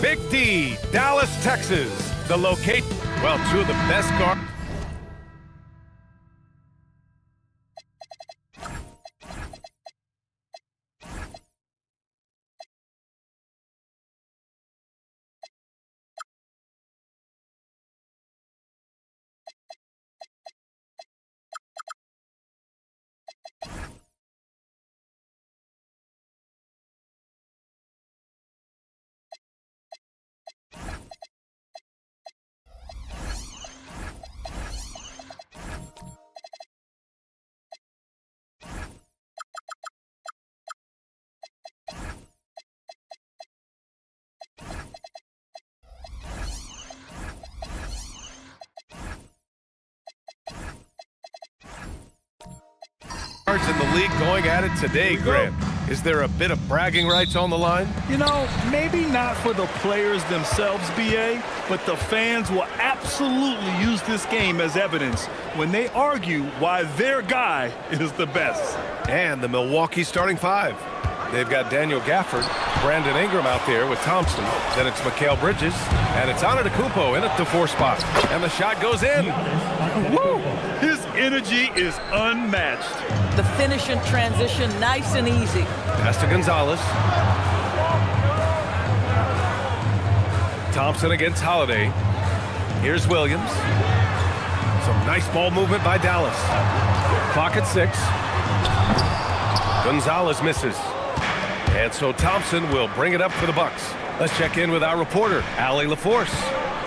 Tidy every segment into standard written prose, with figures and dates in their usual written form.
Big D, Dallas, Texas. The location, well, two of the best guards. In the league going at it today, Grant. Is there a bit of bragging rights on the line? You know, maybe not for the players themselves, BA, but the fans will absolutely use this game as evidence when they argue why their guy is the best. And the Milwaukee starting five. They've got Daniel Gafford, Brandon Ingram out there with Thompson. Then it's Mikal Bridges, and it's Antetokounmpo in at the 4 spot. And the shot goes in. Woo! His energy is unmatched. The finish and transition, nice and easy. Pass to Gonzalez. Thompson against Holiday. Here's Williams. Some nice ball movement by Dallas. Clock at 6. Gonzalez misses. And so Thompson will bring it up for the Bucks. Let's check in with our reporter, Allie LaForce.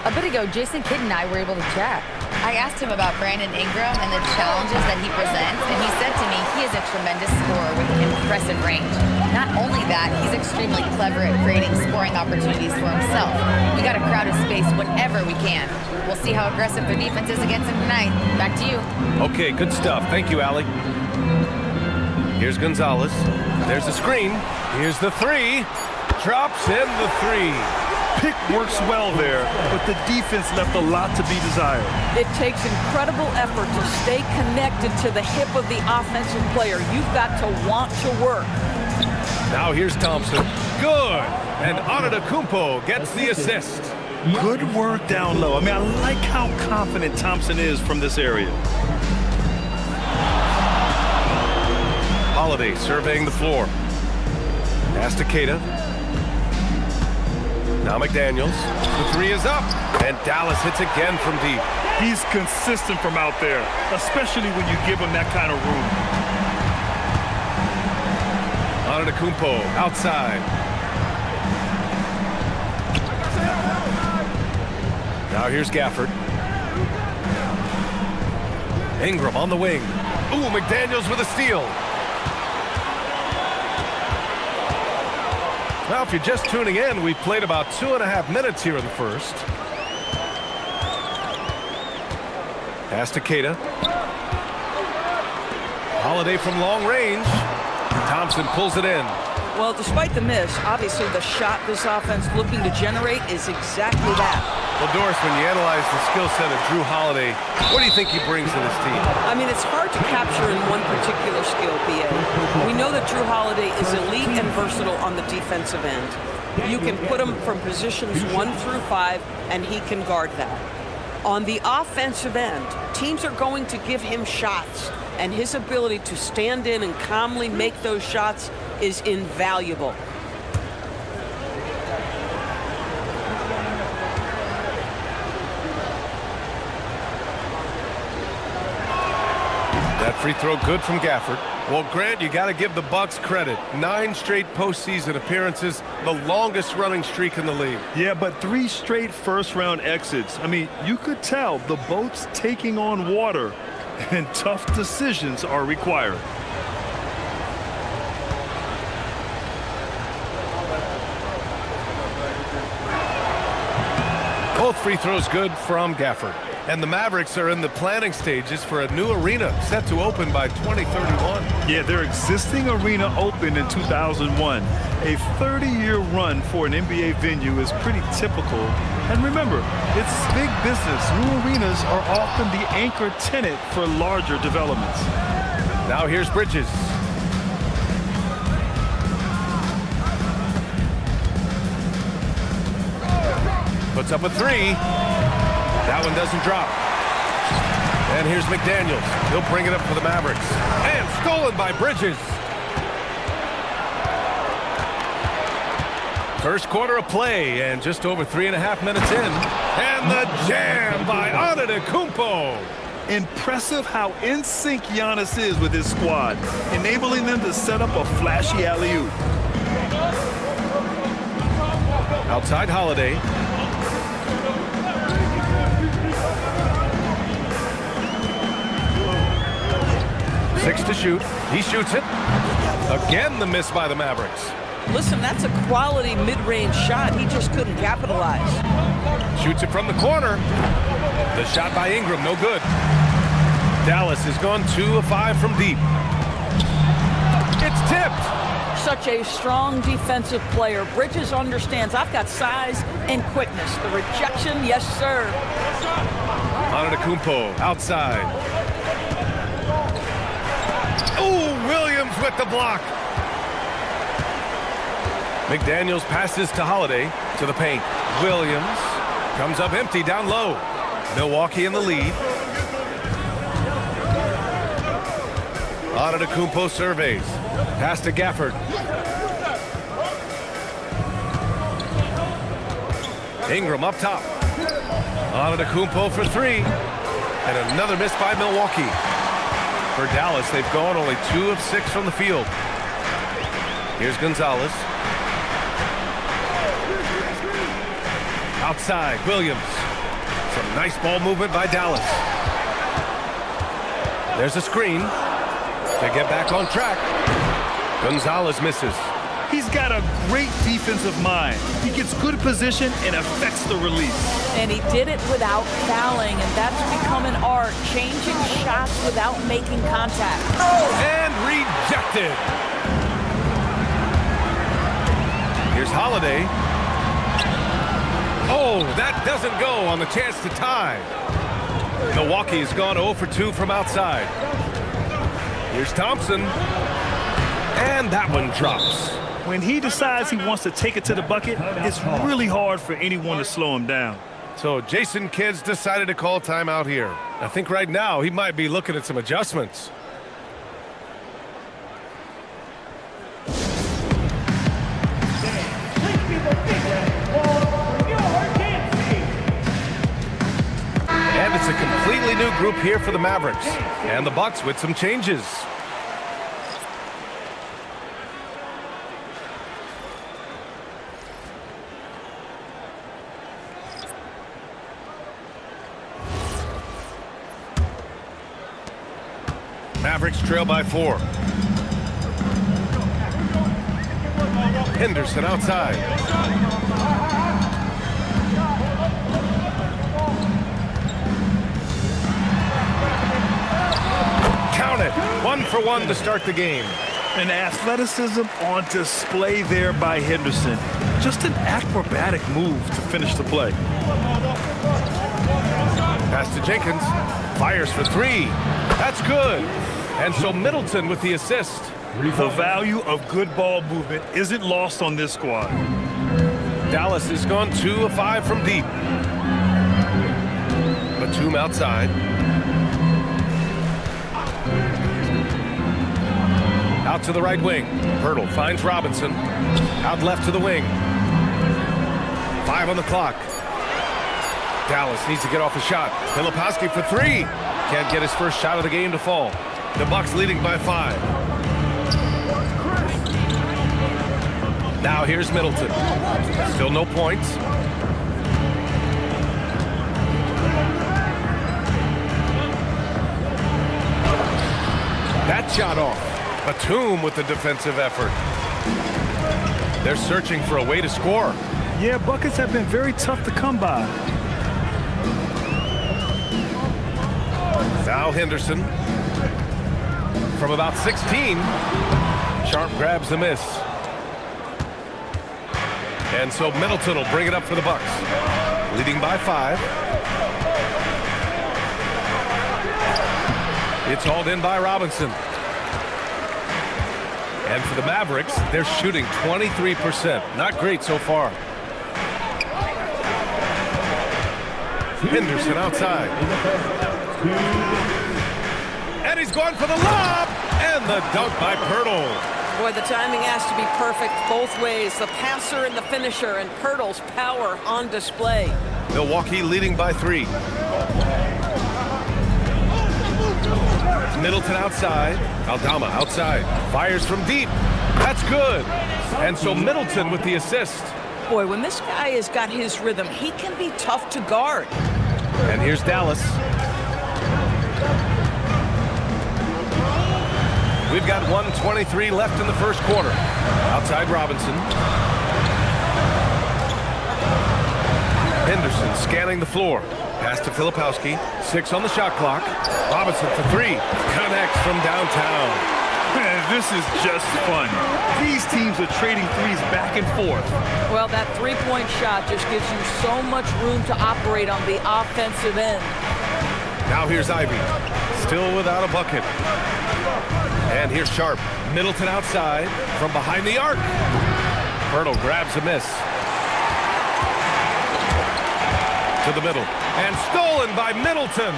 A bit ago, Jason Kidd and I were able to chat. I asked him about Brandon Ingram and the challenges that he presents, and he said to me he is a tremendous scorer with impressive range. Not only that, he's extremely clever at creating scoring opportunities for himself. We got to crowd his space whenever we can. We'll see how aggressive their defense is against him tonight. Back to you. Okay, good stuff. Thank you, Allie. Here's Gonzalez. There's the screen. Here's the 3. Drops in the 3. Pick works well there, but the defense left a lot to be desired. It takes incredible effort to stay connected to the hip of the offensive player. You've got to want to work. Now here's Thompson. Good. And Antetokounmpo gets the assist. Good work down low. I mean, I like how confident Thompson is from this area. Holiday surveying the floor. Pass to Queta. Now McDaniels. The 3 is up. And Dallas hits again from deep. He's consistent from out there, especially when you give him that kind of room. Antetokounmpo outside. Now here's Gafford. Ingram on the wing. Ooh, McDaniels with a steal. Well, if you're just tuning in, we've played about 2.5 minutes here in the first. Pass to Queta. Holiday from long range. Thompson pulls it in. Well, despite the miss, obviously the shot this offense looking to generate is exactly that. Well, Doris, when you analyze the skill set of Drew Holiday, what do you think he brings to this team? I mean, it's hard to capture in one particular skill, BA. We know that Drew Holiday is elite and versatile on the defensive end. You can put him from positions 1 through 5, and he can guard that. On the offensive end, teams are going to give him shots, and his ability to stand in and calmly make those shots is invaluable. That free throw good from Gafford. Well, Grant, you got to give the Bucks credit. 9 straight postseason appearances, the longest running streak in the league. Yeah, but 3 straight first-round exits. I mean, you could tell the boat's taking on water, and tough decisions are required. Both free throws good from Gafford. And the Mavericks are in the planning stages for a new arena set to open by 2031. Yeah, their existing arena opened in 2001. A 30-year run for an NBA venue is pretty typical. And remember, it's big business. New arenas are often the anchor tenant for larger developments. Now here's Bridges. puts up a three. That one doesn't drop. And here's McDaniels. He'll bring it up for the Mavericks. And stolen by Bridges. First quarter of play and just over 3.5 minutes in. And the jam by Antetokounmpo. Impressive how in sync Giannis is with his squad, enabling them to set up a flashy alley-oop. Outside Holiday. Six to shoot. He shoots it. Again, the miss by the Mavericks. Listen, that's a quality mid-range shot. He just couldn't capitalize. Shoots it from the corner. The shot by Ingram, no good. Dallas has gone 2 of 5 from deep. It's tipped. Such a strong defensive player. Bridges understands I've got size and quickness. The rejection, yes, sir. Antetokounmpo outside. Ooh, Williams with the block. McDaniels passes to Holiday to the paint. Williams comes up empty down low. Milwaukee in the lead. Antetokounmpo surveys. Pass to Gafford. Ingram up top. Antetokounmpo for three. And another miss by Milwaukee. For Dallas, they've gone only 2 of 6 from the field. Here's Gonzalez. Outside, Williams. Some nice ball movement by Dallas. There's a screen to get back on track. Gonzalez misses. He's got a great defensive mind. He gets good position and affects the release. And he did it without fouling, and that's become an art, changing shots without making contact. And rejected. Here's Holiday. Oh, that doesn't go on the chance to tie. Milwaukee has gone 0 for 2 from outside. Here's Thompson. And that one drops. When he decides he wants to take it to the bucket, it's really hard for anyone to slow him down. So Jason Kidd's decided to call timeout here. I think right now he might be looking at some adjustments. And it's a completely new group here for the Mavericks. And the Bucks with some changes. Mavericks trail by 4. Henderson outside. Count it. 1 for 1 to start the game. And athleticism on display there by Henderson. Just an acrobatic move to finish the play. Pass to Jenkins. Fires for 3. That's good. And so Middleton with the assist. The value of good ball movement isn't lost on this squad. Dallas has gone 2 of 5 from deep. Batum outside. Out to the right wing. Pirtle finds Robinson. Out left to the wing. 5 on the clock. Dallas needs to get off a shot. Filipowski for 3. Can't get his first shot of the game to fall. The Bucks leading by 5. Now here's Middleton. Still no points. That shot off. Batum with the defensive effort. They're searching for a way to score. Yeah, buckets have been very tough to come by. Now Henderson. From about 16. Sharp grabs the miss. And so Middleton will bring it up for the Bucks. Leading by 5. It's hauled in by Robinson. And for the Mavericks, they're shooting 23%. Not great so far. Henderson outside. And he's going for the lob. And the dunk by Pirtle. Boy, the timing has to be perfect both ways. The passer and the finisher, and Pirtle's power on display. Milwaukee leading by 3. Middleton outside. Aldama outside. Fires from deep. That's good. And so Middleton with the assist. Boy, when this guy has got his rhythm, he can be tough to guard. And here's Dallas. We've got 1:23 left in the first quarter. Outside Robinson. Henderson scanning the floor. Pass to Filipowski. 6 on the shot clock. Robinson for 3. Connects from downtown. Man, this is just fun. These teams are trading threes back and forth. Well, that three-point shot just gives you so much room to operate on the offensive end. Now here's Ivy. Still without a bucket. And here's Sharp. Middleton outside from behind the arc. Pirtle grabs a miss. To the middle. And stolen by Middleton.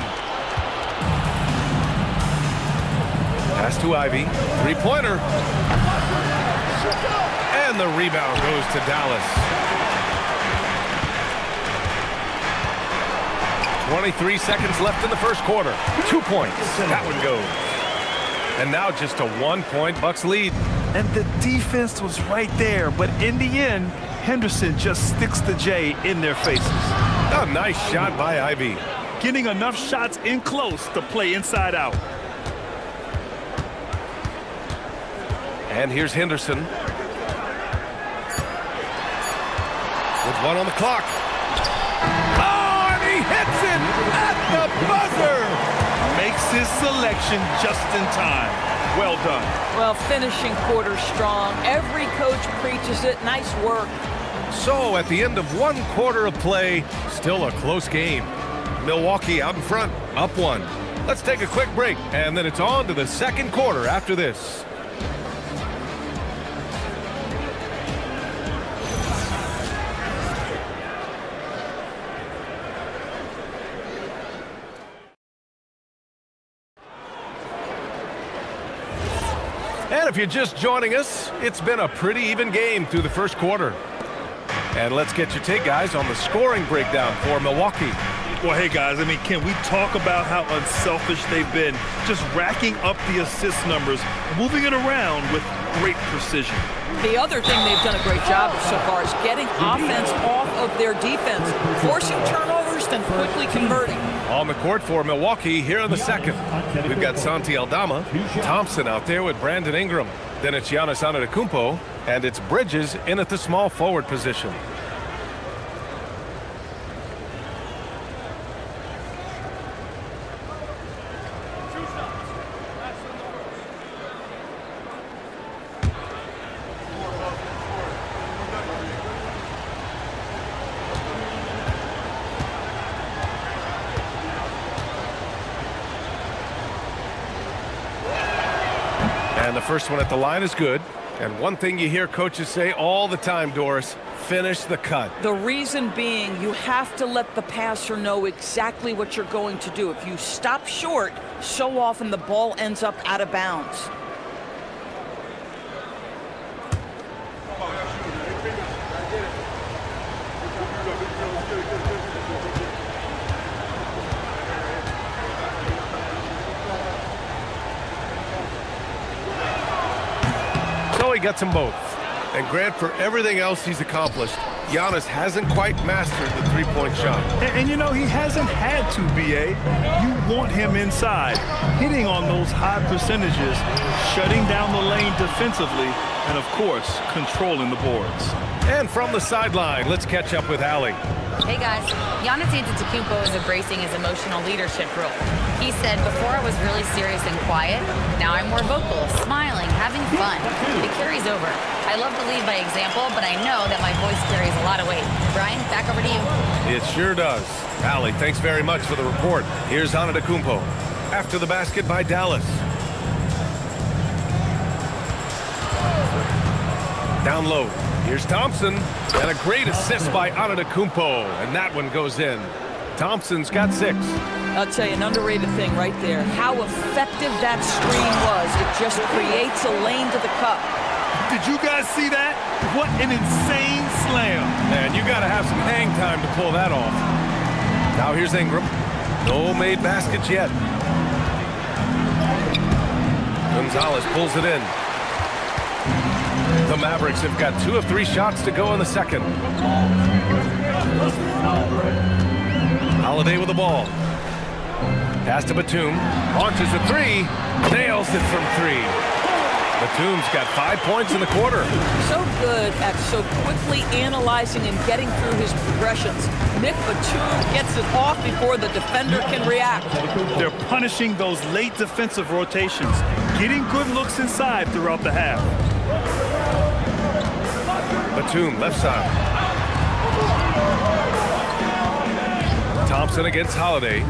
Pass to Ivy. Three-pointer. And the rebound goes to Dallas. 23 seconds left in the first quarter. 2 points. That one goes. And now just a 1-point Bucks lead. And the defense was right there, but in the end, Henderson just sticks the J in their faces. A nice shot by Ivy. Getting enough shots in close to play inside out. And here's Henderson. With 1 on the clock. Oh, and he hits it at the buzzer. Makes his selection just in time. Well done. Well, finishing quarter strong. Every coach preaches it. Nice work. So at the end of 1 quarter of play, still a close game. Milwaukee out in front, up 1. Let's take a quick break, and then it's on to the second quarter after this. And if you're just joining us, it's been a pretty even game through the first quarter. And let's get your take, guys, on the scoring breakdown for Milwaukee. Well, hey, guys, I mean, can we talk about how unselfish they've been? Just racking up the assist numbers, moving it around with great precision. The other thing they've done a great job of so far is getting offense off of their defense, forcing turnovers, then quickly converting. On the court for Milwaukee here in the second. We've got Santi Aldama, Thompson out there with Brandon Ingram. Then it's Giannis Antetokounmpo, and it's Bridges in at the small forward position. And the first one at the line is good. And one thing you hear coaches say all the time, Doris, finish the cut. The reason being, you have to let the passer know exactly what you're going to do. If you stop short, so often the ball ends up out of bounds. So he gets them both. And Grant, for everything else he's accomplished, Giannis hasn't quite mastered the three-point shot. And you know, he hasn't had to, B.A. You want him inside, hitting on those high percentages, shutting down the lane defensively, and, of course, controlling the boards. And from the sideline, let's catch up with Allie. Hey guys, Giannis Antetokounmpo is embracing his emotional leadership role. He said, before I was really serious and quiet, now I'm more vocal, smiling, having fun. It carries over. I love to lead by example, but I know that my voice carries a lot of weight. Brian, back over to you. It sure does. Allie, thanks very much for the report. Here's Antetokounmpo. After the basket by Dallas. Down low. Here's Thompson. And a great assist by Antetokounmpo. And that one goes in. Thompson's got 6. I'll tell you, an underrated thing right there. How effective that screen was. It just creates a lane to the cup. Did you guys see that? What an insane slam. Man, you got to have some hang time to pull that off. Now here's Ingram. No made baskets yet. Gonzalez pulls it in. The Mavericks have got 2 of 3 shots to go in the second. Holiday with the ball. Pass to Batum. Launches a 3. Nails it from 3. Batum's got 5 points in the quarter. So good at so quickly analyzing and getting through his progressions. Nick Batum gets it off before the defender can react. They're punishing those late defensive rotations, getting good looks inside throughout the half. Batum, left side. Thompson against Holiday.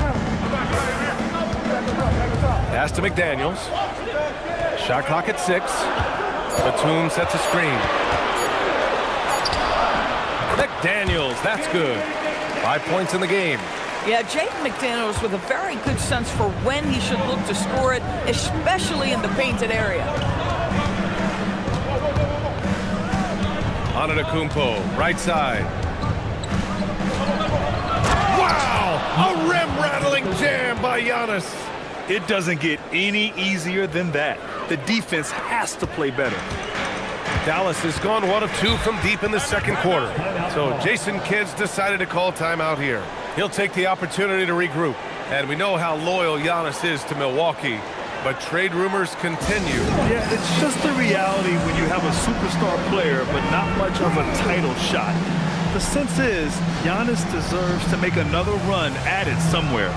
Pass to McDaniels. Shot clock at 6. Batum sets a screen. McDaniels, that's good. 5 points in the game. Yeah, Jaden McDaniels with a very good sense for when he should look to score it, especially in the painted area. Antetokounmpo, right side. Wow! A rim-rattling jam by Giannis. It doesn't get any easier than that. The defense has to play better. Dallas has gone 1 of 2 from deep in the second quarter. So Jason Kidd's decided to call timeout here. He'll take the opportunity to regroup. And we know how loyal Giannis is to Milwaukee. But trade rumors continue. Yeah, it's just the reality when you have a superstar player but not much of a title shot. The sense is Giannis deserves to make another run at it somewhere.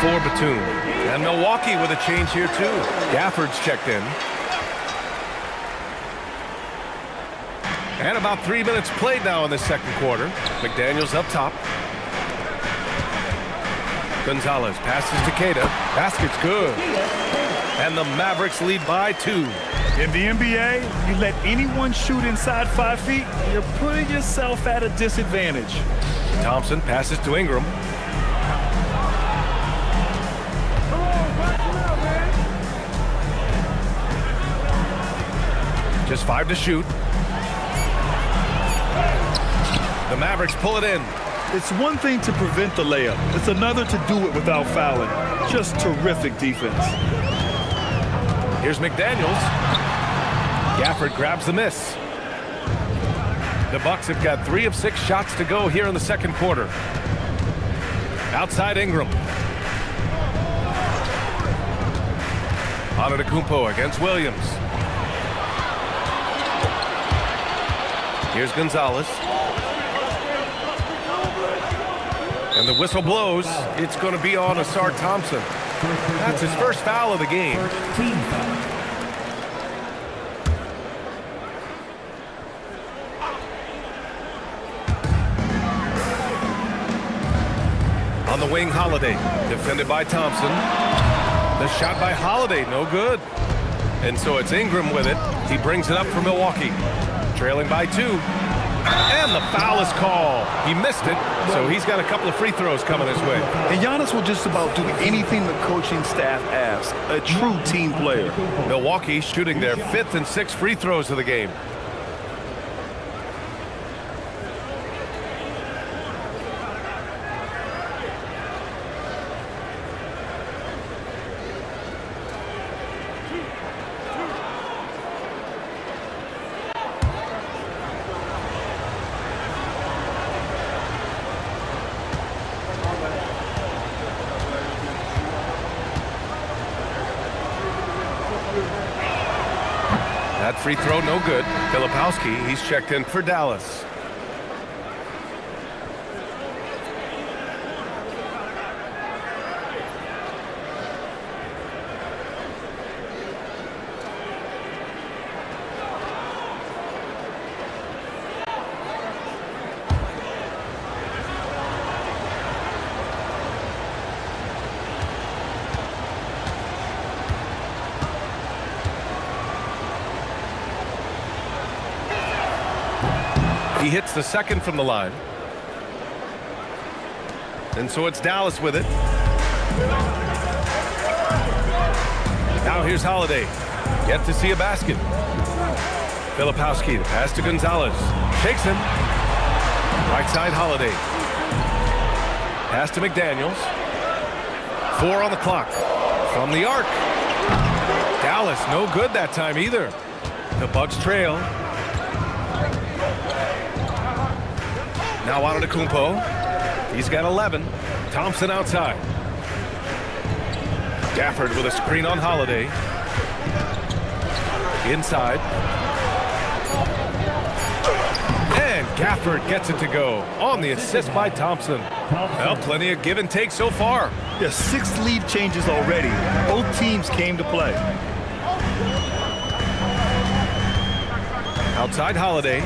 For Batum. And Milwaukee with a change here too. Gafford's checked in. And about 3 minutes played now in the second quarter. McDaniels up top. Gonzalez passes to Queta. Basket's good. And the Mavericks lead by 2. In the NBA, you let anyone shoot inside 5 feet, you're putting yourself at a disadvantage. Thompson passes to Ingram. Just 5 to shoot. The Mavericks pull it in. It's one thing to prevent the layup. It's another to do it without fouling. Just terrific defense. Here's McDaniels. Gafford grabs the miss. The Bucks have got 3 of 6 shots to go here in the second quarter. Outside Ingram. Antetokounmpo against Williams. Here's Gonzalez. And the whistle blows. It's going to be on Asar Thompson. That's his first foul of the game. On the wing, Holiday. Defended by Thompson. The shot by Holiday, no good. And so it's Ingram with it. He brings it up for Milwaukee. Trailing by 2. And the foul is called. He missed it, so he's got a couple of free throws coming his way. And Giannis will just about do anything the coaching staff asks. A true team player. Milwaukee shooting their 5th and 6th free throws of the game. That free throw no good. Filipowski, he's checked in for Dallas. He hits the second from the line. And so it's Dallas with it. Now here's Holiday. Yet to see a basket. Filipowski, the pass to Gonzalez. Shakes him. Right side Holiday. Pass to McDaniels. 4 on the clock. From the arc. Dallas, no good that time either. The Bucks trail. Now Antetokounmpo. He's got 11. Thompson outside. Gafford with a screen on Holiday. Inside. And Gafford gets it to go on the assist by Thompson. Well, plenty of give and take so far. There's 6 lead changes already. Both teams came to play. Outside Holiday.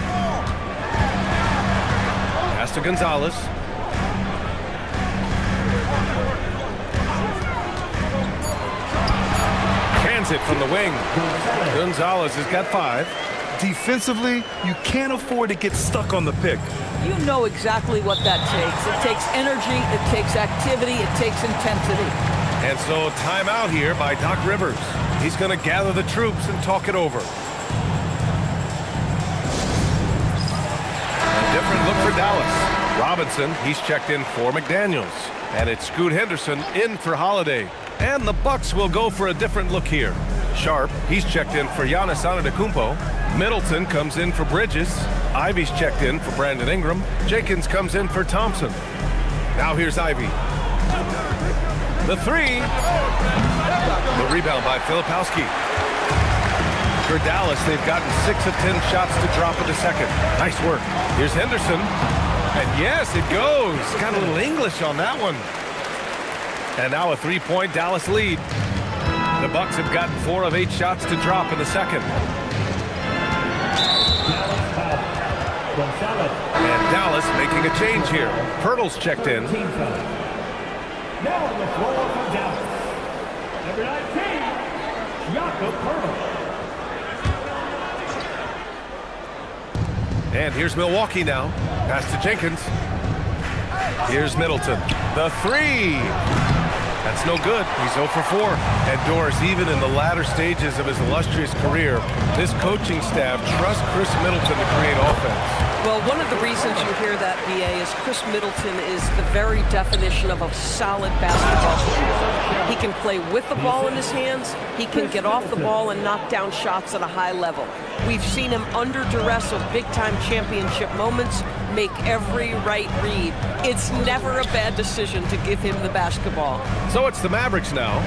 Pass to Gonzalez. Hands it from the wing. Gonzalez has got 5. Defensively, you can't afford to get stuck on the pick. You know exactly what that takes. It takes energy, it takes activity, it takes intensity. And so timeout here by Doc Rivers. He's going to gather the troops and talk it over. A different look for Dallas. Robinson, he's checked in for McDaniels. And it's Scoot Henderson in for Holiday. And the Bucks will go for a different look here. Sharp, he's checked in for Giannis Antetokounmpo. Middleton comes in for Bridges. Ivy's checked in for Brandon Ingram. Jenkins comes in for Thompson. Now here's Ivy. The 3. The rebound by Filipowski. For Dallas, they've gotten 6 of 10 shots to drop in the second. Nice work. Here's Henderson. And yes, it goes. Got a little English on that one. And now a 3-point Dallas lead. The Bucks have gotten 4 of 8 shots to drop in the second. And Dallas making a change here. Pirtle's checked in. Now on the floor for Dallas. Number 19, Jakob Pirtle. And here's Milwaukee now. Pass to Jenkins. Here's Middleton. The 3. That's no good. He's 0 for 4. And Doris, even in the latter stages of his illustrious career, this coaching staff trusts Chris Middleton to create offense. Well, one of the reasons you hear that, BA, is Chris Middleton is the very definition of a solid basketball player. He can play with the ball in his hands. He can get off the ball and knock down shots at a high level. We've seen him under duress of big-time championship moments make every right read. It's never a bad decision to give him the basketball. So it's the Mavericks now,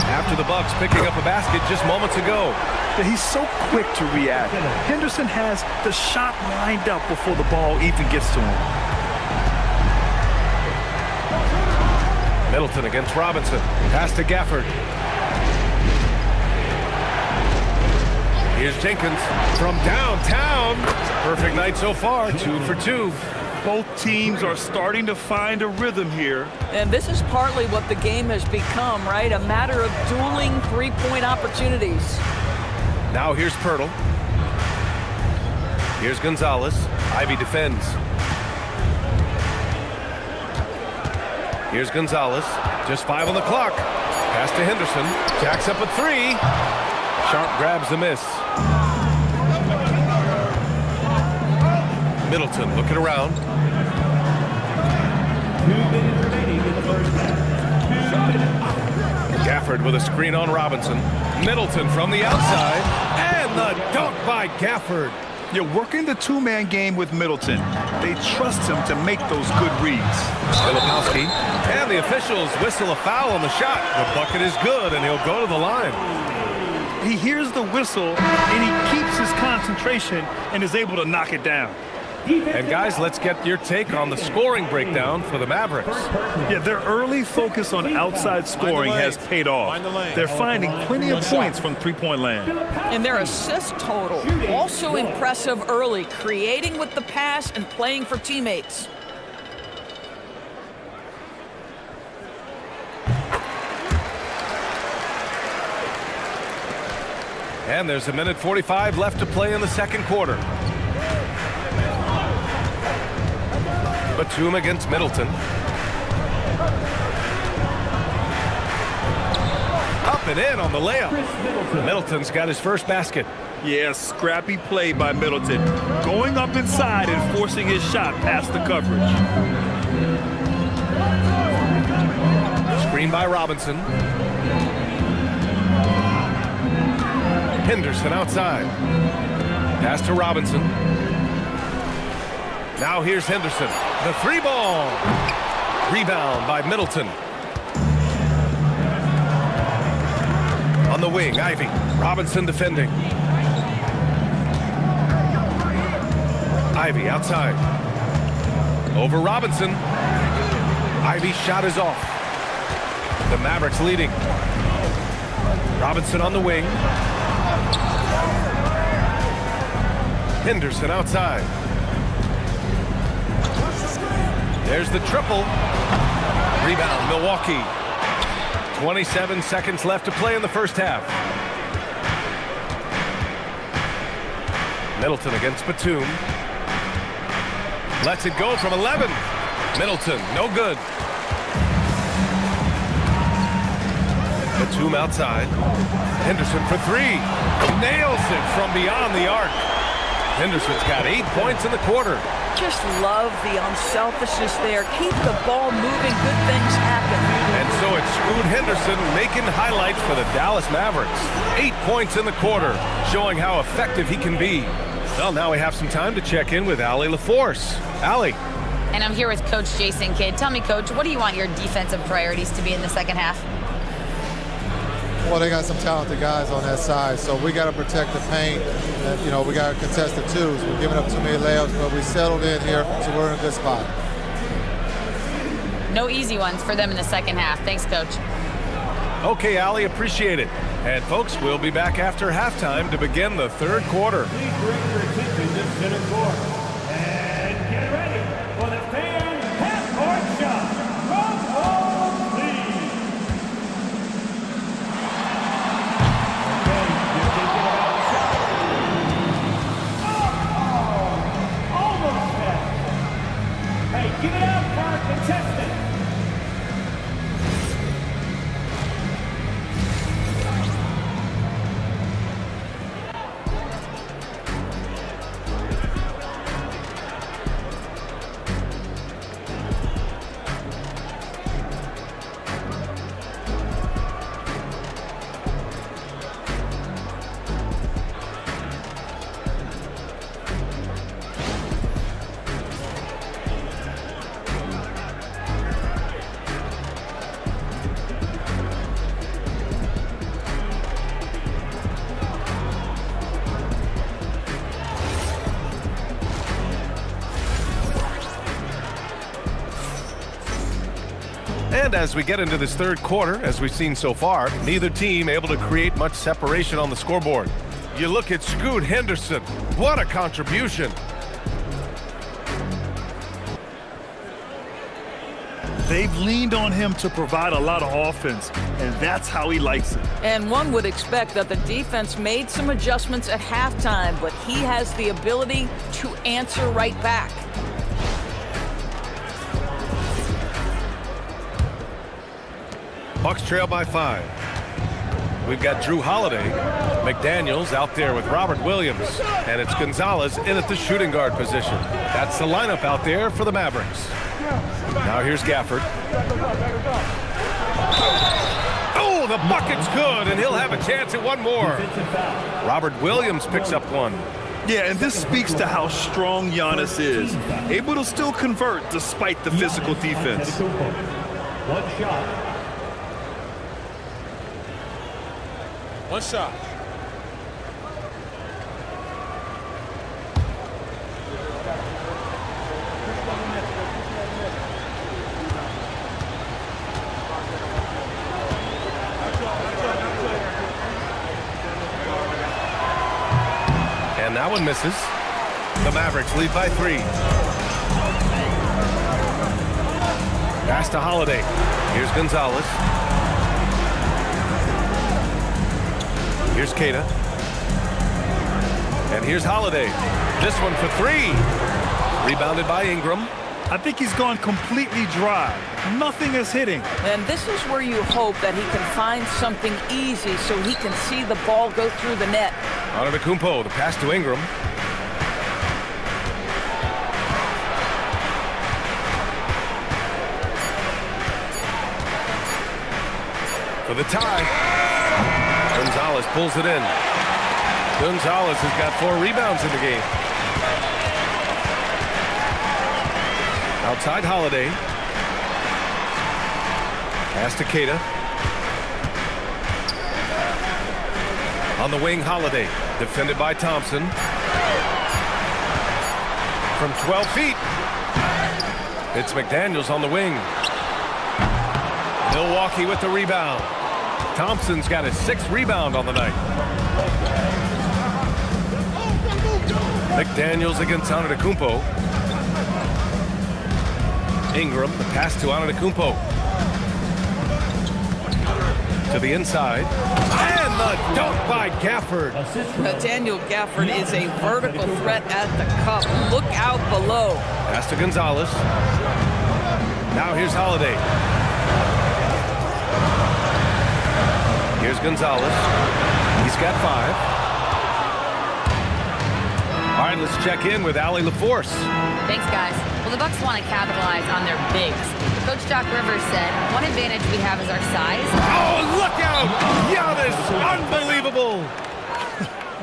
after the Bucks picking up a basket just moments ago. He's so quick to react. Henderson has the shot lined up before the ball even gets to him. Middleton against Robinson. Pass to Gafford. Here's Jenkins from downtown. Perfect night so far, 2 for 2. Both teams are starting to find a rhythm here. And this is partly what the game has become, right? A matter of dueling three-point opportunities. Now here's Pirtle. Here's Gonzalez. Ivy defends. Here's Gonzalez. Just 5 on the clock. Pass to Henderson. Jacks up a 3. Sharp grabs the miss. Middleton looking around. 2 minutes remaining in the first half. 2 minutes. Gafford with a screen on Robinson. Middleton from the outside. And the dunk by Gafford. You're working the 2-man game with Middleton. They trust him to make those good reads. Filipowski. And the officials whistle a foul on the shot. The bucket is good, and he'll go to the line. he hears the whistle and he keeps his concentration and is able to knock it down. And guys, let's get your take on the scoring breakdown for the Mavericks. Yeah, their early focus on outside scoring has paid off. They're finding plenty of points from three-point land. And their assist total, also impressive early, creating with the pass and playing for teammates. And there's 1:45 left to play in the second quarter. Batum against Middleton. Up and in on the layup. Middleton's got his first basket. Yeah, scrappy play by Middleton. Going up inside and forcing his shot past the coverage. Screen by Robinson. Henderson outside. Pass to Robinson. Now here's Henderson. The three ball. Rebound by Middleton. On the wing, Ivy. Robinson defending. Ivy outside. Over Robinson. Ivy's shot is off. The Mavericks leading. Robinson on the wing. Henderson outside. There's the triple. Rebound, Milwaukee. 27 seconds left to play in the first half. Middleton against Batum. Lets it go from 11. Middleton, no good. Batum outside. Henderson for three. Nails it from beyond the arc. Henderson's got 8 points in the quarter. Just love the unselfishness there. Keep the ball moving. Good things happen. And so it's Scoot Henderson making highlights for the Dallas Mavericks. 8 points in the quarter, showing how effective he can be. Well, now we have some time to check in with Allie LaForce. Allie. And I'm here with Coach Jason Kidd. Tell me, Coach, what do you want your defensive priorities to be in the second half? Well, they got some talented guys on that side, so we got to protect the paint. And, you know, we got to contest the twos. We're giving up too many layups, but we settled in here, so we're in a good spot. No easy ones for them in the second half. Thanks, Coach. Okay, Allie, appreciate it. And folks, we'll be back after halftime to begin the third quarter. Please bring your attention to center court. And get ready for the fan half-court shot. Roll ball, please. Okay, you're thinking about the shot. Oh, almost there. Hey, give it up for our contestant. And as we get into this third quarter, as we've seen so far, neither team able to create much separation on the scoreboard. You look at Scoot Henderson. What a contribution. They've leaned on him to provide a lot of offense, and that's how he likes it. And one would expect that the defense made some adjustments at halftime, but he has the ability to answer right back. Bucks trail by 5. We've got Drew Holiday, McDaniels out there with Robert Williams, and it's Gonzalez in at the shooting guard position. That's the lineup out there for the Mavericks. Now here's Gafford. Oh, the bucket's good, and he'll have a chance at one more. Robert Williams picks up one. Yeah, and this speaks to how strong Giannis is. Able to still convert despite the physical defense. One shot. One shot. That one misses. The Mavericks lead by 3. Pass to Holiday. Here's Gonzalez. Here's Queta. And here's Holiday. This one for 3. Rebounded by Ingram. I think he's gone completely dry. Nothing is hitting. And this is where you hope that he can find something easy so he can see the ball go through the net. Antetokounmpo, the pass to Ingram. For the tie. Gonzalez pulls it in. Gonzalez has got 4 rebounds in the game. Outside Holiday. Pass to Queta. On the wing, Holiday. Defended by Thompson. From 12 feet. It's McDaniels on the wing. Milwaukee with the rebound. Thompson's got his 6th rebound on the night. McDaniels against Antetokounmpo. Ingram, the pass to Antetokounmpo. To the inside. And the dunk by Gafford. Daniel Gafford is a vertical threat at the cup. Look out below. Pass to Gonzalez. Now here's Holiday. Here's Gonzalez. He's got 5. All right, let's check in with Allie LaForce. Thanks, guys. Well, the Bucks want to capitalize on their bigs. Coach Doc Rivers said, one advantage we have is our size. Oh, look out! Giannis, unbelievable!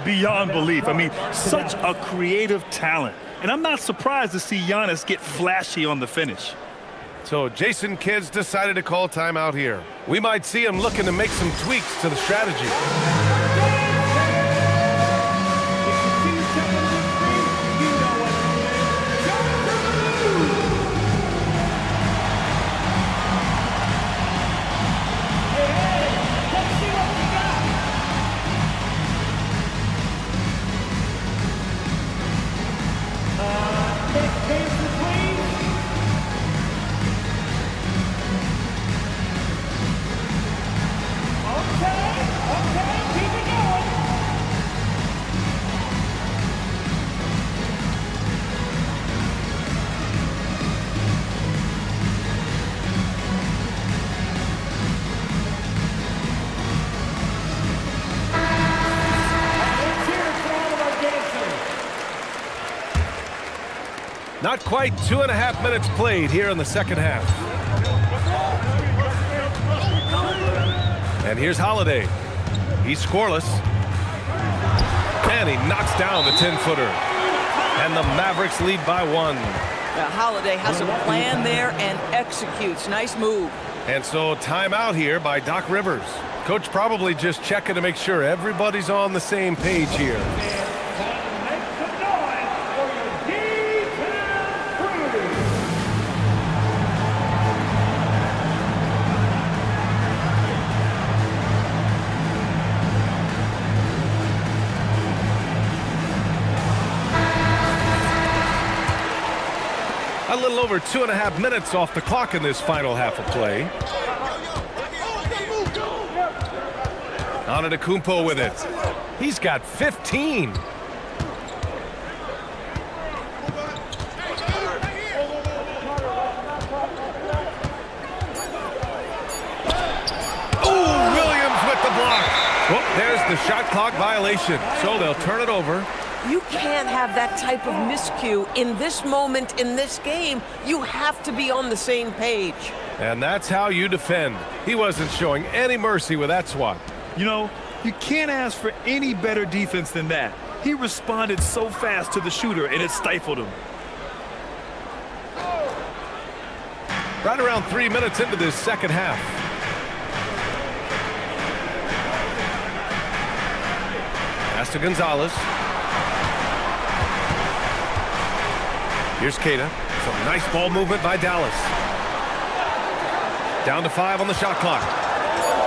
Beyond belief. I mean, such a creative talent. And I'm not surprised to see Giannis get flashy on the finish. So Jason Kidd's decided to call timeout here. We might see him looking to make some tweaks to the strategy. Not quite 2.5 minutes played here in the second half. And here's Holiday. He's scoreless. And he knocks down the 10-footer. And the Mavericks lead by 1. Holiday has a plan there and executes. Nice move. And so timeout here by Doc Rivers. Coach probably just checking to make sure everybody's on the same page here. A little over 2.5 minutes off the clock in this final half of play. Antetokounmpo with it. He's got 15. Oh, Williams with the block. Well, there's the shot clock violation. So they'll turn it over. You can't have that type of miscue in this moment in this game. You have to be on the same page. And that's how you defend. He wasn't showing any mercy with that swat. You know, you can't ask for any better defense than that. He responded so fast to the shooter, and it stifled him. Right around 3 minutes into this second half. Pass to Gonzalez. Here's Queta. Some nice ball movement by Dallas. Down to 5 on the shot clock.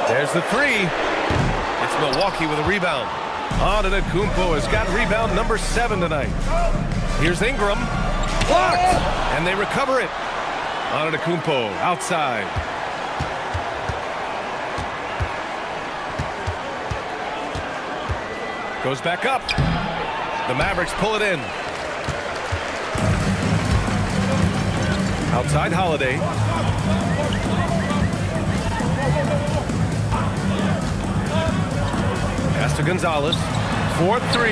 There's the 3. It's Milwaukee with a rebound. Antetokounmpo has got rebound number 7 tonight. Here's Ingram. Blocked! And they recover it. Antetokounmpo outside. Goes back up. The Mavericks pull it in. Outside Holiday. Pass to Gonzalez. 4-3.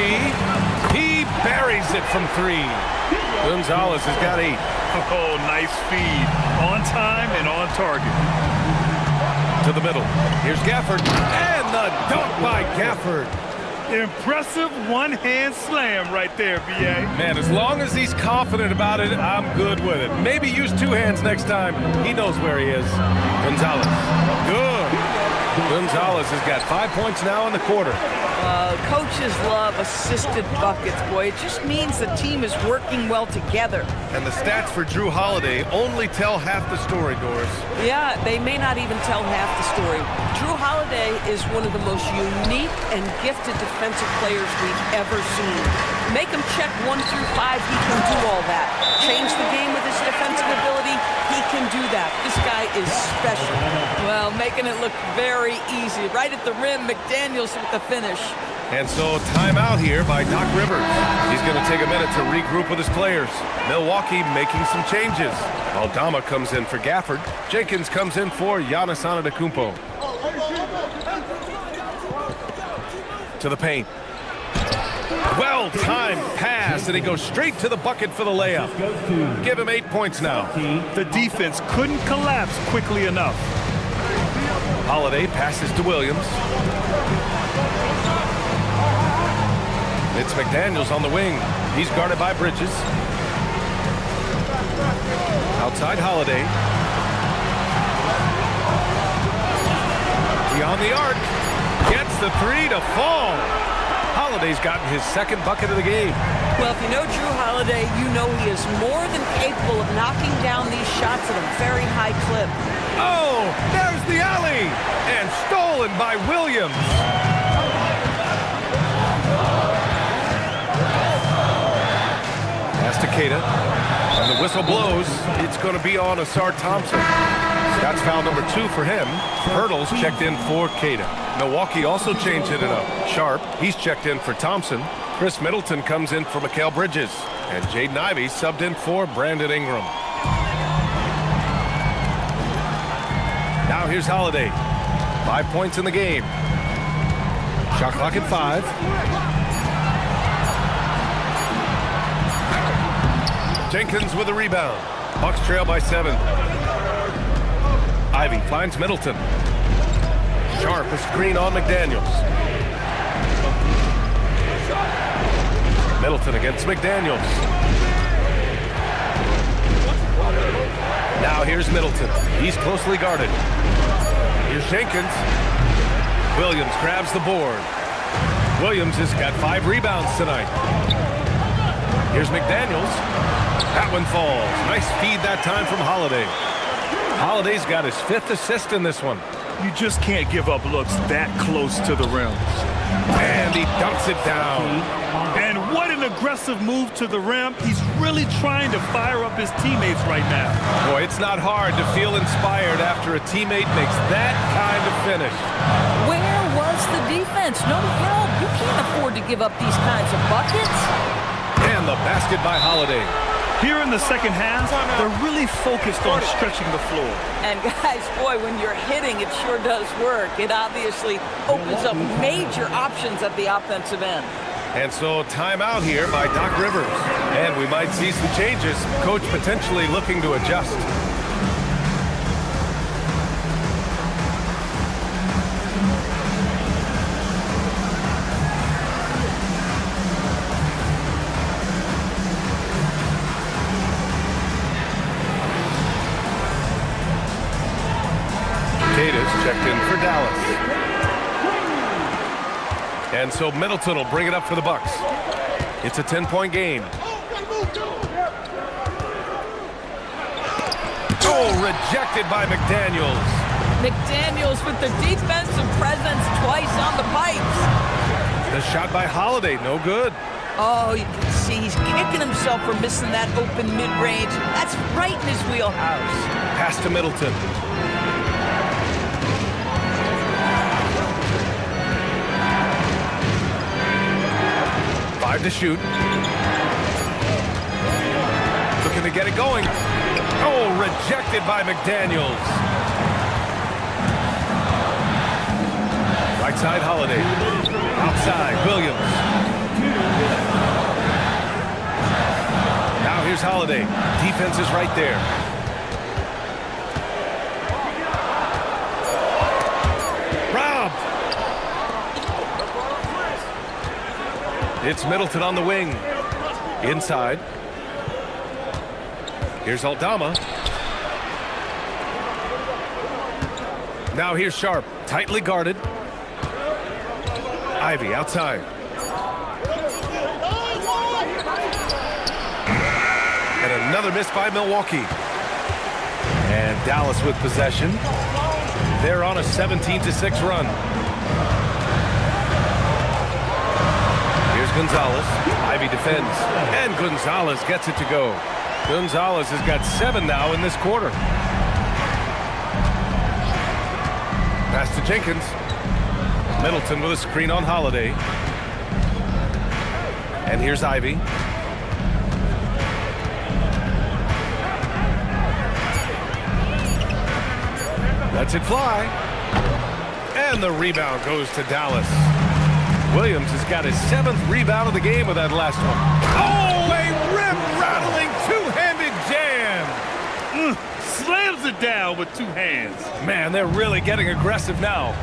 He buries it from 3. Gonzalez has got 8. Oh, nice feed. On time and on target. To the middle. Here's Gafford. And the dunk by Gafford. Impressive one-hand slam right there, B.A. Man, as long as he's confident about it, I'm good with it. Maybe use 2 hands next time. He knows where he is. Gonzalez. Good. Gonzalez has got 5 points now in the quarter. Coaches love assisted buckets, boy. It just means the team is working well together. And the stats for Drew Holiday only tell half the story, Doris. Yeah, they may not even tell half the story. Drew Holiday is one of the most unique and gifted defensive players we've ever seen. Make him check 1 through 5, he can do all that. Change the game with his defensive ability, he can do that. This guy is special. Well, making it look very easy. Right at the rim, McDaniels with the finish. And so timeout here by Doc Rivers. He's going to take a minute to regroup with his players. Milwaukee making some changes. Aldama comes in for Gafford. Jenkins comes in for Giannis Antetokounmpo. To the paint. Well-timed pass, and he goes straight to the bucket for the layup. Give him 8 points now. The defense couldn't collapse quickly enough. Holiday passes to Williams. It's McDaniels on the wing. He's guarded by Bridges. Outside Holiday. Beyond the arc. Gets the 3 to fall. Holiday's gotten his 2nd bucket of the game. Well, if you know Drew Holiday, you know he is more than capable of knocking down these shots at a very high clip. Oh, there's the alley. And stolen by Williams. Pass to Keita. And the whistle blows. It's going to be on Asar Thompson. That's foul number 2 for him. Hurdles checked in for Keita. Milwaukee also changing it up. Sharp, he's checked in for Thompson. Chris Middleton comes in for Mikal Bridges. And Jaden Ivey subbed in for Brandon Ingram. Now here's Holiday. 5 points in the game. Shot clock at 5. Jenkins with a rebound. Bucks trail by 7. Ivey finds Middleton. Sharp, a screen on McDaniels. Middleton against McDaniels. Now here's Middleton. He's closely guarded. Here's Jenkins. Williams grabs the board. Williams has got 5 rebounds tonight. Here's McDaniels. That one falls. Nice feed that time from Holiday. Holiday's got his 5th assist in this one. You just can't give up looks that close to the rim. And he dunks it down. And what an aggressive move to the rim. He's really trying to fire up his teammates right now. Boy, it's not hard to feel inspired after a teammate makes that kind of finish. Where was the defense? No help. You can't afford to give up these kinds of buckets. And the basket by Holiday. Here in the second half, they're really focused on stretching the floor. And guys, boy, when you're hitting, it sure does work. It obviously opens up major options at the offensive end. And so timeout here by Doc Rivers. And we might see some changes. Coach potentially looking to adjust. Keita's checked in for Dallas. And so Middleton will bring it up for the Bucks. It's a 10-point game. Oh, rejected by McDaniels. McDaniels with the defensive presence twice on the pipes. The shot by Holiday, no good. Oh, you can see he's kicking himself for missing that open mid-range. That's right in his wheelhouse. Pass to Middleton. Five to shoot. Looking to get it going. Oh, rejected by McDaniels. Right side, Holiday. Outside, Williams. Now here's Holiday. Defense is right there. Robbed. It's Middleton on the wing. Inside. Here's Aldama. Now here's Sharp. Tightly guarded. Ivy outside. And another miss by Milwaukee. And Dallas with possession. They're on a 17-6 run. Here's Gonzalez. Ivy defends. And Gonzalez gets it to go. Gonzalez has got 7 now in this quarter. Pass to Jenkins. Middleton with a screen on Holiday. And here's Ivy. Lets it fly. And the rebound goes to Dallas. Williams has got his 7th rebound of the game with that last one. Oh, a rim-rattling two-handed jam. Slams it down with 2 hands. Man, they're really getting aggressive now.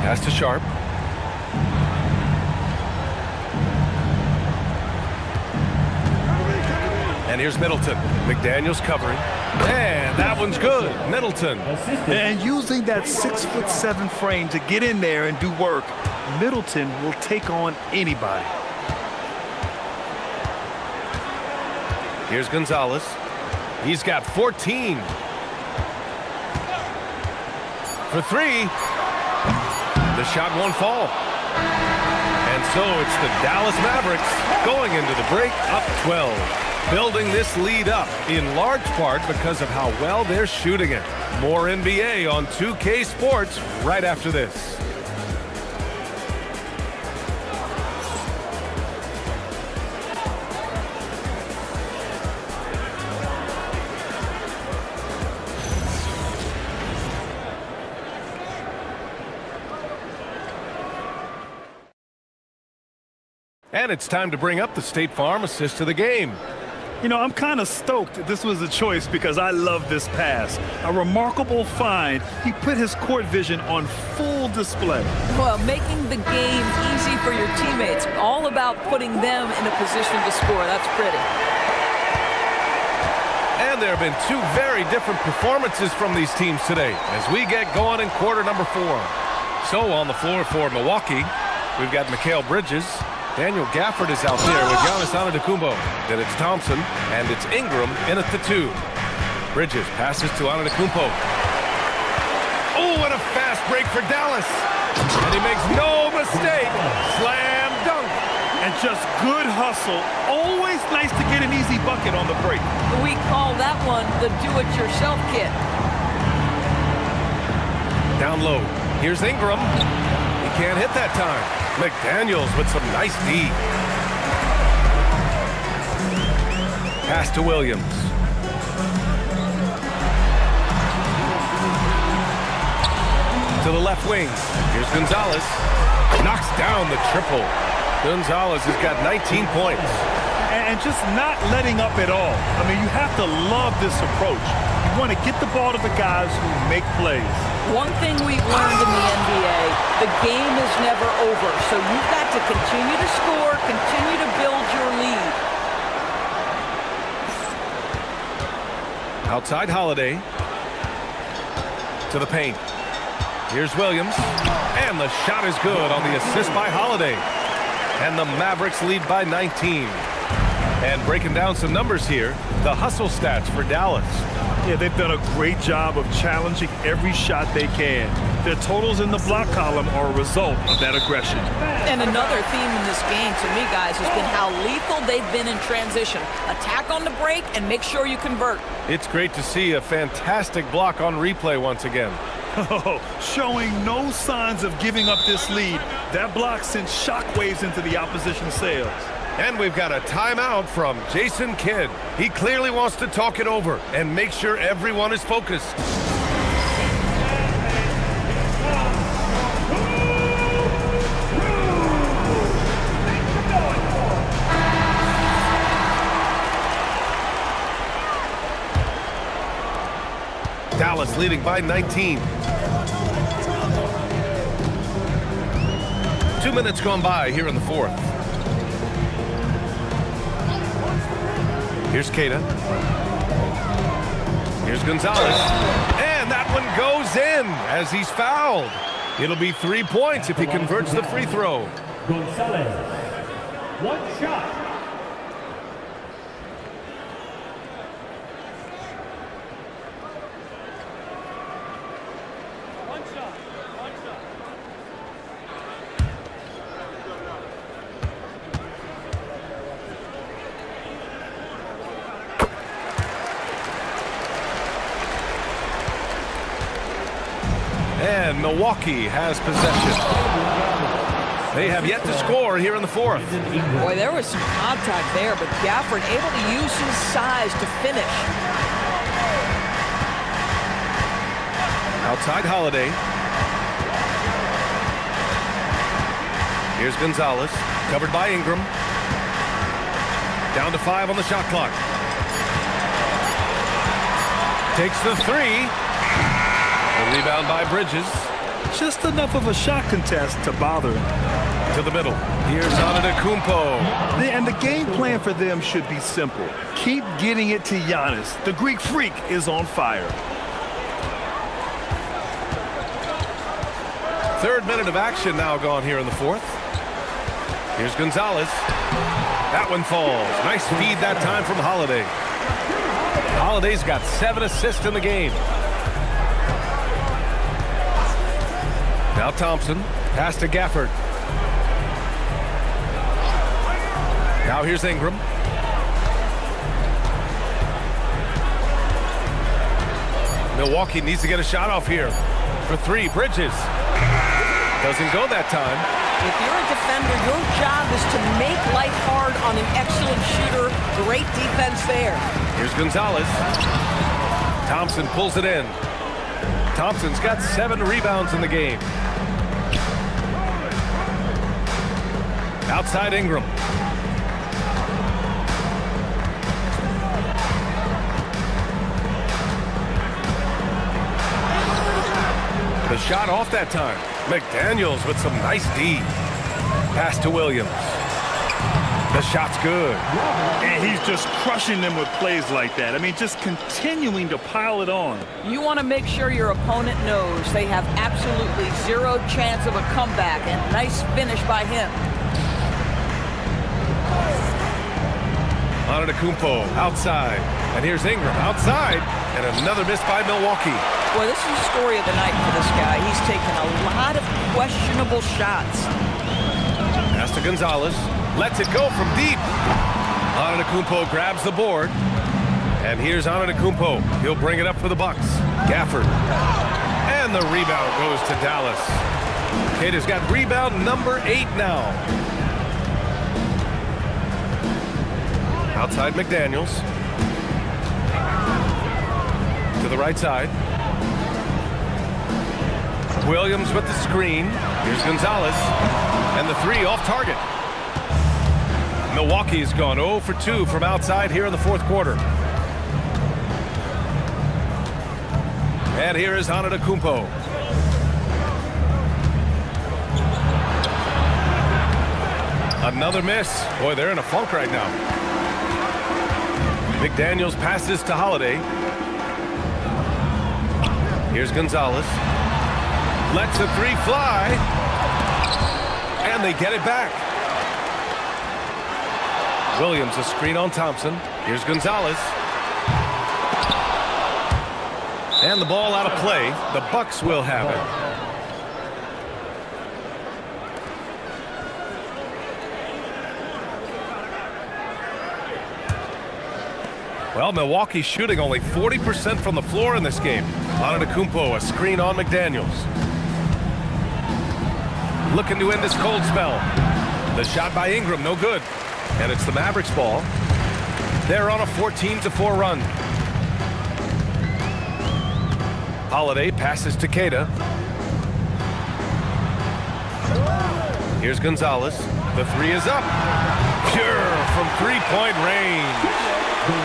Pass to Sharp. And here's Middleton. McDaniels covering. And that one's good. Middleton. And using that 6'7" frame to get in there and do work, Middleton will take on anybody. Here's Gonzalez. He's got 14. For 3. The shot won't fall. And so it's the Dallas Mavericks going into the break up 12. Building this lead up in large part because of how well they're shooting it. More NBA on 2K Sports right after this. And it's time to bring up the State Farm assist of the game. You know, I'm kind of stoked this was a choice because I love this pass. A remarkable find. He put his court vision on full display. Well, making the game easy for your teammates. All about putting them in a position to score. That's pretty. And there have been 2 very different performances from these teams today as we get going in quarter number 4. So on the floor for Milwaukee, we've got Mikal Bridges. Daniel Gafford is out there with Giannis Antetokounmpo. Then it's Thompson, and it's Ingram in at the 2. Bridges passes to Antetokounmpo. Oh, what a fast break for Dallas. And he makes no mistake. Slam dunk. And just good hustle. Always nice to get an easy bucket on the break. We call that one the do-it-yourself kit. Down low. Here's Ingram. He can't hit that time. McDaniels with some nice D. Pass to Williams. To the left wing. Here's Gonzalez. Knocks down the triple. Gonzalez has got 19 points. And just not letting up at all. I mean, you have to love this approach. You want to get the ball to the guys who make plays. One thing we've learned in the NBA, the game is never over. So you've got to continue to score, continue to build your lead. Outside Holiday. To the paint. Here's Williams. And the shot is good on the assist by Holiday. And the Mavericks lead by 19. And breaking down some numbers here, the hustle stats for Dallas. Yeah, they've done a great job of challenging every shot they can. Their totals in the block column are a result of that aggression. And another theme in this game to me, guys, has been how lethal they've been in transition. Attack on the break and make sure you convert. It's great to see a fantastic block on replay once again. Showing no signs of giving up this lead. That block sent shockwaves into the opposition's sails. And we've got a timeout from Jason Kidd. He clearly wants to talk it over and make sure everyone is focused. Dallas leading by 19. 2 minutes gone by here in the fourth. Here's Keita. Here's Gonzalez. And that one goes in as he's fouled. It'll be 3 points if he converts the free throw. Gonzalez. One shot. And Milwaukee has possession. They have yet to score here in the fourth. Boy, there was some contact there, but Gafford able to use his size to finish. Outside Holiday. Here's Gonzalez, covered by Ingram. Down to 5 on the shot clock. Takes the three. A rebound by Bridges. Just enough of a shot contest to bother him. To the middle. Here's Antetokounmpo. And the game plan for them should be simple. Keep getting it to Giannis. The Greek freak is on fire. Third minute of action now gone here in the fourth. Here's Gonzalez. That one falls. Nice feed that time from Holiday. Holiday's got 7 assists in the game. Now Thompson. Pass to Gafford. Now here's Ingram. Milwaukee needs to get a shot off here. For 3, Bridges. Doesn't go that time. If you're a defender, your job is to make life hard on an excellent shooter. Great defense there. Here's Gonzalez. Thompson pulls it in. Thompson's got 7 rebounds in the game. Outside Ingram. The shot off that time. McDaniels with some nice D. Pass to Williams. The shot's good. And he's just crushing them with plays like that. I mean, just continuing to pile it on. You want to make sure your opponent knows they have absolutely 0 chance of a comeback, and nice finish by him. Antetokounmpo outside. And here's Ingram outside. And another miss by Milwaukee. Boy, this is the story of the night for this guy. He's taken a lot of questionable shots. Pass to Gonzalez. Lets it go from deep. Antetokounmpo grabs the board. And here's Antetokounmpo. He'll bring it up for the Bucks. Gafford. And the rebound goes to Dallas. Kid has got rebound number 8 now. Outside McDaniels. To the right side. Williams with the screen. Here's Gonzalez. And the 3 off target. Milwaukee's gone 0 for 2 from outside here in the fourth quarter. And here is Antetokounmpo. Another miss. Boy, they're in a funk right now. McDaniels passes to Holiday. Here's Gonzalez. Lets the 3 fly. And they get it back. Williams a screen on Thompson. Here's Gonzalez. And the ball out of play. The Bucks will have it. Well, Milwaukee's shooting only 40% from the floor in this game. Antetokounmpo, a screen on McDaniels. Looking to end this cold spell. The shot by Ingram, no good. And it's the Mavericks ball. They're on a 14-4 run. Holiday passes to Queta. Here's Gonzalez. The three is up. Pure from three-point range.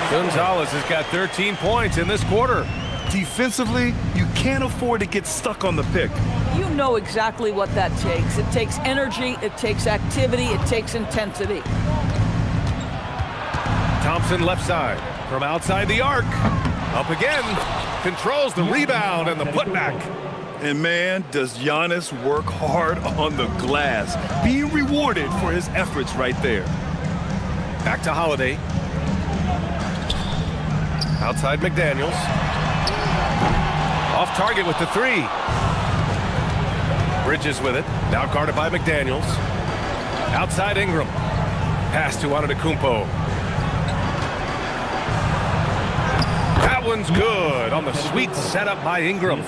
Gonzalez has got 13 points in this quarter. Defensively, you can't afford to get stuck on the pick. You know exactly what that takes. It takes energy, it takes activity, it takes intensity. Thompson left side from outside the arc. Up again. Controls the rebound and the putback. And man, does Giannis work hard on the glass. Being rewarded for his efforts right there. Back to Holiday. Outside McDaniels. Off target with the three. Bridges with it. Now guarded by McDaniels. Outside Ingram. Pass to Antetokounmpo. That one's good on the sweet setup by Ingram.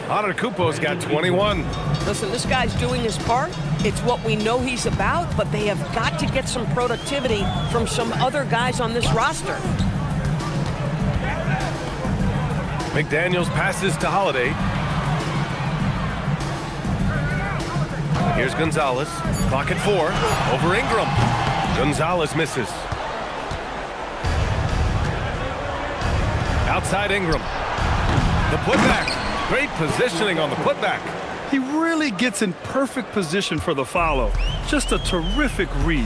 Antetokounmpo's got 21. Listen, this guy's doing his part. It's what we know he's about, but they have got to get some productivity from some other guys on this roster. McDaniels passes to Holiday. Here's Gonzalez. Clock at 4. Over Ingram. Gonzalez misses. Outside Ingram. The putback. Great positioning on the putback. He really gets in perfect position for the follow. Just a terrific read.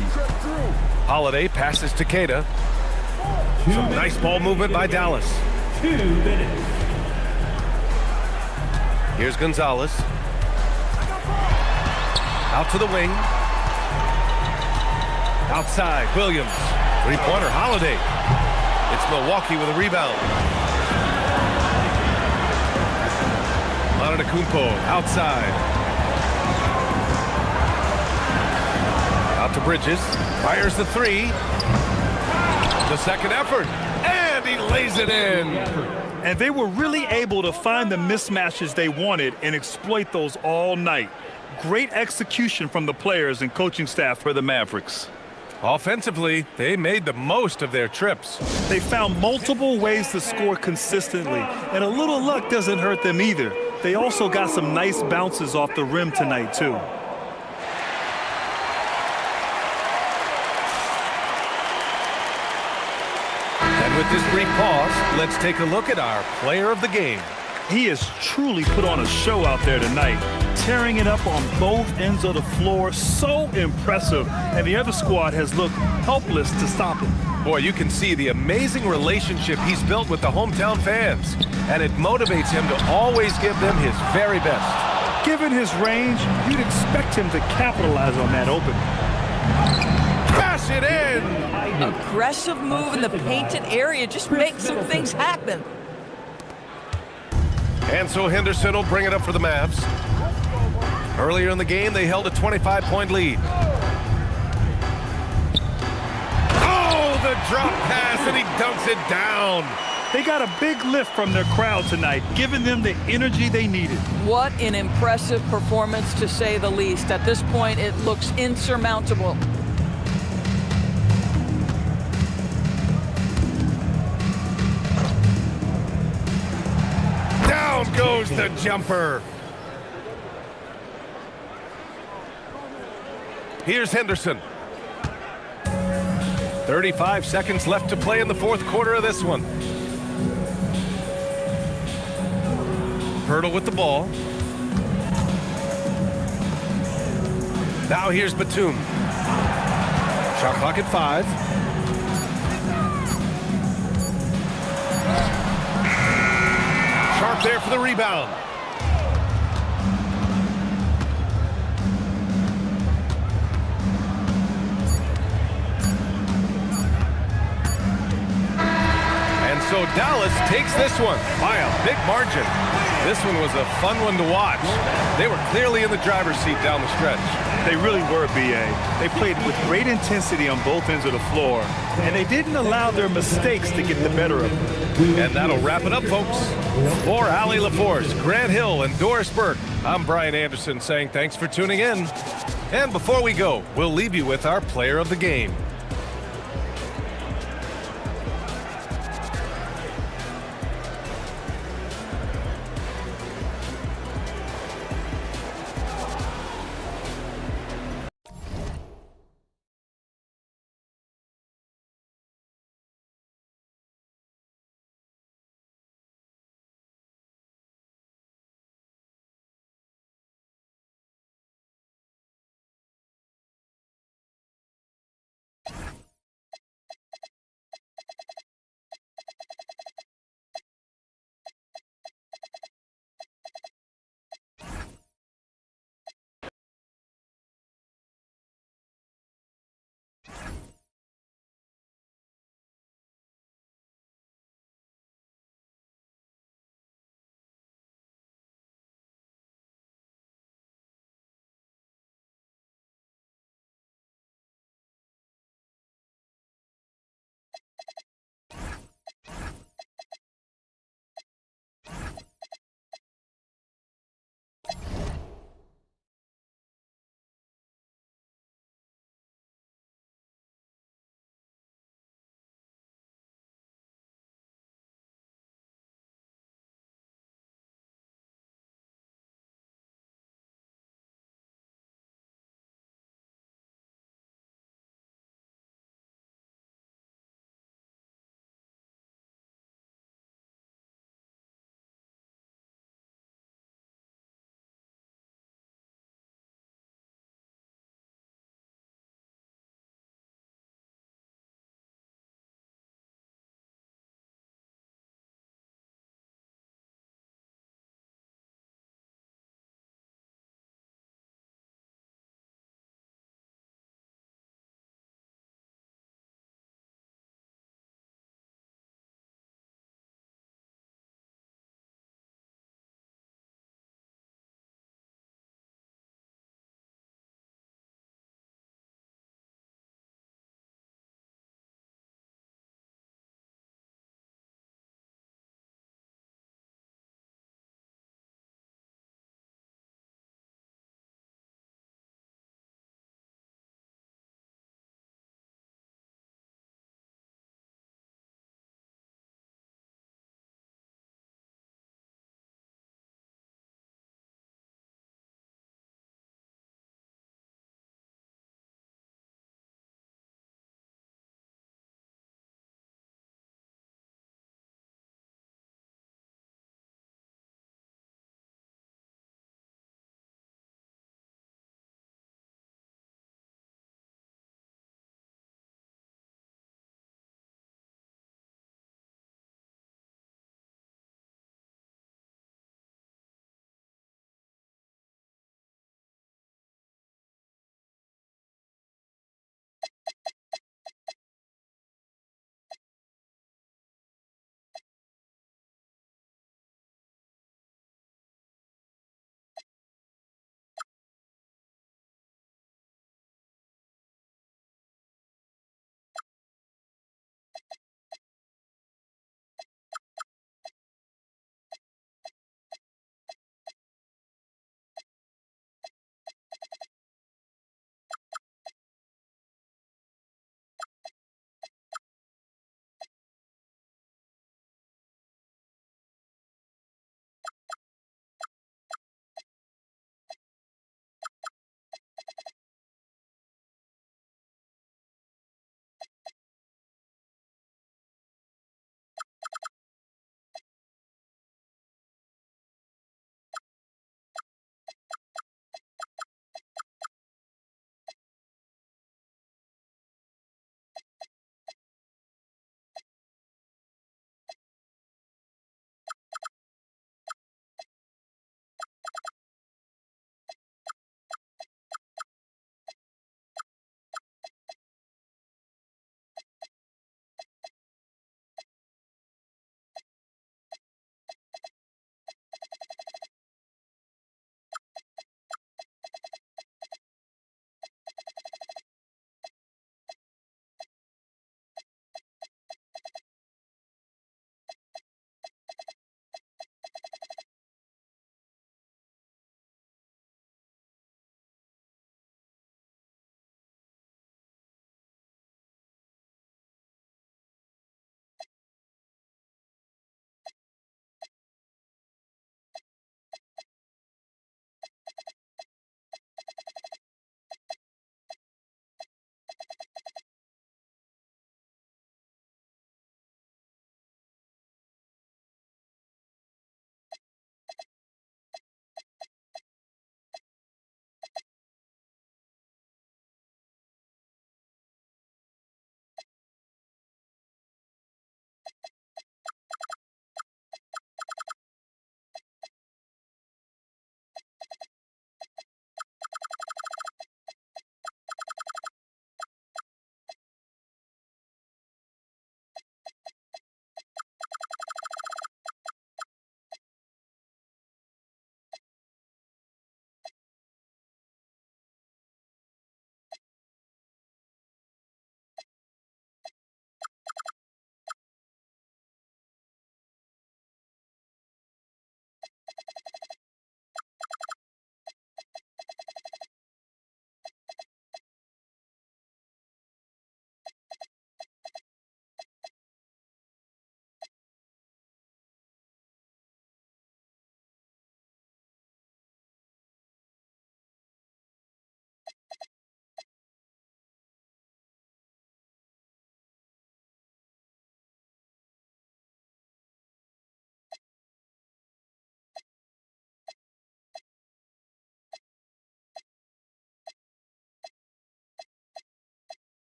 Holiday passes to Queta. Some nice ball movement by Dallas. 2 minutes. Here's Gonzalez. Out to the wing. Outside, Williams. Three-pointer, Holiday. It's Milwaukee with a rebound. Antetokounmpo outside. Out to Bridges. Fires the three. The second effort. And he lays it in. And they were really able to find the mismatches they wanted and exploit those all night. Great execution from the players and coaching staff for the Mavericks. Offensively, they made the most of their trips. They found multiple ways to score consistently, and a little luck doesn't hurt them either. They also got some nice bounces off the rim tonight, too. And with this brief pause, let's take a look at our player of the game. He has truly put on a show out there tonight, tearing it up on both ends of the floor. So impressive, and the other squad has looked helpless to stop him. Boy, you can see the amazing relationship he's built with the hometown fans, and it motivates him to always give them his very best. Given his range, you'd expect him to capitalize on that opening. Pass it in! Aggressive move in the painted area. Just make some things happen. And so Henderson will bring it up for the Mavs. Earlier in the game, they held a 25-point lead. Oh, the drop pass, and he dunks it down. They got a big lift from their crowd tonight, giving them the energy they needed. What an impressive performance, to say the least. At this point, it looks insurmountable. Down goes the jumper. Here's Henderson. 35 seconds left to play in the fourth quarter of this one. Hurdle with the ball. Now here's Batum. Shot clock at 5. Sharp there for the rebound. And so Dallas takes this one by a big margin. This one was a fun one to watch. They were clearly in the driver's seat down the stretch. They really were, B.A. They played with great intensity on both ends of the floor, and they didn't allow their mistakes to get the better of them. And that'll wrap it up, folks. For Allie LaForce, Grant Hill, and Doris Burke, I'm Brian Anderson saying thanks for tuning in. And before we go, we'll leave you with our player of the game.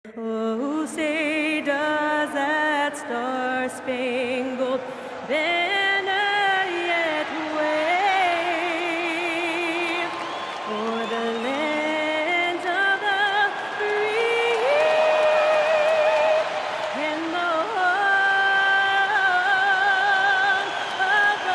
Oh, say does that star-spangled banner yet wave o'er the land of the free and the home of the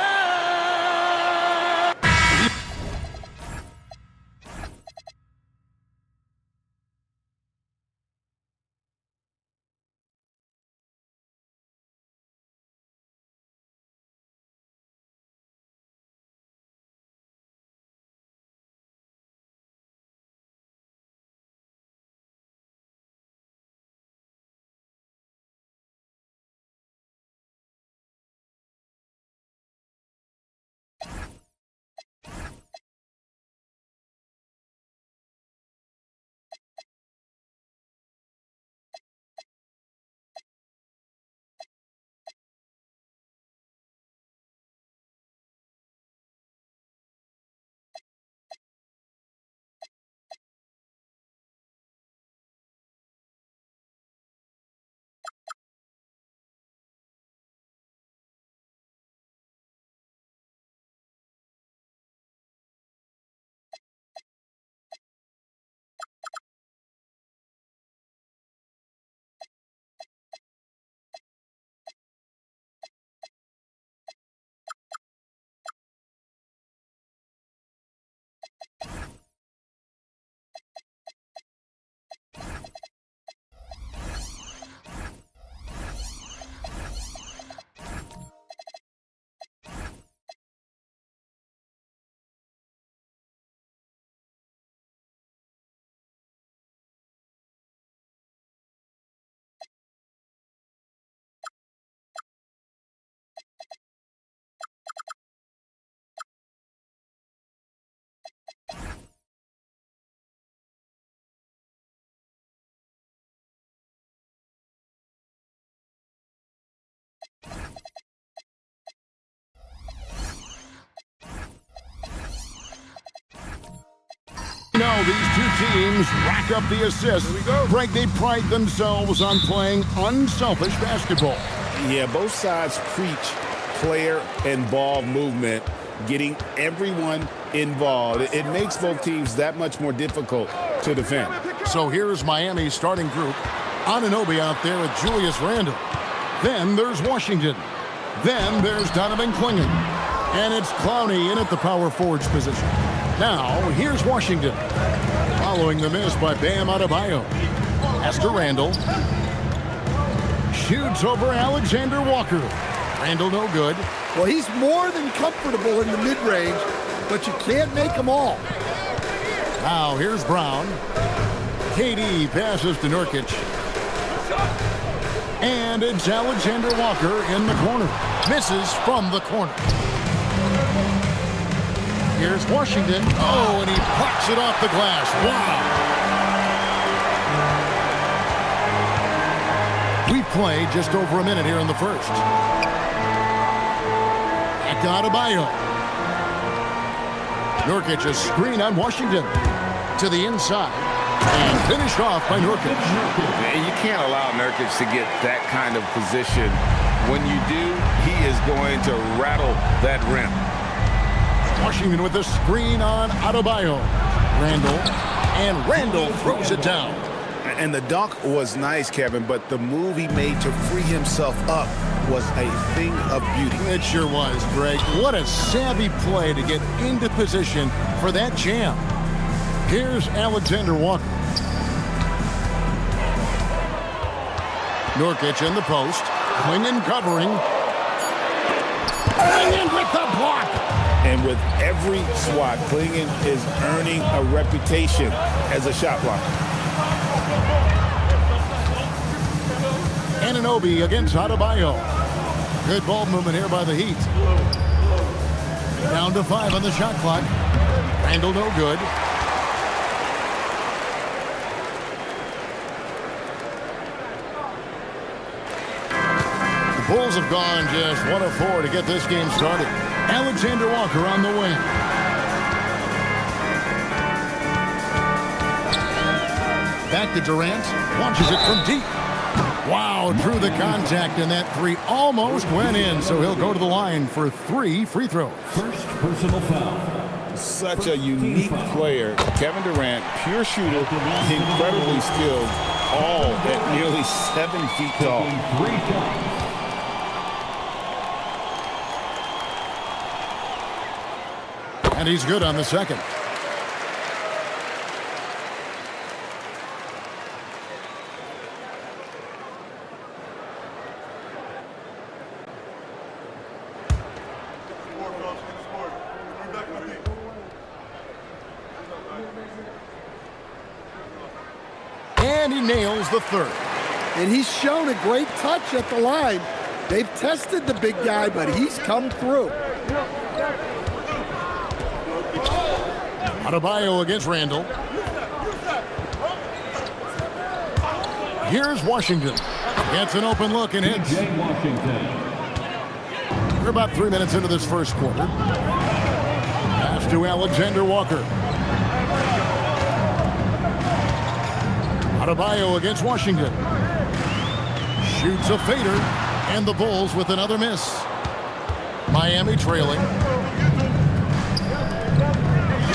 Now these two teams rack up the assists. Greg, they pride themselves on playing unselfish basketball. Yeah, both sides preach player and ball movement, getting everyone involved. It makes both teams that much more difficult to defend. So here's Miami's starting group. Anunoby out there with Julius Randle. Then there's Washington. Then there's Donovan Clingan. And it's Clowney in at the power forward's position. Now, here's Washington. Following the miss by Bam Adebayo. Esther Randall. Shoots over Alexander Walker. Randall no good. Well, he's more than comfortable in the mid-range, but you can't make them all. Now, here's Brown. KD passes to Nurkic. And it's Alexander Walker in the corner. Misses from the corner. Here's Washington. Oh, and he plucks it off the glass. Wow. We play just over a minute here in the first. Adebayo. Nurkic, a screen on Washington. To the inside. And finished off by Nurkic. You can't allow Nurkic to get that kind of position. When you do, he is going to rattle that rim. Washington with the screen on Adebayo. Randall throws it down. And the dunk was nice, Kevin, but the move he made to free himself up was a thing of beauty. It sure was, Greg. What a savvy play to get into position for that jam. Here's Alexander Walker. Nurkic in the post. Clingan covering. Clingan with the block. And with every swat, Clingan is earning a reputation as a shot blocker. Anunoby against Adebayo. Good ball movement here by the Heat. Down to 5 on the shot clock. Randall no good. The Bulls have gone just 1 of 4 to get this game started. Alexander Walker on the wing. Back to Durant. Launches it from deep. Wow, drew the contact, and that three almost went in, so he'll go to the line for 3 free throws. First personal foul. Such a unique player. Kevin Durant, pure shooter, incredibly skilled, all at nearly 7 feet tall. 3 times. And he's good on the second. And he nails the third. And he's shown a great touch at the line. They've tested the big guy, but he's come through. Adebayo against Randall. Here's Washington. Gets an open look and hits. Jay Washington. We're about 3 minutes into this first quarter. Pass to Alexander Walker. Adebayo against Washington. Shoots a fader, and the Bulls with another miss. Miami trailing.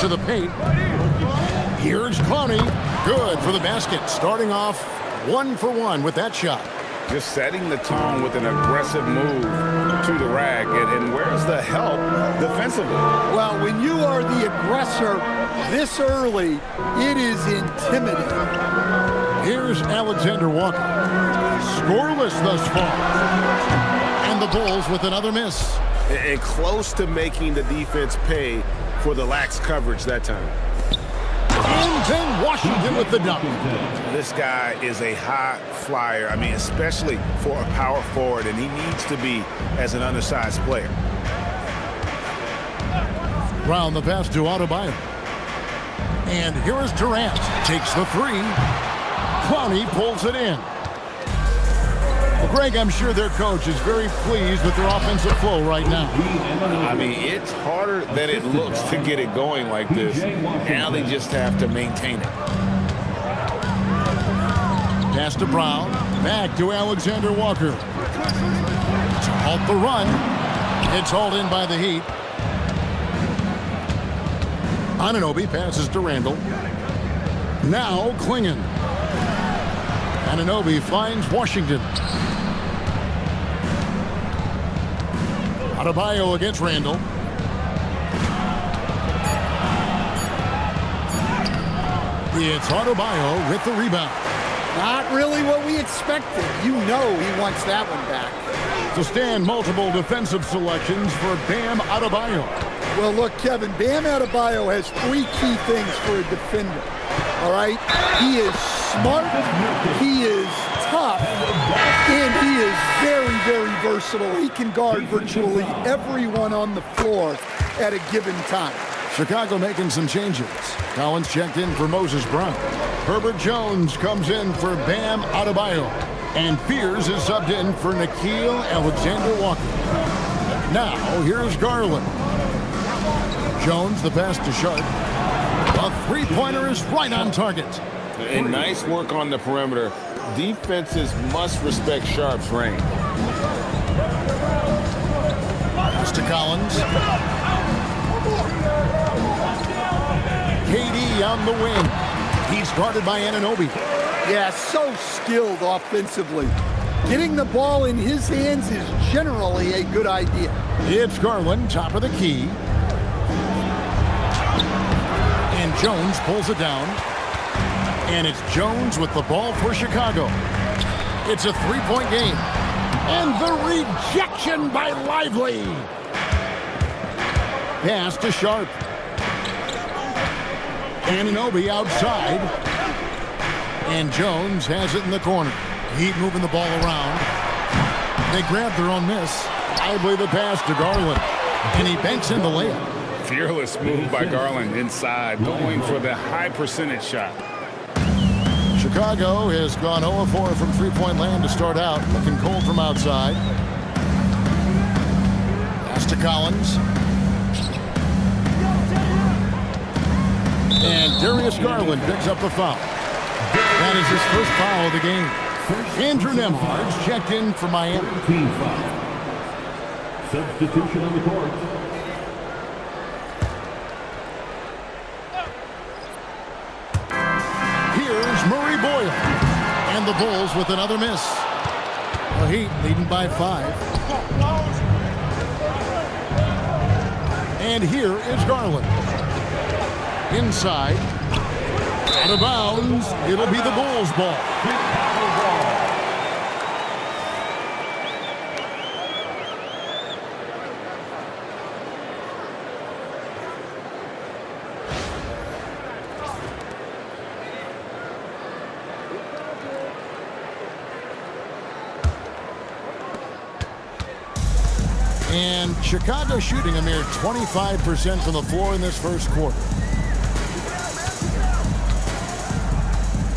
To the paint. Here's Clowney. Good for the basket. Starting off 1 for 1 with that shot. Just setting the tone with an aggressive move to the rack. And where's the help defensively? Well, when you are the aggressor this early, it is intimidating. Here's Alexander Walker. Scoreless thus far. And the Bulls with another miss. And close to making the defense pay for the lax coverage that time. And then Washington with the dunk. This guy is a high flyer. I mean, especially for a power forward, and he needs to be as an undersized player. Round the pass to Adebayo. And here is Durant. Takes the three. Clowney pulls it in. Well, Greg, I'm sure their coach is very pleased with their offensive flow right now. I mean, it's harder than it looks to get it going like this. Now they just have to maintain it. Pass to Brown. Back to Alexander Walker. To halt the run. It's hauled in by the Heat. Anunoby passes to Randall. Now Klingon. Anunoby finds Washington. Adebayo against Randall. It's Adebayo with the rebound. Not really what we expected. You know he wants that one back. To stand multiple defensive selections for Bam Adebayo. Well, look, Kevin, Bam Adebayo has 3 key things for a defender. All right? He is smart, he is tough, and he is very, very versatile. He can guard virtually everyone on the floor at a given time. Chicago making some changes. Collins checked in for Moses Brown. Herbert Jones comes in for Bam Adebayo. And Fears is subbed in for Nickeil Alexander-Walker. Now, here's Garland. Jones, the pass to Sharp. A three-pointer is right on target. And nice work on the perimeter. Defenses must respect Sharp's range. Pass to Collins. KD on the wing. He's guarded by Anunoby. Yeah, so skilled offensively. Getting the ball in his hands is generally a good idea. It's Garland, top of the key. And Jones pulls it down. And it's Jones with the ball for Chicago. It's a three-point game. And the rejection by Lively. Pass to Sharp. Anunoby outside. And Jones has it in the corner. Heat moving the ball around. They grab their own miss. Lively the pass to Garland. And he banks in the layup. Fearless move by Garland inside, going for the high percentage shot. Chicago has gone 0-4 from three-point land to start out. Looking cold from outside. Pass to Collins. And Darius Garland picks up the foul. That is his first foul of the game. Andrew Nembhard's checked in for Miami. Team foul. Substitution on the court. Here's Murray Boyle. And the Bulls with another miss. The Heat leading by 5. And here is Garland. Inside. Out of bounds. It'll be the Bulls' ball. And Chicago shooting a mere 25% from the floor in this first quarter.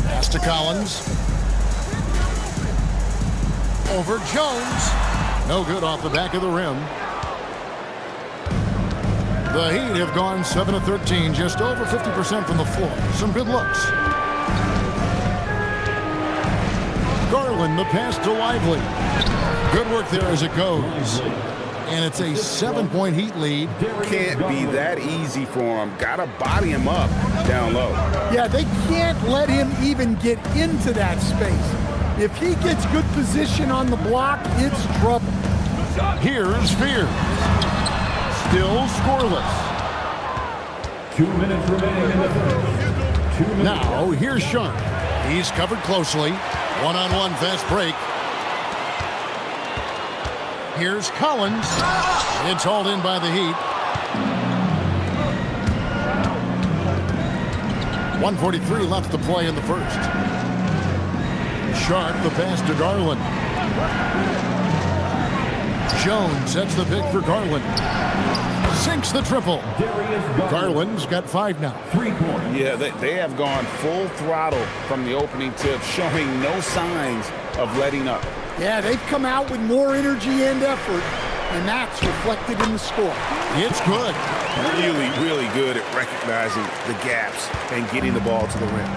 Pass to Collins. Over Jones. No good off the back of the rim. The Heat have gone 7 of 13, just over 50% from the floor. Some good looks. Garland, the pass to Lively. Good work there as it goes. And it's a 7-point Heat lead. Can't be that easy for him. Gotta body him up down low. Yeah, they can't let him even get into that space. If he gets good position on the block, it's trouble. Here's Spears. Still scoreless. 2 minutes remaining in the first. 2 minutes. Now, here's Sharp. He's covered closely. One-on-one fast break. Here's Collins. It's hauled in by the Heat. 1:43 left to play in the first. Sharp, the pass to Garland. Jones sets the pick for Garland. Sinks the triple. Garland's got 5 now. 3 points. Yeah, they have gone full throttle from the opening tip, showing no signs of letting up. Yeah, they've come out with more energy and effort, and that's reflected in the score. It's good. Really, really good at recognizing the gaps and getting the ball to the rim.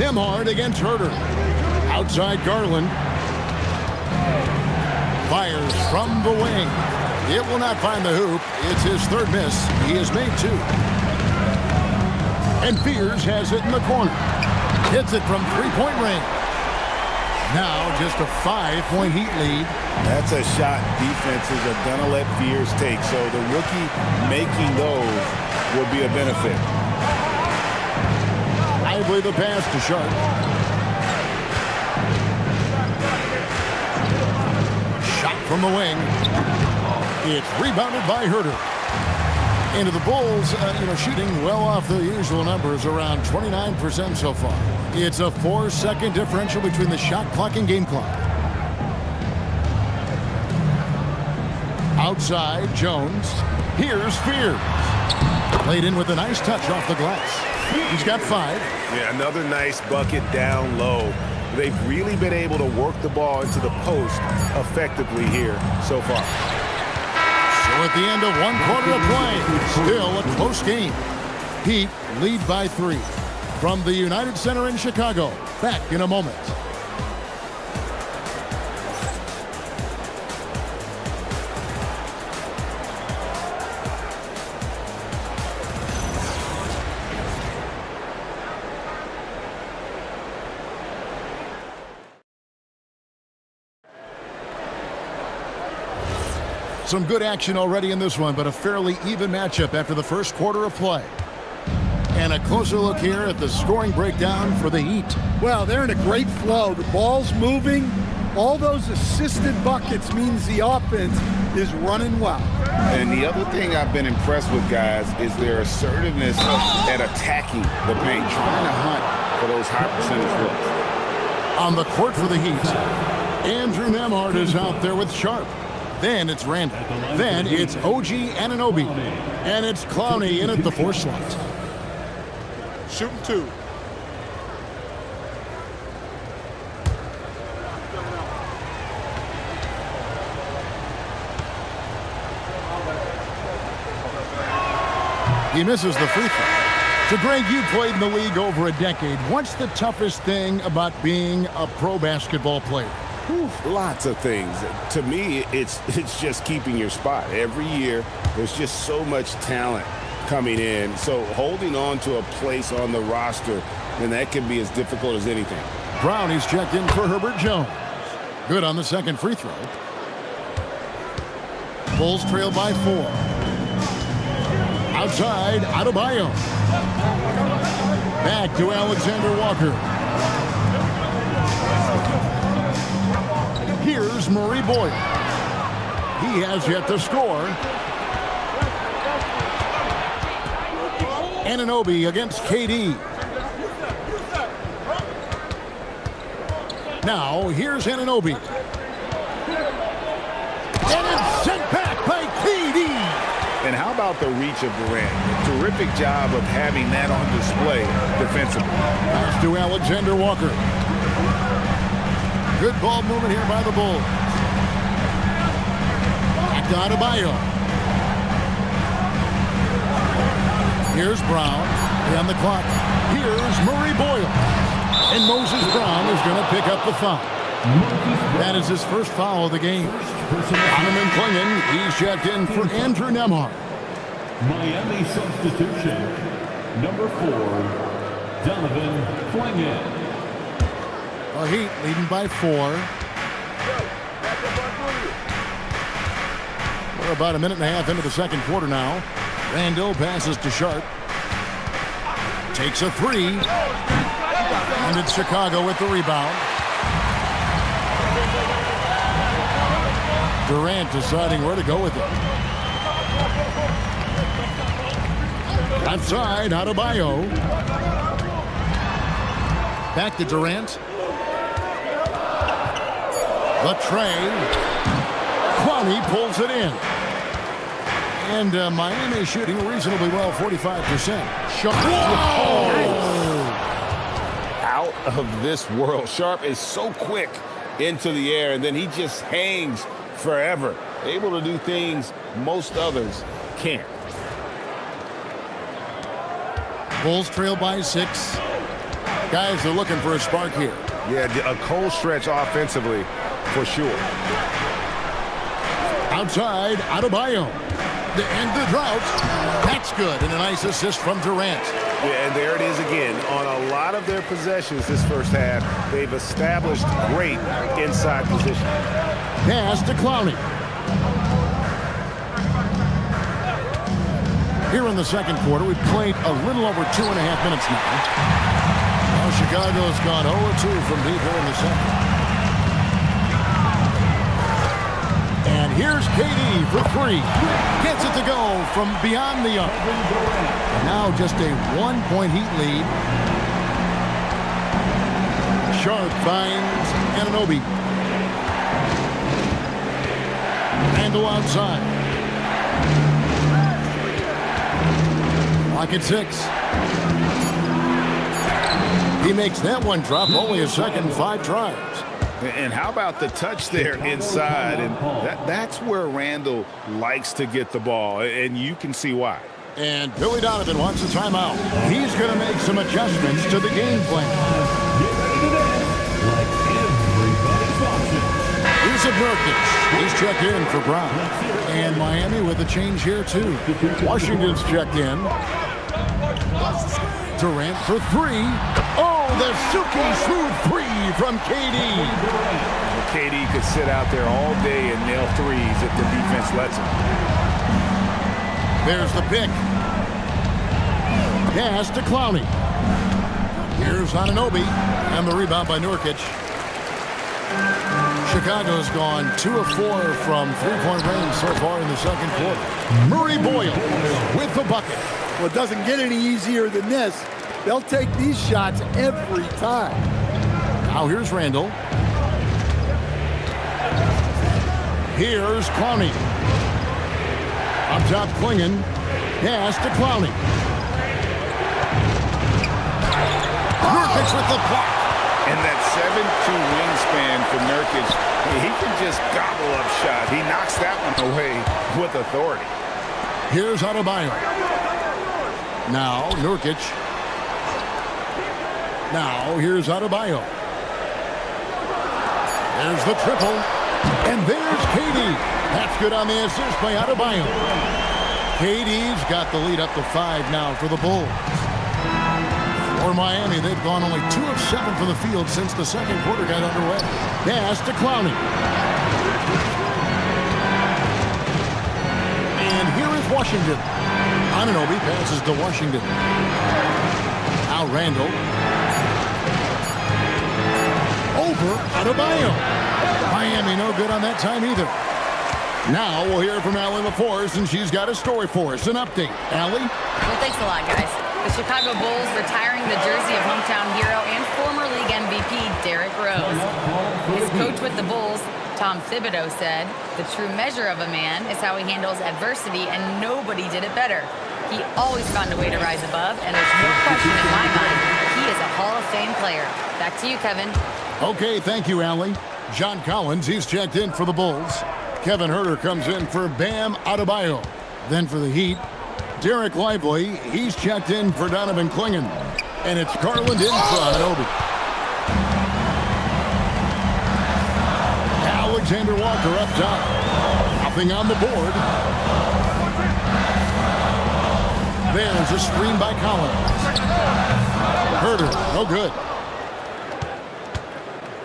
Nembhard against Herter. Outside Garland. Fires from the wing. It will not find the hoop. It's his 3rd miss. He has made 2. And Spears has it in the corner. Hits it from 3-point range. Now just a 5-point Heat lead. That's a shot defenses are going to let Spears take. So the rookie making those will be a benefit. Lively the pass to Sharp. Shot from the wing. It's rebounded by Herter. Into the Bulls, shooting well off the usual numbers, around 29% so far. It's a 4-second differential between the shot clock and game clock. Outside, Jones. Here's Spears. Played in with a nice touch off the glass. He's got 5. Yeah, another nice bucket down low. They've really been able to work the ball into the post effectively here so far. So at the end of 1 quarter of play, still a close game. Heat lead by 3. From the United Center in Chicago, back in a moment. Some good action already in this one, but a fairly even matchup after the first quarter of play. And a closer look here at the scoring breakdown for the Heat. Well, they're in a great flow. The ball's moving. All those assisted buckets means the offense is running well. And the other thing I've been impressed with, guys, is their assertiveness at attacking the paint, trying to hunt for those high percentage looks. On the court for the Heat, Andrew Nembhard is out there with Sharp. Then it's Randall. Then it's OG Anunoby. And it's Clowney in at the 4 slot. Shooting 2. He misses the free throw. So, Greg, you played in the league over a decade. What's the toughest thing about being a pro basketball player? Lots of things. To me, it's just keeping your spot. Every year, there's just so much talent coming in. So holding on to a place on the roster, and that can be as difficult as anything. Brown, he's checked in for Herbert Jones. Good on the second free throw. Bulls trail by 4. Outside, Adebayo. Back to Alexander Walker. Here's Murray Boyle. He has yet to score. Anunoby against KD. Now, here's Anunoby. And it's sent back by KD. And how about the reach of Durant? A terrific job of having that on display defensively. Pass to Alexander Walker. Good ball movement here by the Bulls. Back to Adebayo. Here's Brown. On the clock. Here's Murray Boyle. And Moses Brown is going to pick up the foul. That is his first foul of the game. Donovan Clingan, he's checked in for Andrew Nembhard. Miami substitution, number 4, Donovan Clingan. Heat leading by 4. We're about a minute and a half into the second quarter now. Randall passes to Sharp. Takes a 3. And it's Chicago with the rebound. Durant deciding where to go with it. Outside, Adebayo. Back to Durant. The tray. Kwame pulls it in. And Miami shooting reasonably well, 45%. Out of this world. Sharp is so quick into the air, and then he just hangs forever. Able to do things most others can't. Bulls trail by 6. Guys are looking for a spark here. Yeah, a cold stretch offensively for sure. Outside, Adebayo. To end the drought. That's good. And a nice assist from Durant. Yeah, and there it is again. On a lot of their possessions this first half, they've established great inside position. Pass to Clowney. Here in the second quarter, we've played a little over 2.5 minutes now. Now Chicago's gone 0-2 from deep here in the second. And here's KD for 3. Gets it to go from beyond the arc. Now just a 1-point Heat lead. Sharp finds Anunoby. Randall outside. Clock at 6. He makes that one drop. Only a second, 5 tries. And how about the touch there inside? And that's where Randall likes to get the ball, and you can see why. And Billy Donovan wants a timeout. He's going to make some adjustments to the game plan. Here's a Nurkic. He's checked in for Brown. And Miami with a change here, too. Washington's checked in. Durant for 3. Oh, the silky smooth 3 from KD. KD could sit out there all day and nail threes if the defense lets him. There's the pick. Pass to Clowney. Here's Anunoby. And the rebound by Nurkic. Chicago's gone 2 of 4 from three-point range so far in the second quarter. Murray Boyle with the bucket. Well, it doesn't get any easier than this. They'll take these shots every time. Now here's Randall. Here's Clowney. Up top, Clingan. Pass to Clowney. Nurkic with the block. And that 7'2" wingspan for Nurkic, he can just gobble up shots. He knocks that one away with authority. Here's Adebayo. Now Nurkic. Now here's Adebayo. There's the triple. And there's KD. That's good on the assist by Adebayo. KD's got the lead up to 5 now for the Bulls. For Miami, they've gone only 2 of 7 from the field since the second quarter got underway. Pass to Clowney. And here is Washington. Anunoby passes to Washington. Now Randall. Over Adebayo. Miami no good on that time either. Now we'll hear from Allie LaForce, and she's got a story for us. An update. Allie? Well, thanks a lot, guys. The Chicago Bulls retiring the jersey of hometown hero and former league MVP Derrick Rose. His coach with the Bulls, Tom Thibodeau, said, "The true measure of a man is how he handles adversity, and nobody did it better. He always found a way to rise above, and there's no question in my mind, he is a Hall of Fame player." Back to you, Kevin. Okay, thank you, Allie. John Collins, he's checked in for the Bulls. Kevin Huerter comes in for Bam Adebayo. Then for the Heat, Derek Lively, he's checked in for Donovan Clingan. And it's Garland in for Anunoby. Alexander Walker up top. Nothing on the board. There's a screen by Collins. Huerter, no good.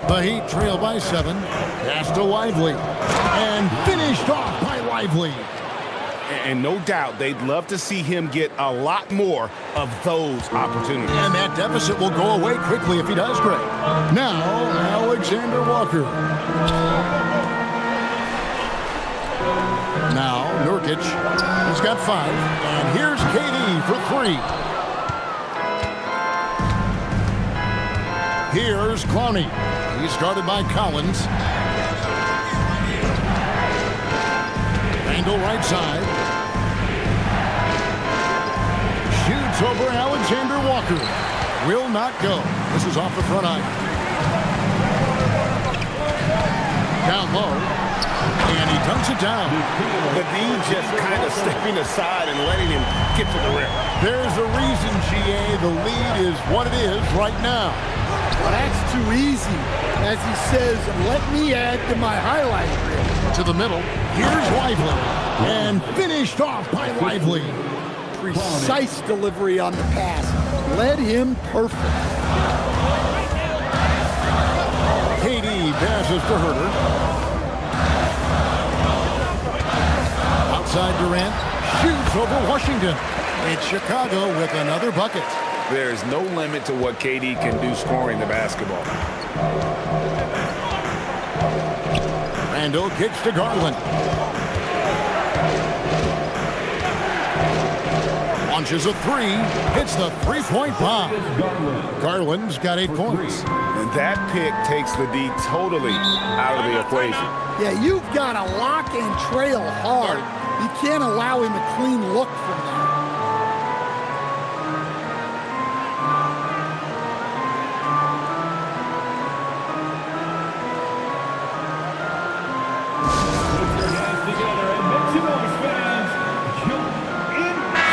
The Heat trail by 7. Pass to Lively. And finished off by Lively. And no doubt they'd love to see him get a lot more of those opportunities. And that deficit will go away quickly if he does great. Now, Alexander Walker. Now, Nurkic. He's got 5. And here's KD for 3. Here's Clowney. He's guarded by Collins. Randall right side. Shoots over Alexander Walker. Will not go. This is off the front eye. Down low. And he dunks it down. The D just kind of stepping aside and letting him get to the rim. There's a reason, GA. The lead is what it is right now. Well, that's too easy. As he says, let me add to my highlight reel. To the middle. Here's Lively. And finished off by Lively. Precise delivery on the pass. Led him perfect. KD passes to Huerter. Outside Durant. Shoots over Washington. It's Chicago with another bucket. There's no limit to what KD can do scoring the basketball. Randall kicks to Garland. Launches a 3. Hits the three-point bomb. Garland's got 8 points. And that pick takes the D totally out of the equation. Yeah, you've got to lock and trail hard. You can't allow him a clean look from that.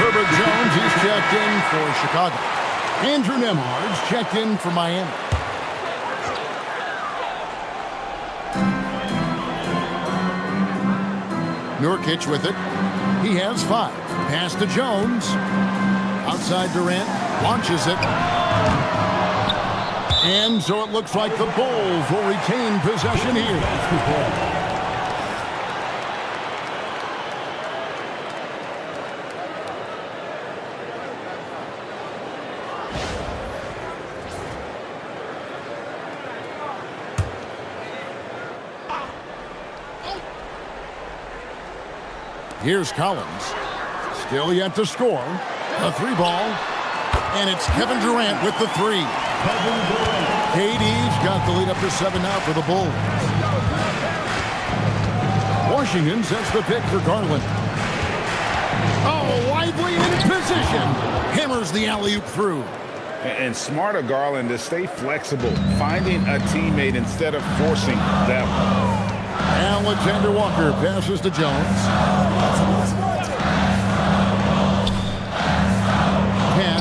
Herbert Jones, he's checked in for Chicago. Andrew Nembhard's checked in for Miami. Nurkic with it. He has 5. Pass to Jones. Outside Durant. Launches it. And so it looks like the Bulls will retain possession here. Here's Collins. Still yet to score. A 3 ball. And it's Kevin Durant with the 3. KD's got the lead up to 7 now for the Bulls. Washington sets the pick for Garland. Oh, Lively in position. Hammers the alley-oop through. And smart of Garland to stay flexible, finding a teammate instead of forcing them. Alexander Walker passes to Jones.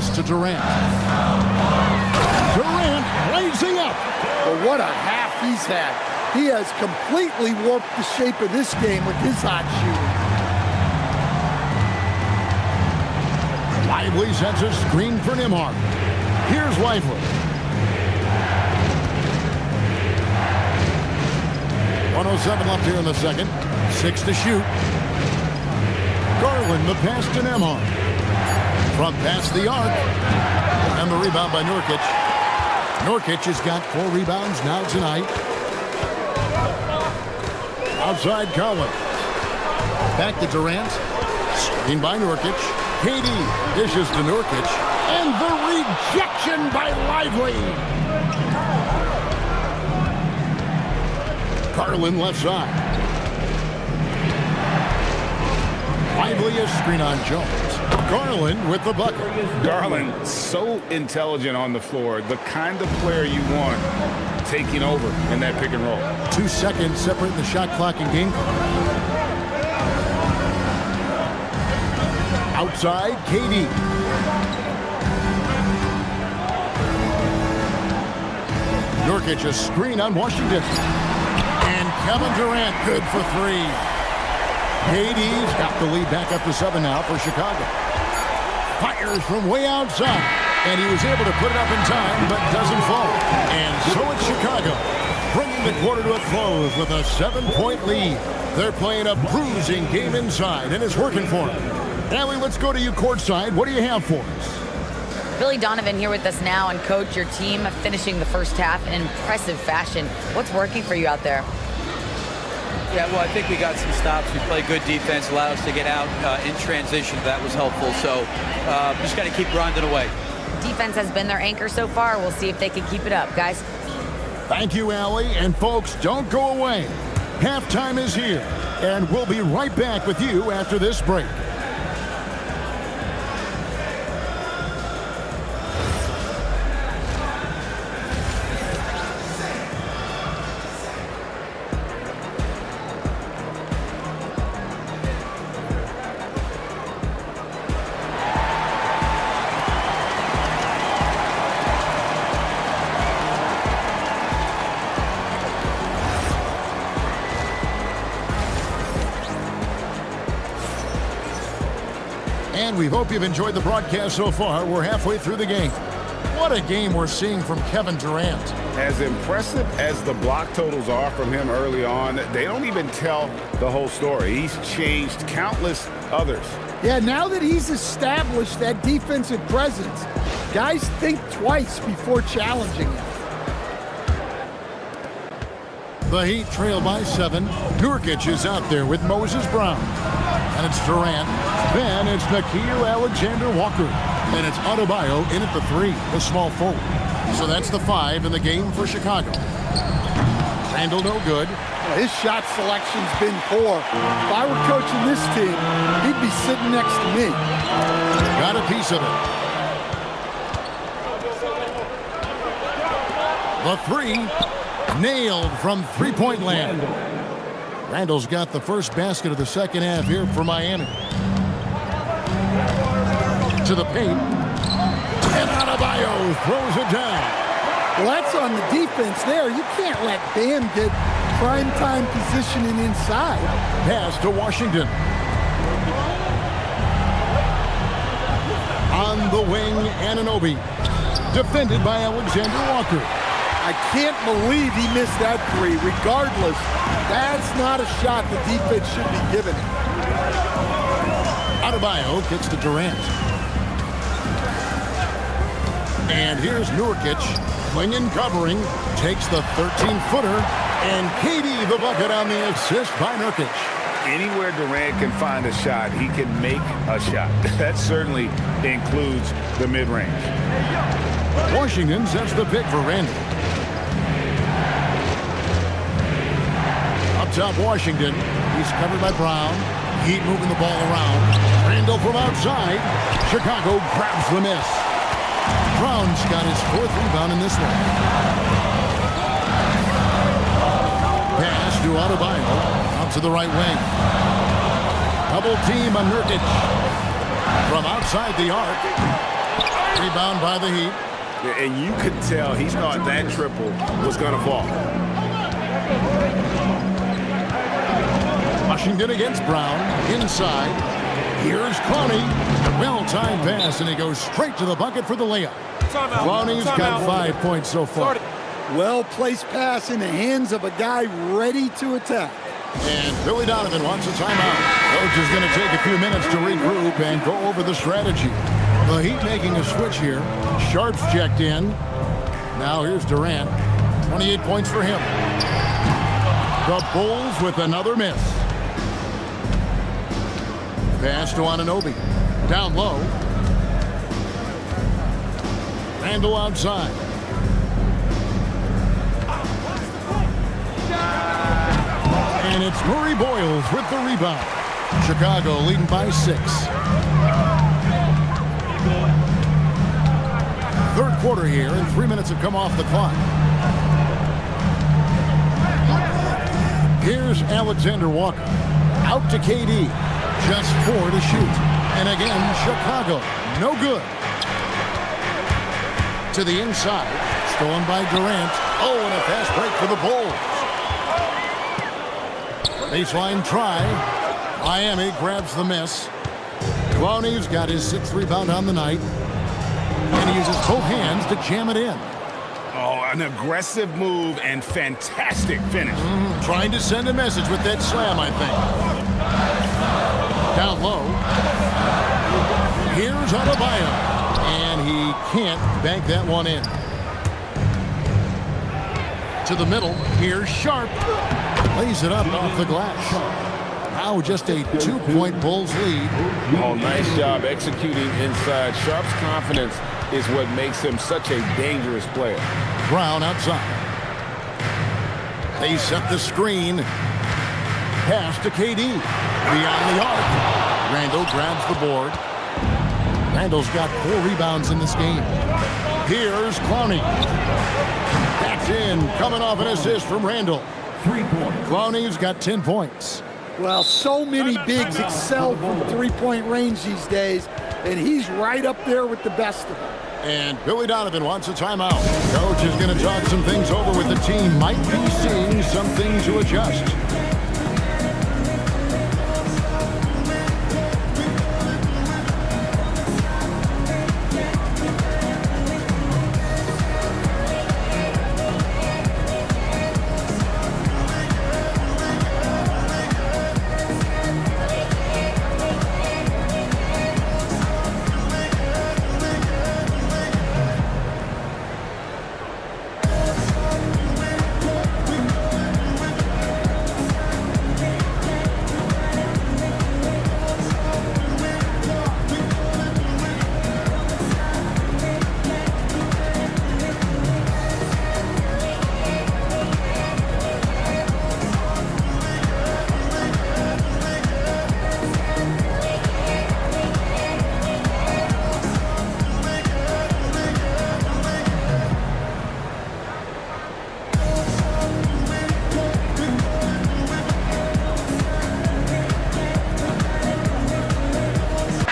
Pass to Durant. Durant raising up. But what a half he's had. He has completely warped the shape of this game with his hot shooting. Lively sets a screen for Nembhard. Here's Lively. .107 left here in the second. 6 to shoot. Garland the pass to Nembhard. Front past the arc. And the rebound by Nurkic. Nurkic has got 4 rebounds now tonight. Outside Collins. Back to Durant. Screen by Nurkic. KD dishes to Nurkic. And the rejection by Lively. Garland left side. Lively a screen on Jones. Garland with the bucket. Garland, so intelligent on the floor. The kind of player you want taking over in that pick and roll. 2 seconds separating the shot clock and game clock. Outside, KD. Nurkic a screen on Washington. And Kevin Durant good for 3. KD's got the lead back up to 7 now for Chicago. Fires from way outside. And he was able to put it up in time, but doesn't fall. And so it's Chicago, bringing the quarter to a close with a 7-point lead. They're playing a bruising game inside, and it's working for them. Allie, let's go to you courtside. What do you have for us? Billy Donovan here with us now, and coach, your team finishing the first half in impressive fashion. What's working for you out there? Yeah, well, I think we got some stops. We played good defense, allowed us to get out in transition. That was helpful. So just got to keep grinding away. Defense has been their anchor so far. We'll see if they can keep it up, guys. Thank you, Allie. And folks, don't go away. Halftime is here, and we'll be right back with you after this break. And we hope you've enjoyed the broadcast so far. We're halfway through the game. What a game we're seeing from Kevin Durant. As impressive as the block totals are from him early on, they don't even tell the whole story. He's changed countless others. Yeah, now that he's established that defensive presence, guys think twice before challenging him. The Heat trail by 7. Nurkic is out there with Moses Brown. And it's Durant. Then it's Nickeil Alexander-Walker. And it's Adebayo in at the 3, the small forward. So that's the 5 in the game for Chicago. Randall no good. Well, his shot selection's been poor. If I were coaching this team, he'd be sitting next to me. Got a piece of it. The 3, nailed from three-point land. Randall's got the first basket of the second half here for Miami. To the paint. And Adebayo throws it down. Well, that's on the defense there. You can't let Bam get prime-time positioning inside. Pass to Washington. On the wing, Anunoby. Defended by Alexander-Walker. I can't believe he missed that 3. Regardless, that's not a shot the defense should be giving him. Adebayo gets to Durant. And here's Nurkic, clinging, covering, takes the 13-footer, and KD the bucket on the assist by Nurkic. Anywhere Durant can find a shot, he can make a shot. That certainly includes the mid-range. Washington sets the pick for Randall. Up top, Washington. He's covered by Brown. Heat moving the ball around. Randall from outside. Chicago grabs the miss. Brown's got his 4th rebound in this one. Pass to Adebayo. Out to the right wing. Double team on Nurkic. From outside the arc. Rebound by the Heat. And you could tell he thought that triple was going to fall. Washington against Brown. Inside. Here's Clowney. Well-timed pass, and he goes straight to the bucket for the layup. Clowney's got 5 points so far. Well-placed pass in the hands of a guy ready to attack. And Billy Donovan wants a timeout. Coach is going to take a few minutes to regroup and go over the strategy. The Heat making a switch here. Sharp's checked in. Now here's Durant. 28 points for him. The Bulls with another miss. Pass to Anunoby. Down low. Randall outside. And it's Murray Boyles with the rebound. Chicago leading by 6. Third quarter here, and 3 minutes have come off the clock. Here's Alexander Walker. Out to KD. Just 4 to shoot. And again, Chicago. No good. To the inside. Stolen by Durant. Oh, and a fast break for the Bulls. Baseline try. Miami grabs the miss. Clowney's got his 6th rebound on the night. And he uses both hands to jam it in. Oh, an aggressive move and fantastic finish. Trying to send a message with that slam, I think. Down low. Here's Adebayo. And he can't bank that one in. To the middle. Here's Sharp. Lays it up off the glass. Now just a 2-point Bulls lead. Oh, nice job executing inside. Sharp's confidence is what makes him such a dangerous player. Brown outside. They set the screen. Pass to KD. Beyond the arc. Randall grabs the board. Randall's got 4 rebounds in this game. Here's Clowney. That's in. Coming off an assist from Randall. 3 points. Clowney's got 10 points. Well, so many bigs excel from three-point range these days, and he's right up there with the best of them. And Billy Donovan wants a timeout. Coach is going to talk some things over with the team. Might be seeing something to adjust.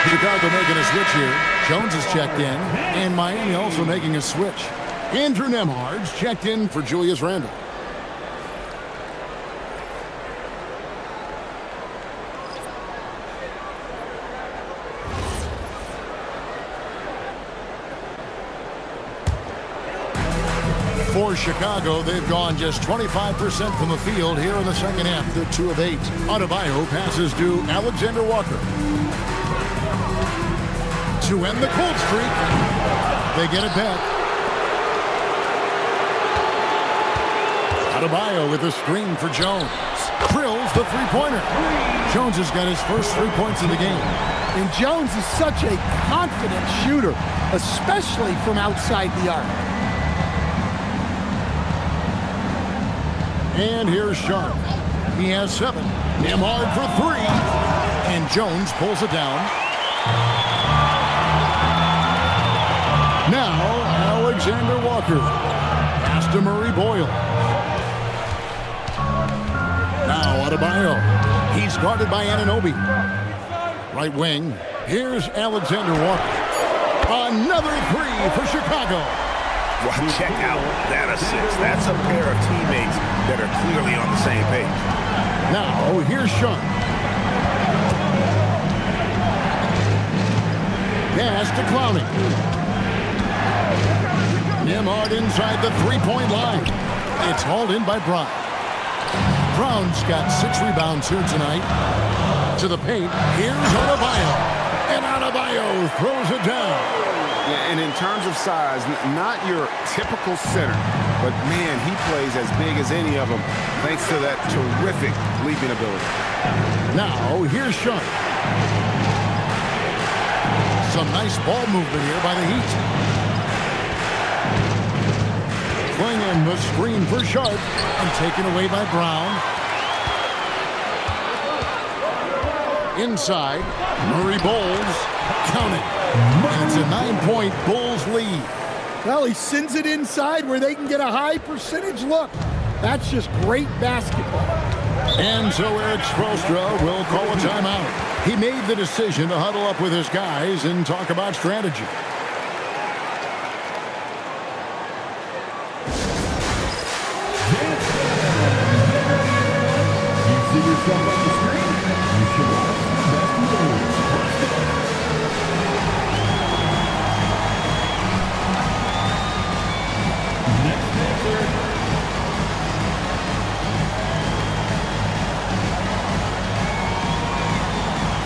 Chicago making a switch here. Jones is checked in, and Miami also making a switch. Andrew Nembhard's checked in for Julius Randle. For Chicago, they've gone just 25% from the field here in the second half. They're 2 of 8. Adebayo passes to Alexander Walker. To end the cold streak, they get it back. Adebayo with a screen for Jones. Drills the three-pointer. Jones has got his first 3 points in the game. And Jones is such a confident shooter, especially from outside the arc. And here's Sharp. He has 7. Nembhard for 3. And Jones pulls it down. Now, Alexander Walker. Pass to Murray Boyle. Now, Adebayo. He's guarded by Anunoby. Right wing. Here's Alexander Walker. Another three for Chicago. Well, check out that assist. That's a pair of teammates that are clearly on the same page. Now, here's Sean. Pass to Clowney. Nembhard inside the three-point line. It's hauled in by Brown. Brown's got 6 rebounds here tonight. To the paint, here's Adebayo. And Adebayo throws it down. Yeah, and in terms of size, not your typical center, but man, he plays as big as any of them thanks to that terrific leaping ability. Now, here's Sean. Some nice ball movement here by the Heat. Clingan the screen for Sharp and taken away by Brown. Inside, Murray Bowles, count it. And it's a 9-point Bulls lead. Well, he sends it inside where they can get a high percentage look. That's just great basketball. And so Eric Spoelstra will call a timeout. He made the decision to huddle up with his guys and talk about strategy. You see yourself on the screen? You should watch the best moves. Next dancer.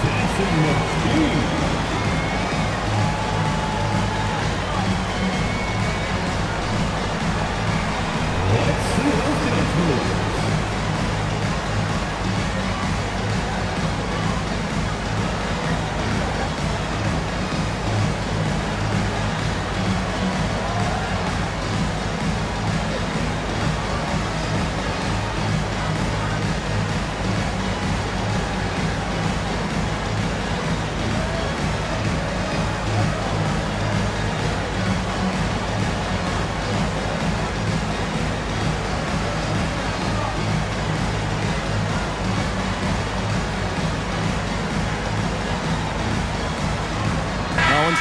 Dancing Machine. Let's see those dance moves.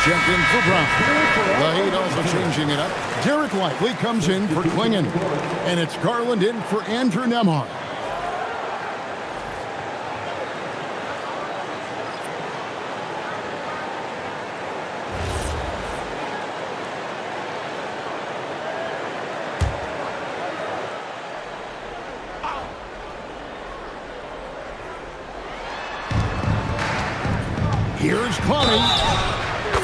Checked in for Brown. The Heat also changing it up. Derek Lively comes in for Clingan. And it's Garland in for Andrew Nembhard. Here's Clowney.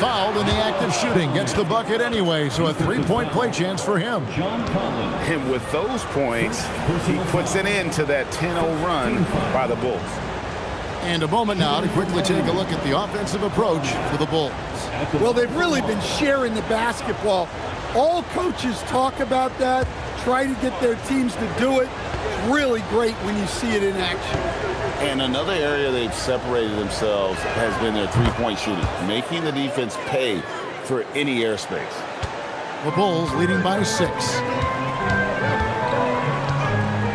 Fouled in the act of shooting. Gets the bucket anyway, so a 3-point play chance for him. And with those points, he puts an end to that 10-0 run by the Bulls. And a moment now to quickly take a look at the offensive approach for the Bulls. Well, they've really been sharing the basketball. All coaches talk about that, try to get their teams to do it. It's really great when you see it in action. And another area they've separated themselves has been their three-point shooting, making the defense pay for any airspace. The Bulls leading by 6.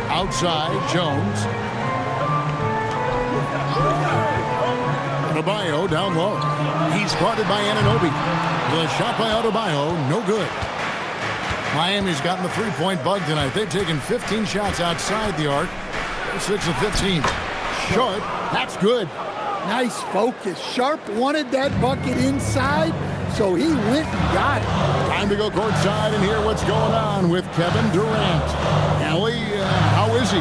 Outside, Jones. Adebayo down low. He's guarded by Anunoby. The shot by Adebayo, no good. Miami's gotten the three-point bug tonight. They've taken 15 shots outside the arc. They're 6 of 15. Sharp, that's good. Nice focus. Sharp wanted that bucket inside, so he went and got it. Time to go courtside and hear what's going on with Kevin Durant. Ellie, how is he?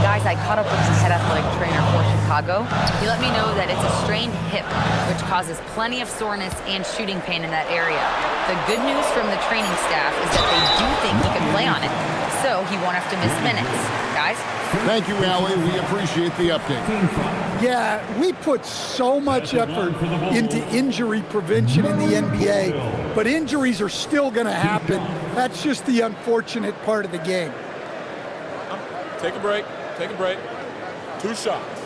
Guys, I caught up with his head athletic trainer for Chicago. He let me know that it's a strained hip, which causes plenty of soreness and shooting pain in that area. The good news from the training staff is that they do think he can play on it, so he won't have to miss minutes. Guys? Thank you, Allie. We appreciate the update. Yeah, we put so much effort into injury prevention in the NBA, but injuries are still going to happen. That's just the unfortunate part of the game. Take a break. Take a break. 2 shots.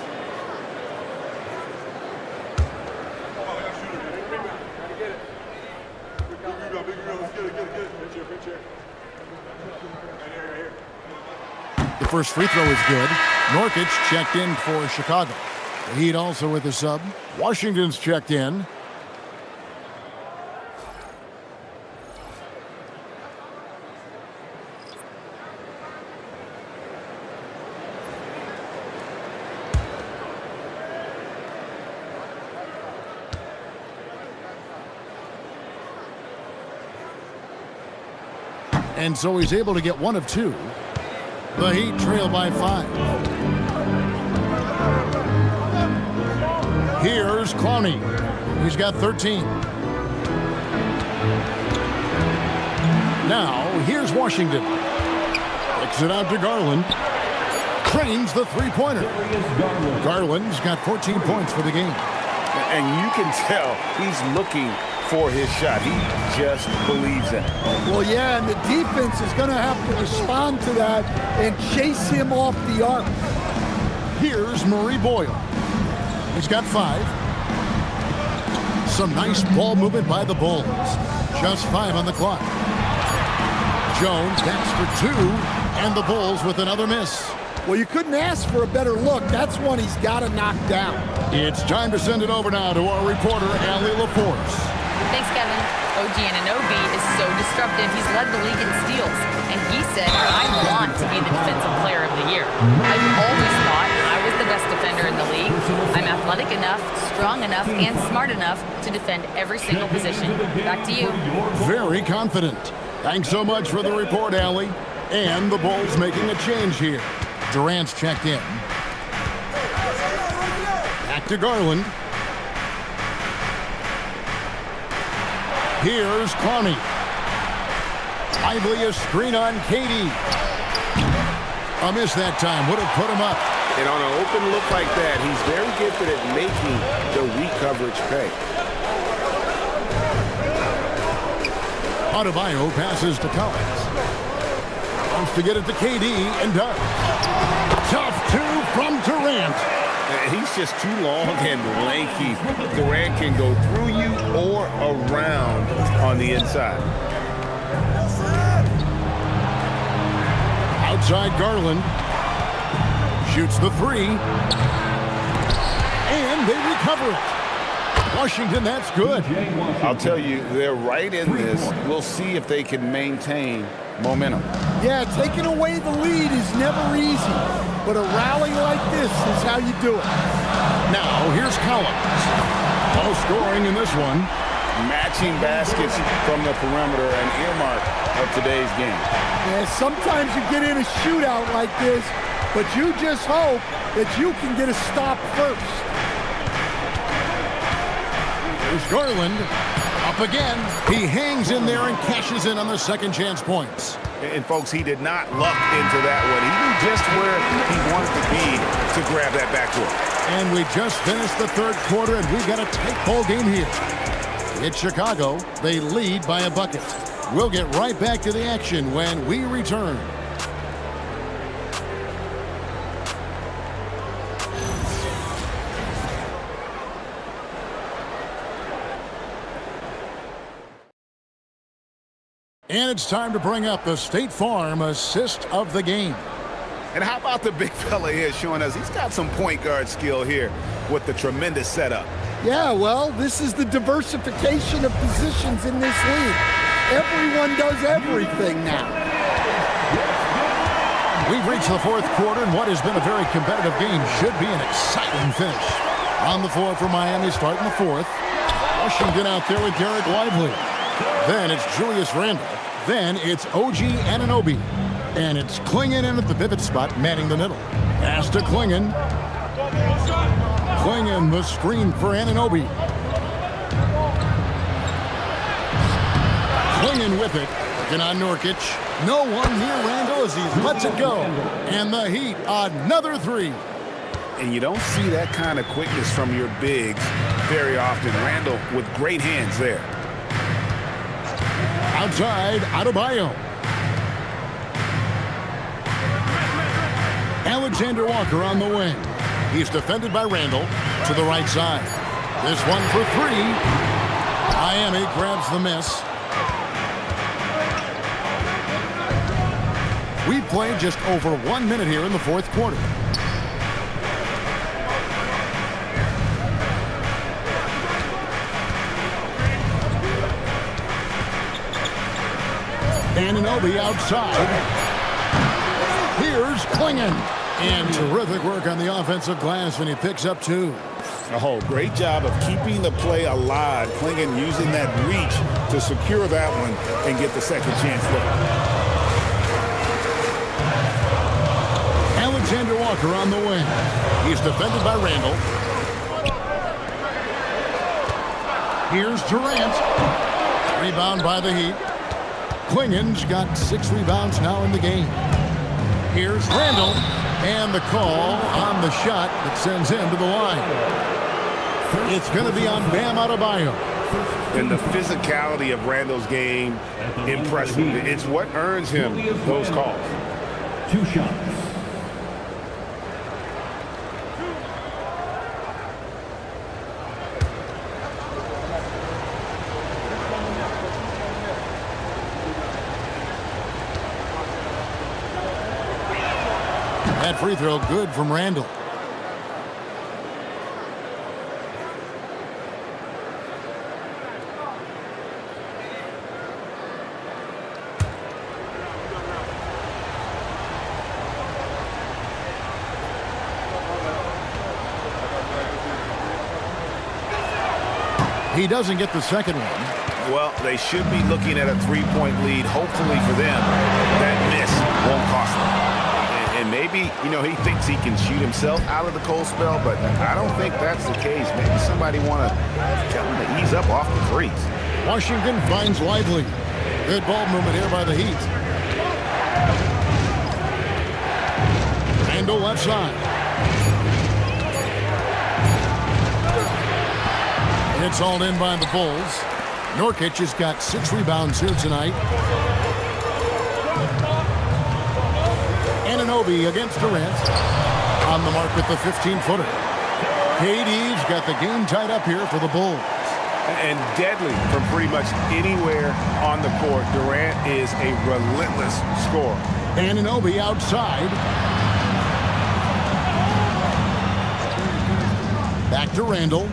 The first free throw is good. Nurkic checked in for Chicago. The Heat also with a sub. Washington's checked in. and so he's able to get one of two. The Heat trail by 5. Here's Clowney. He's got 13. Now, here's Washington. Kicks it out to Garland. Trains the three-pointer. Garland's got 14 points for the game. And you can tell he's looking for his shot. He just believes it. Well, yeah, and the defense is going to have to respond to that and chase him off the arc. Here's Murray Boyle. He's got 5. Some nice ball movement by the Bulls. Just 5 on the clock. Jones backs for 2, and the Bulls with another miss. Well, you couldn't ask for a better look. That's one he's got to knock down. It's time to send it over now to our reporter, Allie LaForce. Thanks, Kevin. OG Anunoby is so disruptive. He's led the league in steals. And he said, I want to be the defensive player of the year. I've always thought I was the best defender in the league. I'm athletic enough, strong enough, and smart enough to defend every single position. Back to you. Very confident. Thanks so much for the report, Allie. And the Bulls making a change here. Durant's checked in. Back to Garland. Here's Clowney. Lively a screen on Katie. A miss that time. Would have put him up. And on an open look like that, he's very gifted at making the weak coverage pay. Adebayo passes to Collins. Wants to get it to KD and does. Tough 2 from Durant. He's just too long and lanky. Durant can go through you or around on the inside. Outside Garland. Shoots the 3. And they recover it. Washington, that's good. I'll tell you, they're right in this. We'll see if they can maintain momentum. Yeah, taking away the lead is never easy, but a rally like this is how you do it. Now, here's Collins. No scoring in this one. Matching baskets from the perimeter, an earmark of today's game. Yeah, sometimes you get in a shootout like this, but you just hope that you can get a stop first. Here's Garland. Up again. He hangs in there and cashes in on the second chance points. And folks, he did not luck into that one. He knew just where he wanted to be to grab that backcourt. And we just finished the third quarter, and we've got a tight ball game here. It's Chicago. They lead by a bucket. We'll get right back to the action when we return. And it's time to bring up the State Farm assist of the game. And how about the big fella here showing us he's got some point guard skill here with the tremendous setup. Yeah, well, this is the diversification of positions in this league. Everyone does everything now. We've reached the fourth quarter, and what has been a very competitive game should be an exciting finish. On the floor for Miami starting the fourth. Washington out there with Derek Lively. Then it's Julius Randle. Then it's OG Anunoby. And it's Clingan in at the pivot spot, manning the middle. Pass to Clingan. Clingan, the screen for Anunoby. Clingan with it. Looking on Nurkic. No one near Randle as he lets it go. And the Heat, another 3. And you don't see that kind of quickness from your bigs very often. Randle with great hands there. Outside, Adebayo. Alexander Walker on the wing. He's defended by Randle to the right side. This one for 3. Miami grabs the miss. We've played just over 1 minute here in the fourth quarter. Anunoby outside. Here's Clingan. And terrific work on the offensive glass, and he picks up 2. Oh, great job of keeping the play alive. Clingan using that reach to secure that one and get the second chance look. Alexander Walker on the wing. He's defended by Randall. Here's Durant. Rebound by the Heat. Klingen's got 6 rebounds now in the game. Here's Randall. And the call on the shot that sends him to the line. It's going to be on Bam Adebayo. And the physicality of Randall's game, impressive. It's what earns him those calls. 2 shots. That free throw good from Randall. He doesn't get the second one. Well, they should be looking at a 3-point lead. Hopefully for them, that miss won't cost them. And maybe, he thinks he can shoot himself out of the cold spell, but I don't think that's the case. Maybe somebody want to tell him to ease up off the threes. Washington finds Lively. Good ball movement here by the Heat. Randall left side. It's all in by the Bulls. Nurkic has got 6 rebounds here tonight. Anunoby against Durant. On the mark with the 15-footer. KD's got the game tied up here for the Bulls. And deadly from pretty much anywhere on the court. Durant is a relentless scorer. Anunoby outside. Back to Randall.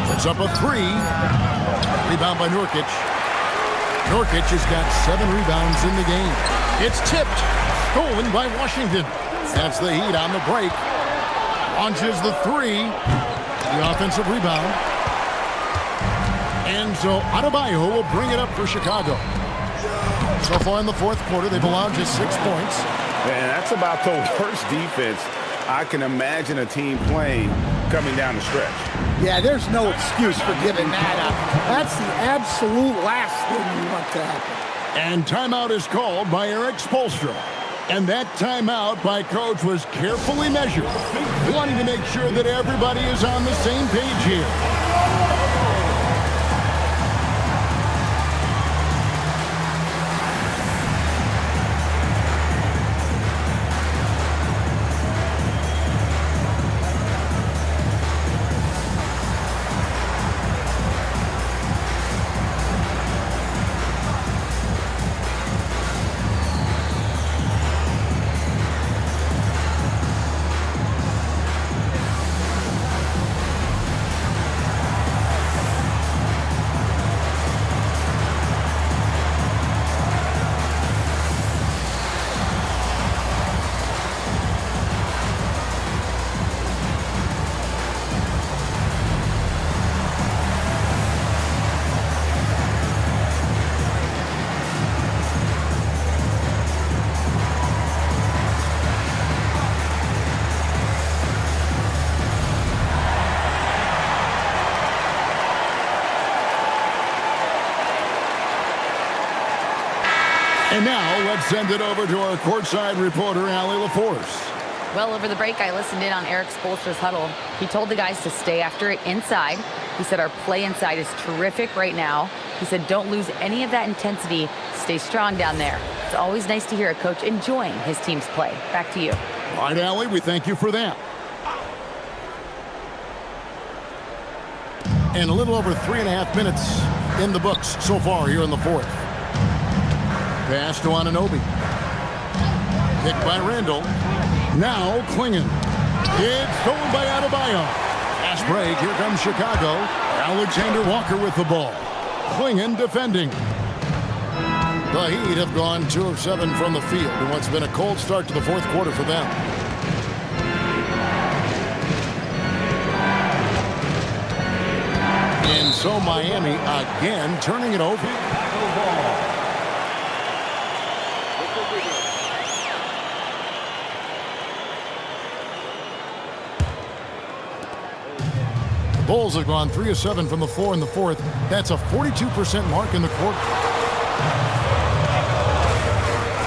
Puts up a 3. Rebound by Nurkic. Nurkic has got 7 rebounds in the game. It's tipped. Stolen by Washington. That's the Heat on the break. Launches the 3. The offensive rebound. And so Adebayo will bring it up for Chicago. So far in the fourth quarter, they've allowed just 6 points. And that's about the worst defense I can imagine a team playing coming down the stretch. Yeah, there's no excuse for giving that up. That's the absolute last thing you want to happen. And timeout is called by Eric Spoelstra. And that timeout by Coach was carefully measured, wanting to make sure that everybody is on the same page here. And now let's send it over to our courtside reporter, Allie LaForce. Well, over the break, I listened in on Eric Spoelstra's huddle. He told the guys to stay after it inside. He said our play inside is terrific right now. He said don't lose any of that intensity. Stay strong down there. It's always nice to hear a coach enjoying his team's play. Back to you. All right, Allie, we thank you for that. And a little over 3.5 minutes in the books so far here in the fourth. Pass to Anunoby. Picked by Randall. Now Klingen. It's stolen by Adebayo. Fast break. Here comes Chicago. Alexander Walker with the ball. Klingen defending. The Heat have gone 2 of 7 from the field in what's been a cold start to the fourth quarter for them. And so Miami again turning it over. Bulls have gone 3 of 7 from the floor in the fourth. That's a 42% mark in the quarter.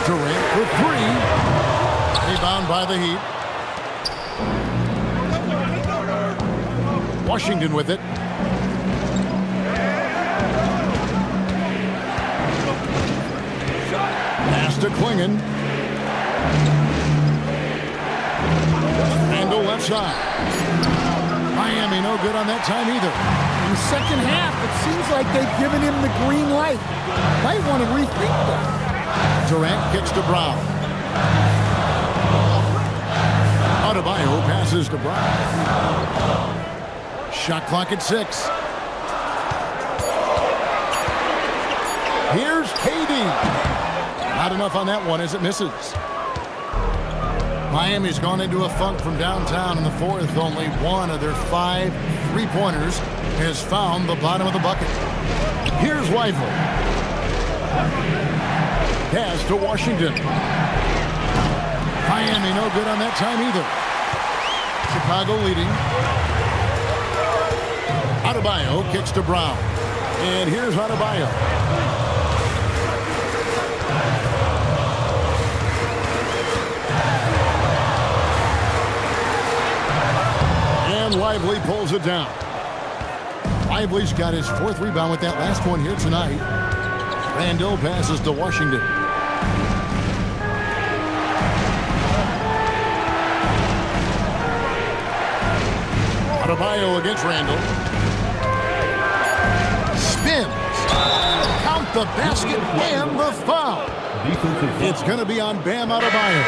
Durant for 3. Rebound by the Heat. Washington with it. Pass to Klingon. Randall left side. Miami no good on that time either. In the second half, it seems like they've given him the green light. Might want to rethink that. Durant kicks to Brown. Adebayo passes to Brown. Shot clock at 6. Here's KD. Not enough on that one as it misses. Miami's gone into a funk from downtown in the fourth. Only one of their 5 3-pointers has found the bottom of the bucket. Here's Lively. Pass to Washington. Miami no good on that time either. Chicago leading. Adebayo kicks to Brown. And here's Adebayo. And Lively pulls it down. Lively's got his 4th rebound with that last one here tonight. Randall passes to Washington. Adebayo against Randall. Spins. Count the basket and the foul. It's going to be on Bam Adebayo.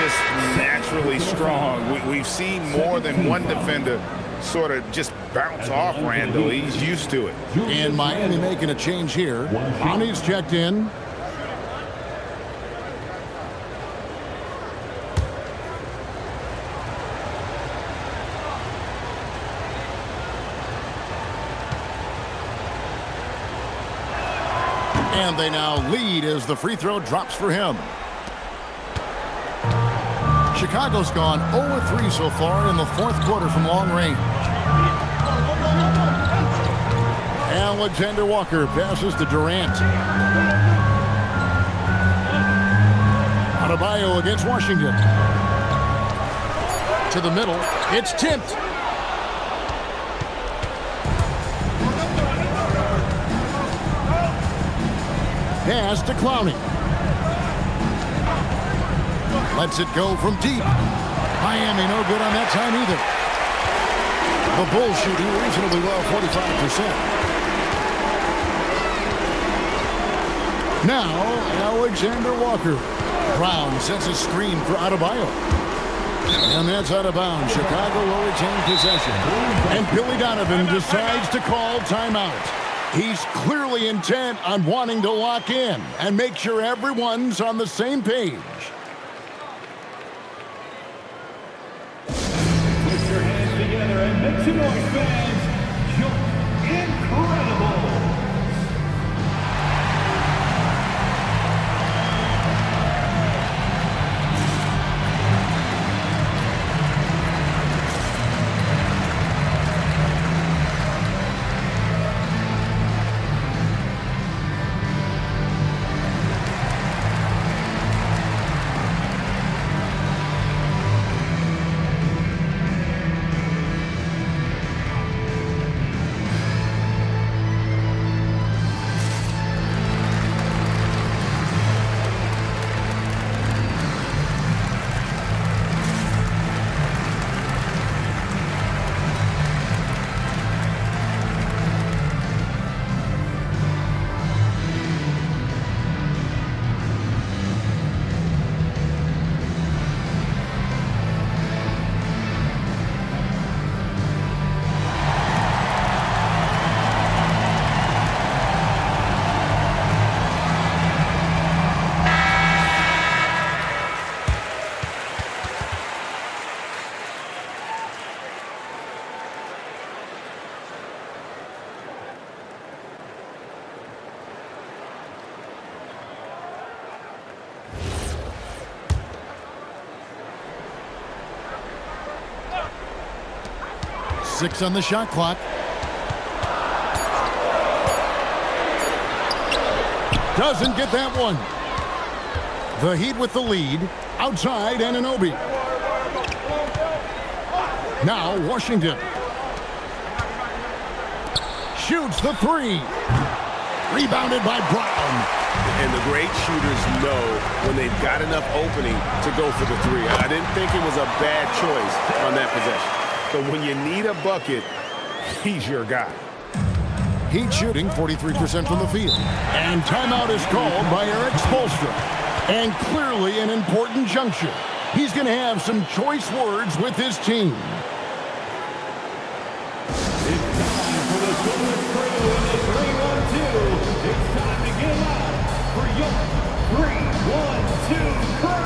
Just naturally strong. We've seen more than one defender sort of just bounce off Randall. He's used to it. And Miami making a change here. Bonnie's checked in. And they now lead as the free throw drops for him. Chicago's gone 0-3 so far in the fourth quarter from long range. Alexander Walker passes to Durant. Adebayo against Washington. To the middle. It's tipped. Pass to Clowney. Lets it go from deep. Miami no good on that time either. The Bulls shooting reasonably well, 45%. Now, Alexander Walker. Brown sets a screen for Adebayo. And that's out of bounds. Chicago will retain possession. And Billy Donovan decides to call timeout. He's clearly intent on wanting to lock in and make sure everyone's on the same page. Put your hands together and make some noise, fans. You're incredible. 6 on the shot clock. Doesn't get that one. The Heat with the lead. Outside Anunoby. Now Washington. Shoots the 3. Rebounded by Brown. And the great shooters know when they've got enough opening to go for the 3. I didn't think it was a bad choice on that possession. But when you need a bucket, he's your guy. Heat shooting 43% from the field. And timeout is called by Eric Spoelstra. And clearly an important juncture. He's going to have some choice words with his team. It's time for the Golden Crew in the 3-1-2. It's time to get out for your 3-1-2 crew.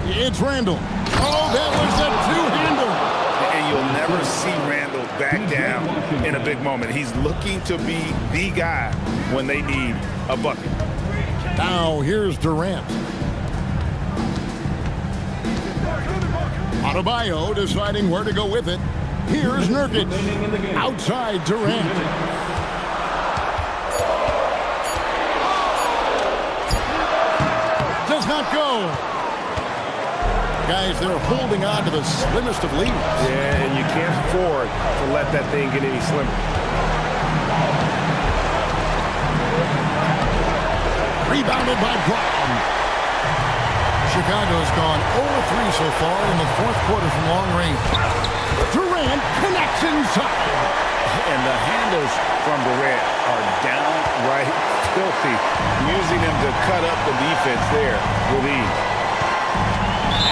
It's Randall. Oh, that was a two-hander. And you'll never see Randall back down in a big moment. He's looking to be the guy when they need a bucket. Now here's Durant. Adebayo deciding where to go with it. Here's Nurkic. Outside Durant. Does not go. Guys, they're holding on to the slimmest of leads. Yeah, and you can't afford to let that thing get any slimmer. Rebounded by Brown. Chicago's gone 0-3 so far in the fourth quarter from long range. Durant connects inside. And the handles from Durant are downright filthy, using him to cut up the defense there with ease.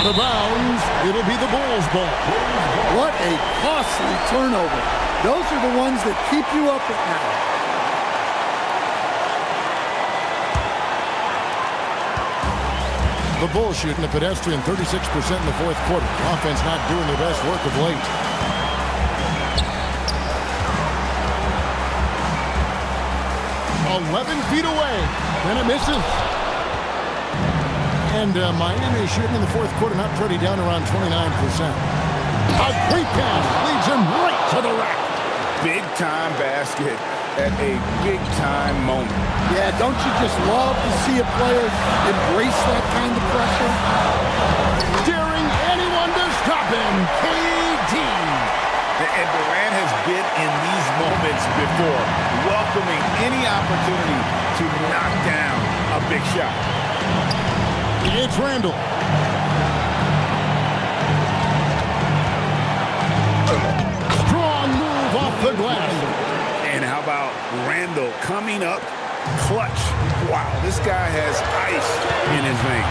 Out of bounds, it'll be the Bulls' ball. What a costly turnover. Those are the ones that keep you up at night. The Bulls shooting a pedestrian 36% in the fourth quarter. The offense not doing their best work of late. "11 feet away, and it misses." And Miami is shooting in the fourth quarter, not pretty, down around 29%. A great pass leads him right to the rack. Big-time basket at a big-time moment. Yeah, don't you just love to see a player embrace that kind of pressure? Daring anyone to stop him, KD. And Durant has been in these moments before, welcoming any opportunity to knock down a big shot. It's Randall. Strong move off the glass. And how about Randall coming up clutch? Wow, this guy has ice in his veins.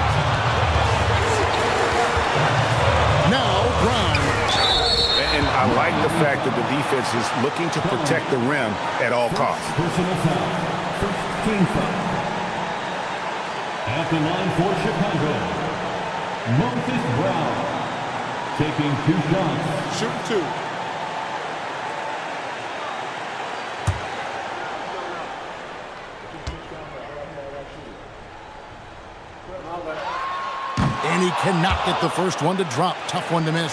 Now Brown. And I like the fact that the defense is looking to protect the rim at all costs. Personal foul. First team foul. At the line for Chicago, Moses Brown taking 2 shots. Shoot 2. And he cannot get the first one to drop. Tough one to miss.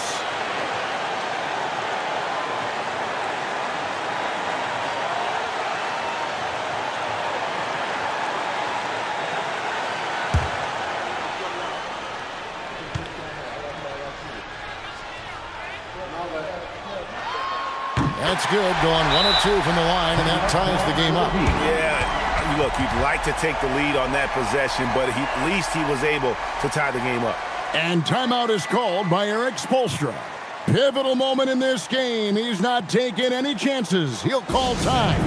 That's good, going 1 or 2 from the line, and that ties the game up. Yeah, look, you'd like to take the lead on that possession, but at least he was able to tie the game up. And timeout is called by Eric Spoelstra. Pivotal moment in this game. He's not taking any chances. He'll call time.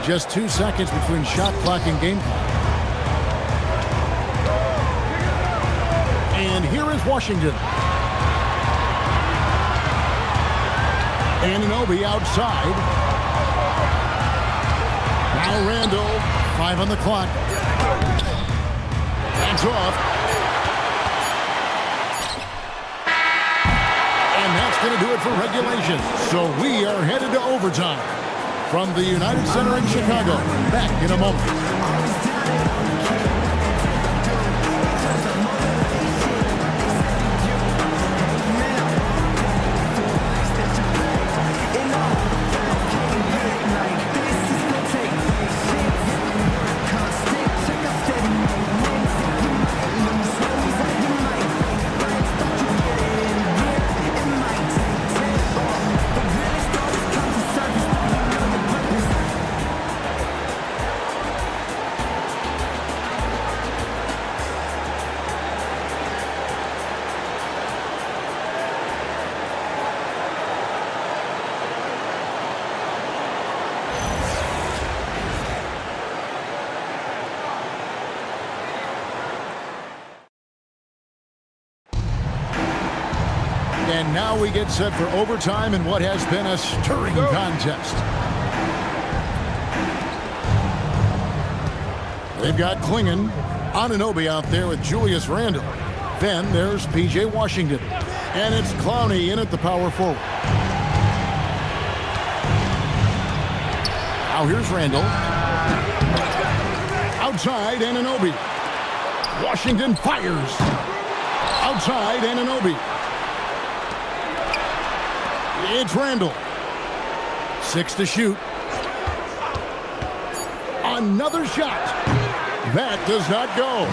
Just 2 seconds between shot clock and game clock. And here is Washington. Anunoby outside. Now Randall, 5 on the clock. That's off. And that's going to do it for regulation. So we are headed to overtime. From the United Center in Chicago, back in a moment. And now we get set for overtime in what has been a stirring contest. They've got Klingon, Anunoby out there with Julius Randle. Then there's P.J. Washington. And it's Clowney in at the power forward. Now here's Randle. Outside, Anunoby. Washington fires. Outside, Anunoby. It's Randall. 6 to shoot. Another shot. That does not go.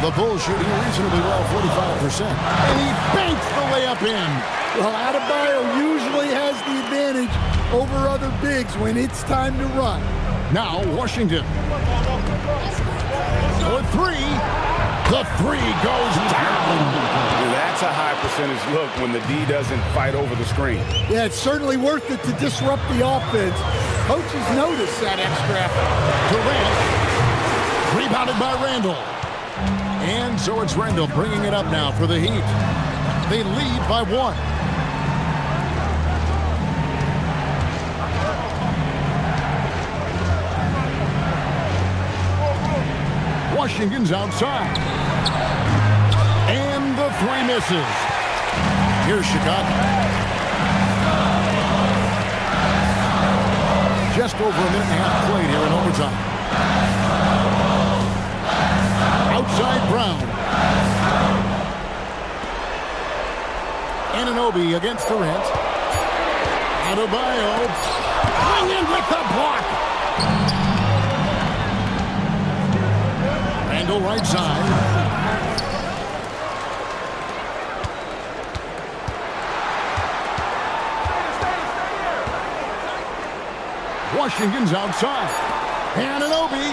The Bulls shooting reasonably well, 45%. And he banks the layup in. Well, Adebayo usually has the advantage over other bigs when it's time to run. Now Washington. For 3. The 3 goes down. That's a high percentage look when the D doesn't fight over the screen. Yeah, it's certainly worth it to disrupt the offense. Coaches notice that extra effort. Durant, rebounded by Randall. And so it's Randall bringing it up now for the Heat. They lead by 1. Washington's outside. And the three misses. Here's Chicago. Just over a minute and a half played here in overtime. Outside Brown. Anunoby against Durant. Adebayo. Hang in with the block. Randall right side. Washington's outside. Anunoby.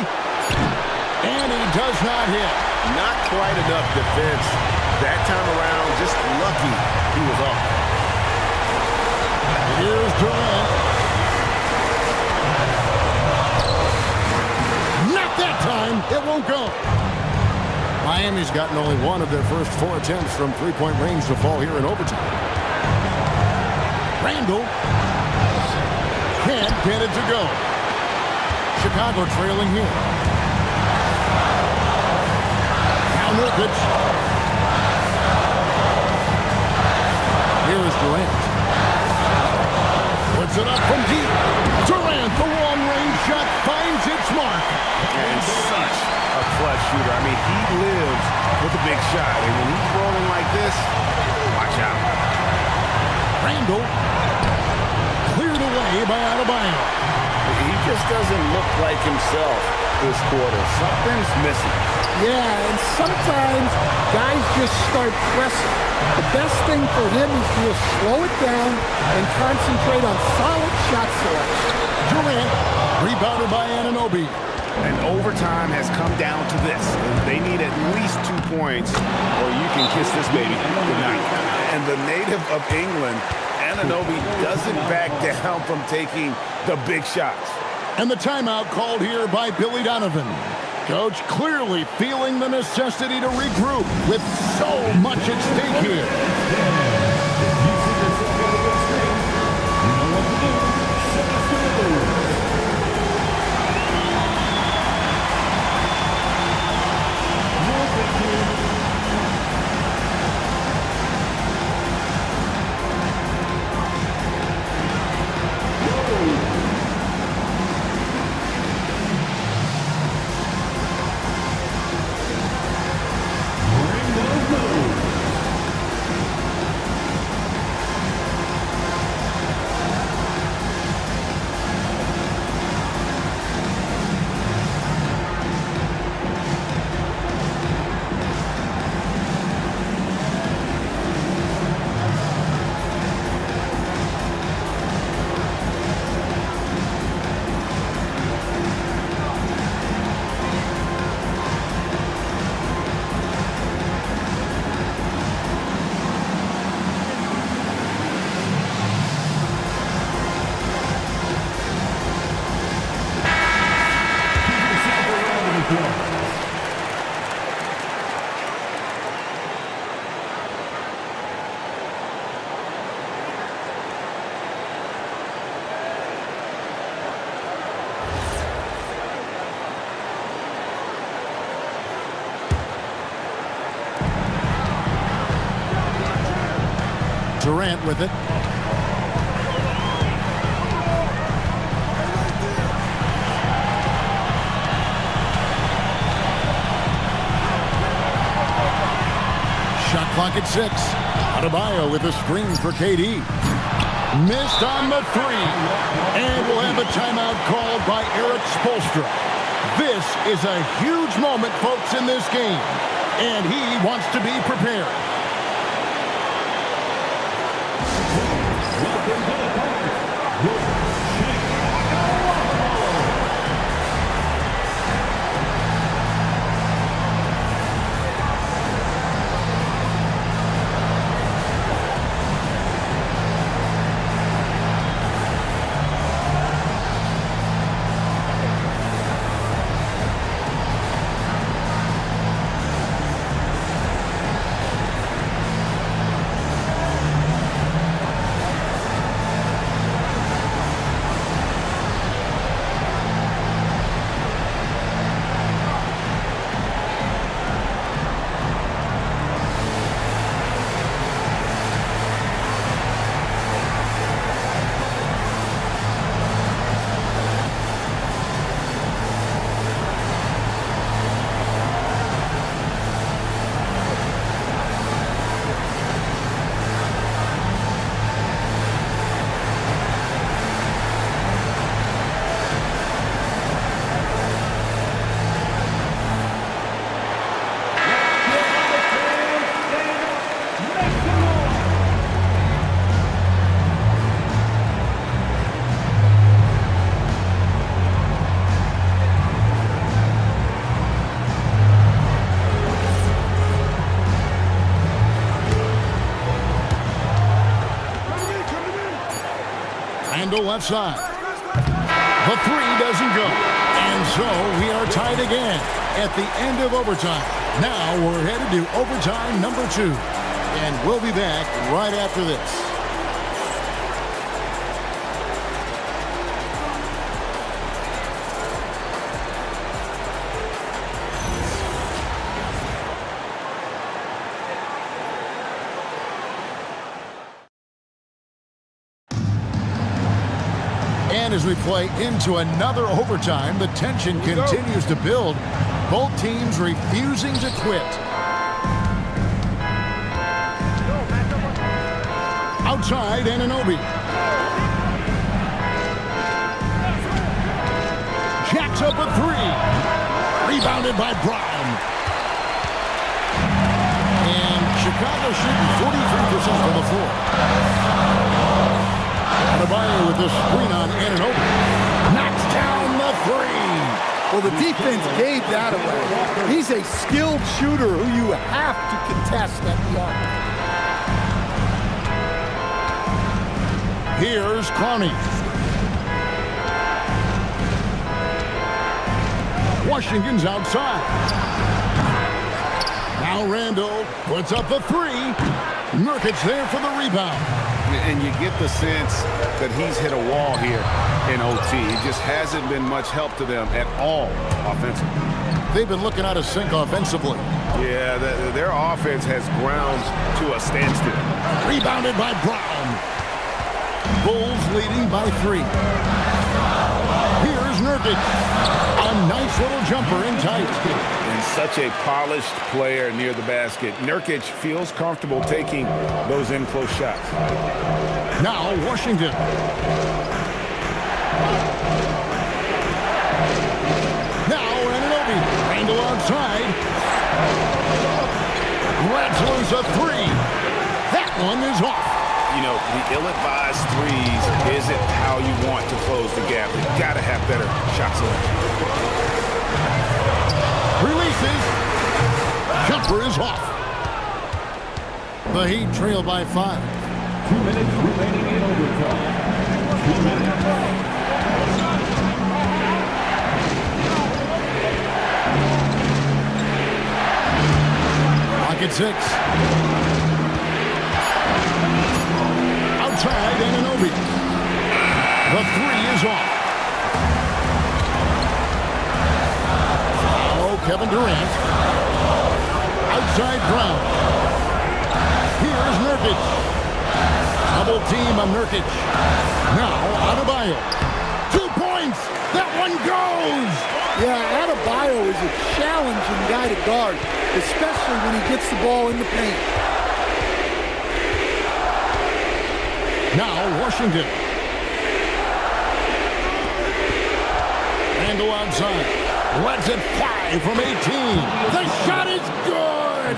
And he does not hit. Not quite enough defense that time around. Just lucky he was off. Here's Durant. Not that time. It won't go. Miami's gotten only one of their first 4 attempts from three-point range to fall here in overtime. Randall can't get it to go. Chicago trailing here. Now Nurkic. Here is Durant. Puts it up from deep. Durant, the long-range shot, finds its mark. And such a clutch shooter. I mean, he lives with a big shot. And when he's rolling like this, watch out. Randall cleared away by Adebayo. He just doesn't look like himself this quarter. Something's missing. Yeah, and sometimes guys just start pressing. The best thing for him is to just slow it down and concentrate on solid shot selection. Durant, rebounded by Anunoby. And overtime has come down to this. They need at least 2 points or you can kiss this baby goodnight. And the native of England, Anunoby, doesn't back down from taking the big shots. And the timeout called here by Billy Donovan. Coach clearly feeling the necessity to regroup with so much at stake here. Durant with it. Shot clock at 6. Adebayo with a screen for KD. Missed on the 3. And we'll have a timeout called by Eric Spoelstra. This is a huge moment, folks, in this game. And he wants to be prepared. Randall left side. The three doesn't go. And so we are tied again at the end of overtime. Now we're headed to overtime number 2. And we'll be back right after this. And as we play into another overtime, the tension continues to build. Both teams refusing to quit. Outside, Anunoby. Jacks up a 3. Rebounded by Brown. And Chicago shooting 43% from the floor. Adebayo with the screen on Anunoby. Knocks down the 3. Well, the defense gave that away. He's a skilled shooter who you have to contest at the arc. Here's Clowney. Washington's outside. Now Randall puts up a 3. Nurkic there for the rebound. And you get the sense that he's hit a wall here in OT. It just hasn't been much help to them at all offensively. They've been looking out of sync offensively. Yeah, their offense has ground to a standstill. Rebounded by Brown. Bulls leading by 3. Here's Nurkic. A nice little jumper in tight. And such a polished player near the basket. Nurkic feels comfortable taking those in-close shots. Now Washington. Now Anunoby. Randall outside. Lets loose a 3. That one is off. You know, the ill-advised threes isn't how you want to close the gap. You've got to have better shot selection. Releases. Jumper is off. The Heat trail by 5. 2 minutes remaining in overtime. 2 minutes. Pocket 6. Outside, Anunoby. The 3 is off. Oh, Kevin Durant. Outside Brown. Here's Nurkic. Double team on Nurkic. Now, Adebayo. 2 points. That one goes. Yeah, Adebayo is a challenging guy to guard, especially when he gets the ball in the paint. Now Washington. Randall outside. Lets it fly from 18. The shot is good.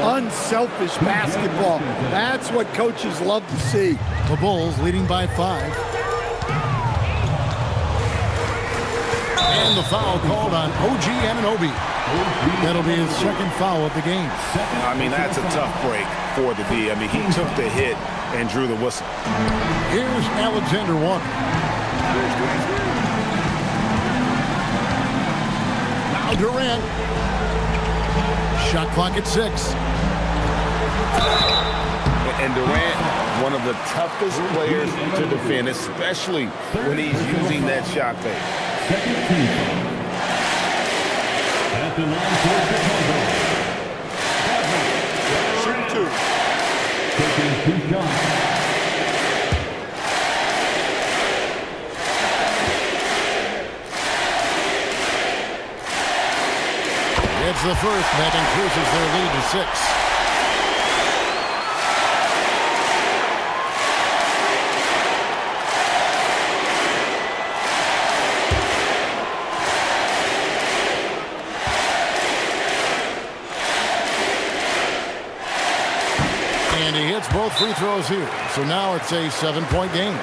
Unselfish basketball. That's what coaches love to see. The Bulls leading by 5. And the foul called on OG Anunoby. That'll be his second foul of the game. I mean, that's a tough break for the D. I mean, he took the hit and drew the whistle. Here's Alexander Walker. Now Durant. Shot clock at 6. And Durant, one of the toughest players to defend, especially when he's using that shot fake. Second team. At the line for Chicago. Shoot 2. Taking 2 shots. It's the first that increases their lead to 6. And he hits both free throws here. So now it's a 7-point game.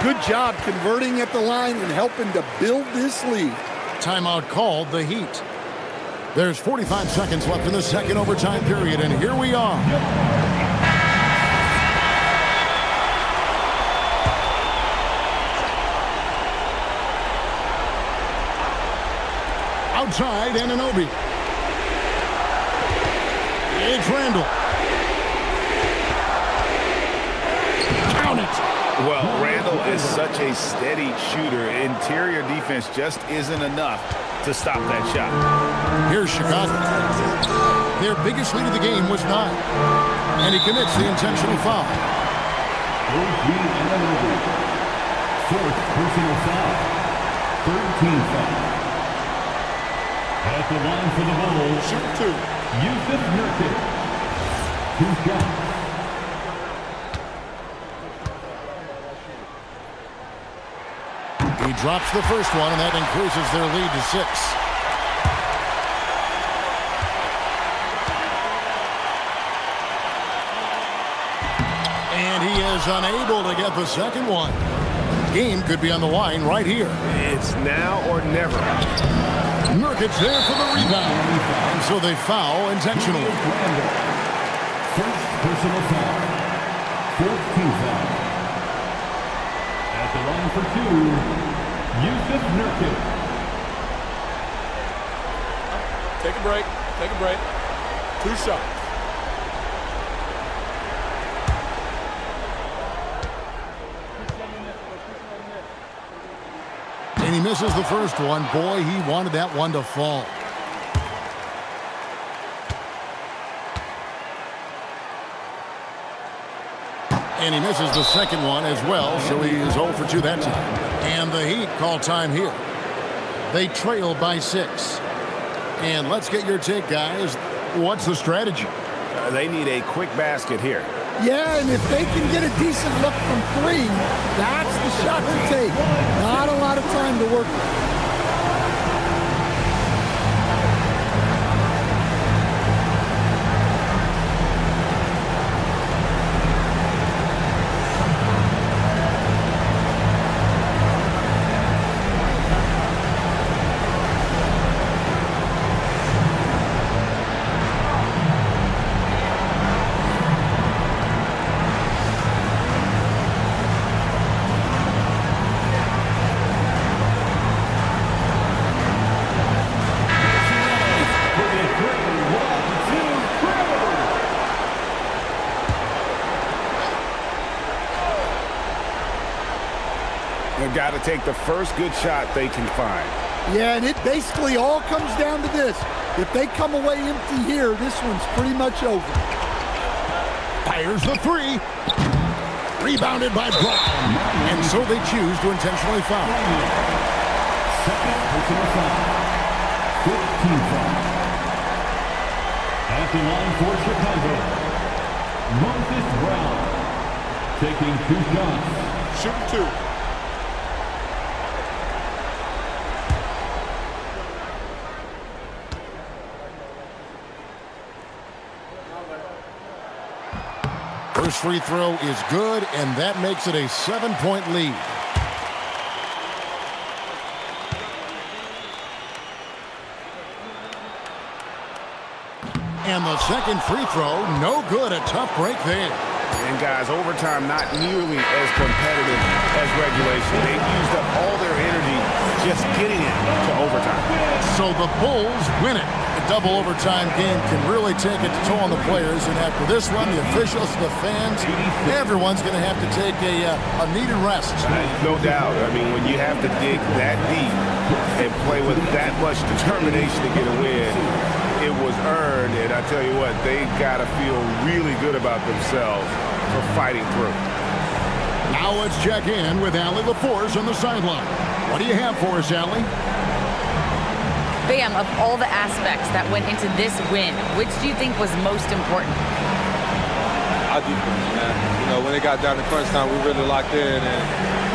Good job converting at the line and helping to build this lead. Timeout called the Heat. There's 45 seconds left in the second overtime period, and here we are. Outside, Anunoby. It's Randall. Count it. Well, Randall is such a steady shooter. Interior defense just isn't enough to stop that shot. Here's Chicago. Their biggest lead of the game was 9. And he commits the intentional foul. Fourth personal foul. 13 foul. At the line for the Bulls. Shoot 2. Yusuf Nurkic. 2 shots. He drops the first one, and that increases their lead to 6. And he is unable to get the second one. Game could be on the line right here. It's now or never. Nurkic there for the rebound. And so they foul intentionally. First personal foul. 14th foul. At the line for 2, Yusuf Nurkic. Take a break. Take a break. 2 shots. And he misses the first one. Boy, he wanted that one to fall. And he misses the second one as well, so he is 0 for 2 that time. And the Heat call time here. They trail by 6. And let's get your take, guys. What's the strategy? They need a quick basket here. Yeah, and if they can get a decent look from 3, that's the shot to take. Not a lot of time to work with. They've got to take the first good shot they can find. Yeah, and it basically all comes down to this. If they come away empty here, this one's pretty much over. Fires the 3. Rebounded by Brown. And so they choose to intentionally foul. Second personal foul. 15th foul. At the line for Chicago, Marcus Brown. Taking 2 shots. Shoot 2. First free throw is good, and that makes it a 7-point lead. And the second free throw, no good. A tough break there. And guys, overtime not nearly as competitive as regulation. They've used up all their energy just getting it to overtime. So the Bulls win it. A double overtime game can really take a toll on the players. And after this one, the officials, the fans, everyone's going to have to take a needed rest. No doubt. I mean, when you have to dig that deep and play with that much determination to get a win, it was earned. And I tell you what, they've got to feel really good about themselves for fighting through. Now let's check in with Allie LaForce on the sideline. What do you have for us, Allie? Bam, of all the aspects that went into this win, which do you think was most important? Our defense, man. You know, when it got down to crunch time, we really locked in, and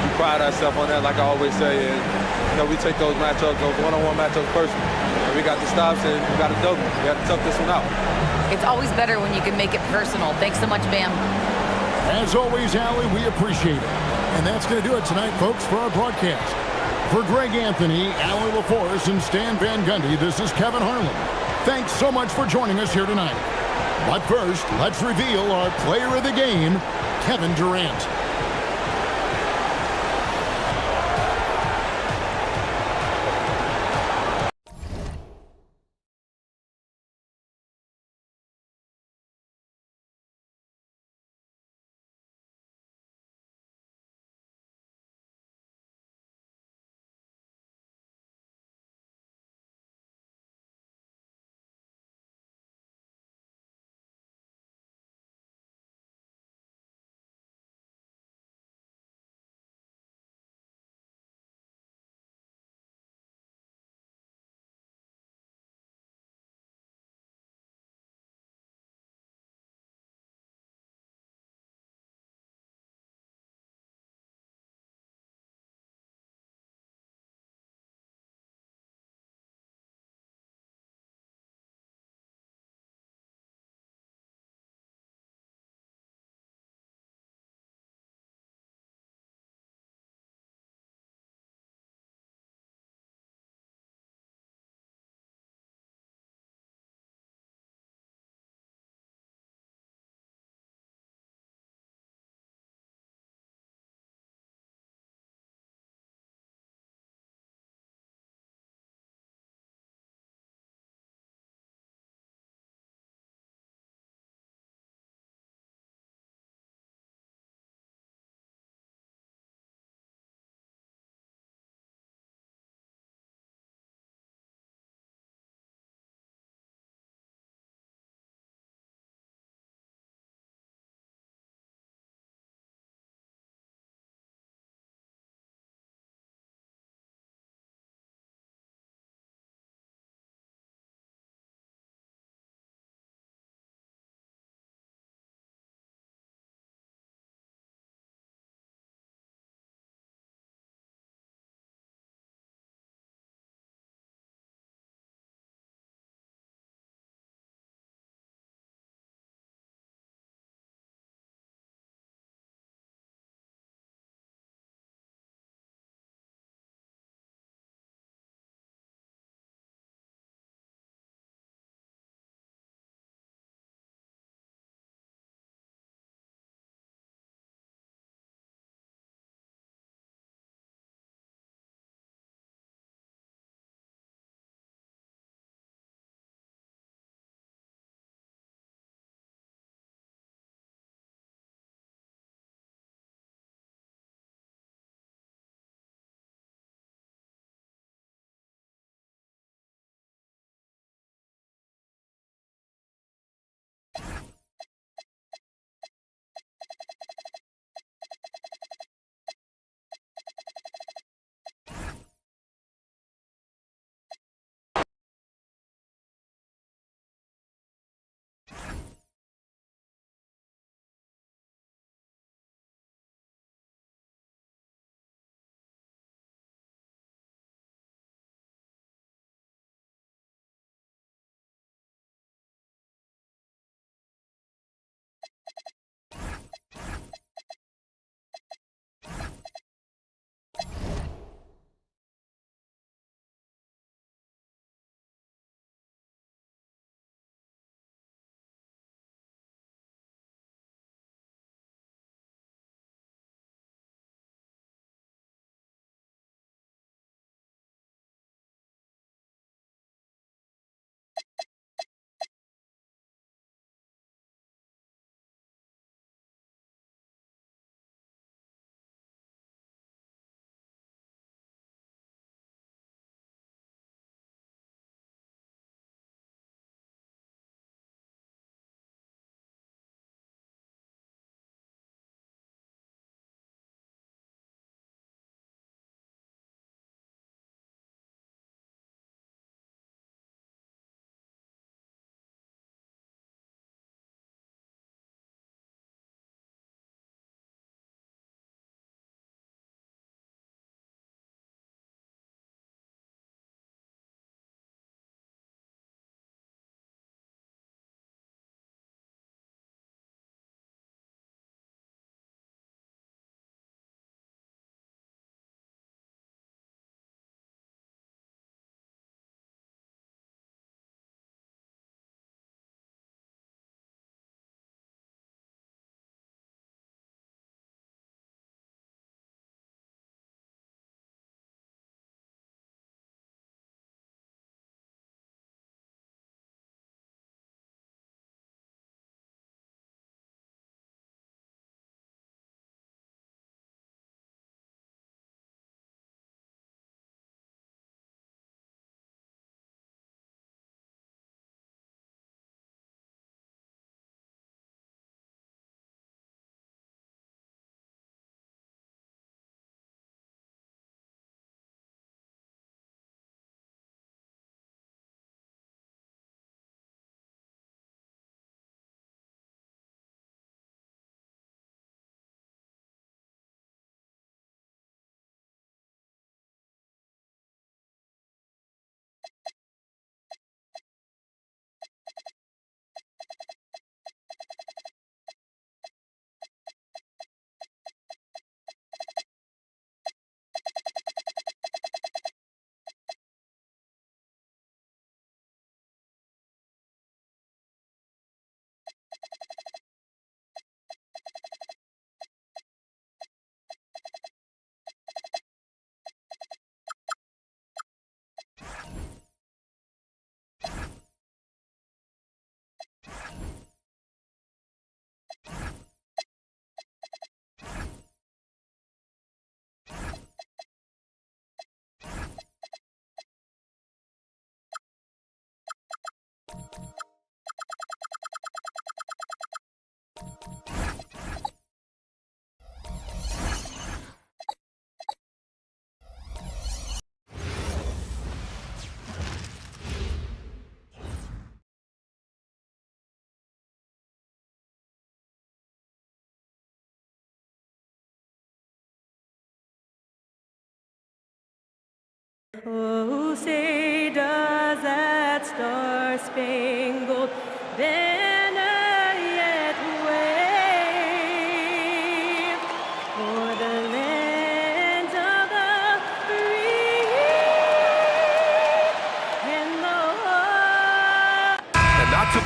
we pride ourselves on that, like I always say. And, you know, we take those matchups, those one-on-one matchups personally. And we got the stops, and we got to double. We got to tough this one out. It's always better when you can make it personal. Thanks so much, Bam. As always, Allie, we appreciate it. And that's going to do it tonight, folks, for our broadcast. For Greg Anthony, Allie LaForce, and Stan Van Gundy, this is Kevin Harlan. Thanks so much for joining us here tonight. But first, let's reveal our player of the game, Kevin Durant. Oh, say does that star-spangled banner yet wave o'er the land of the free and the And not to...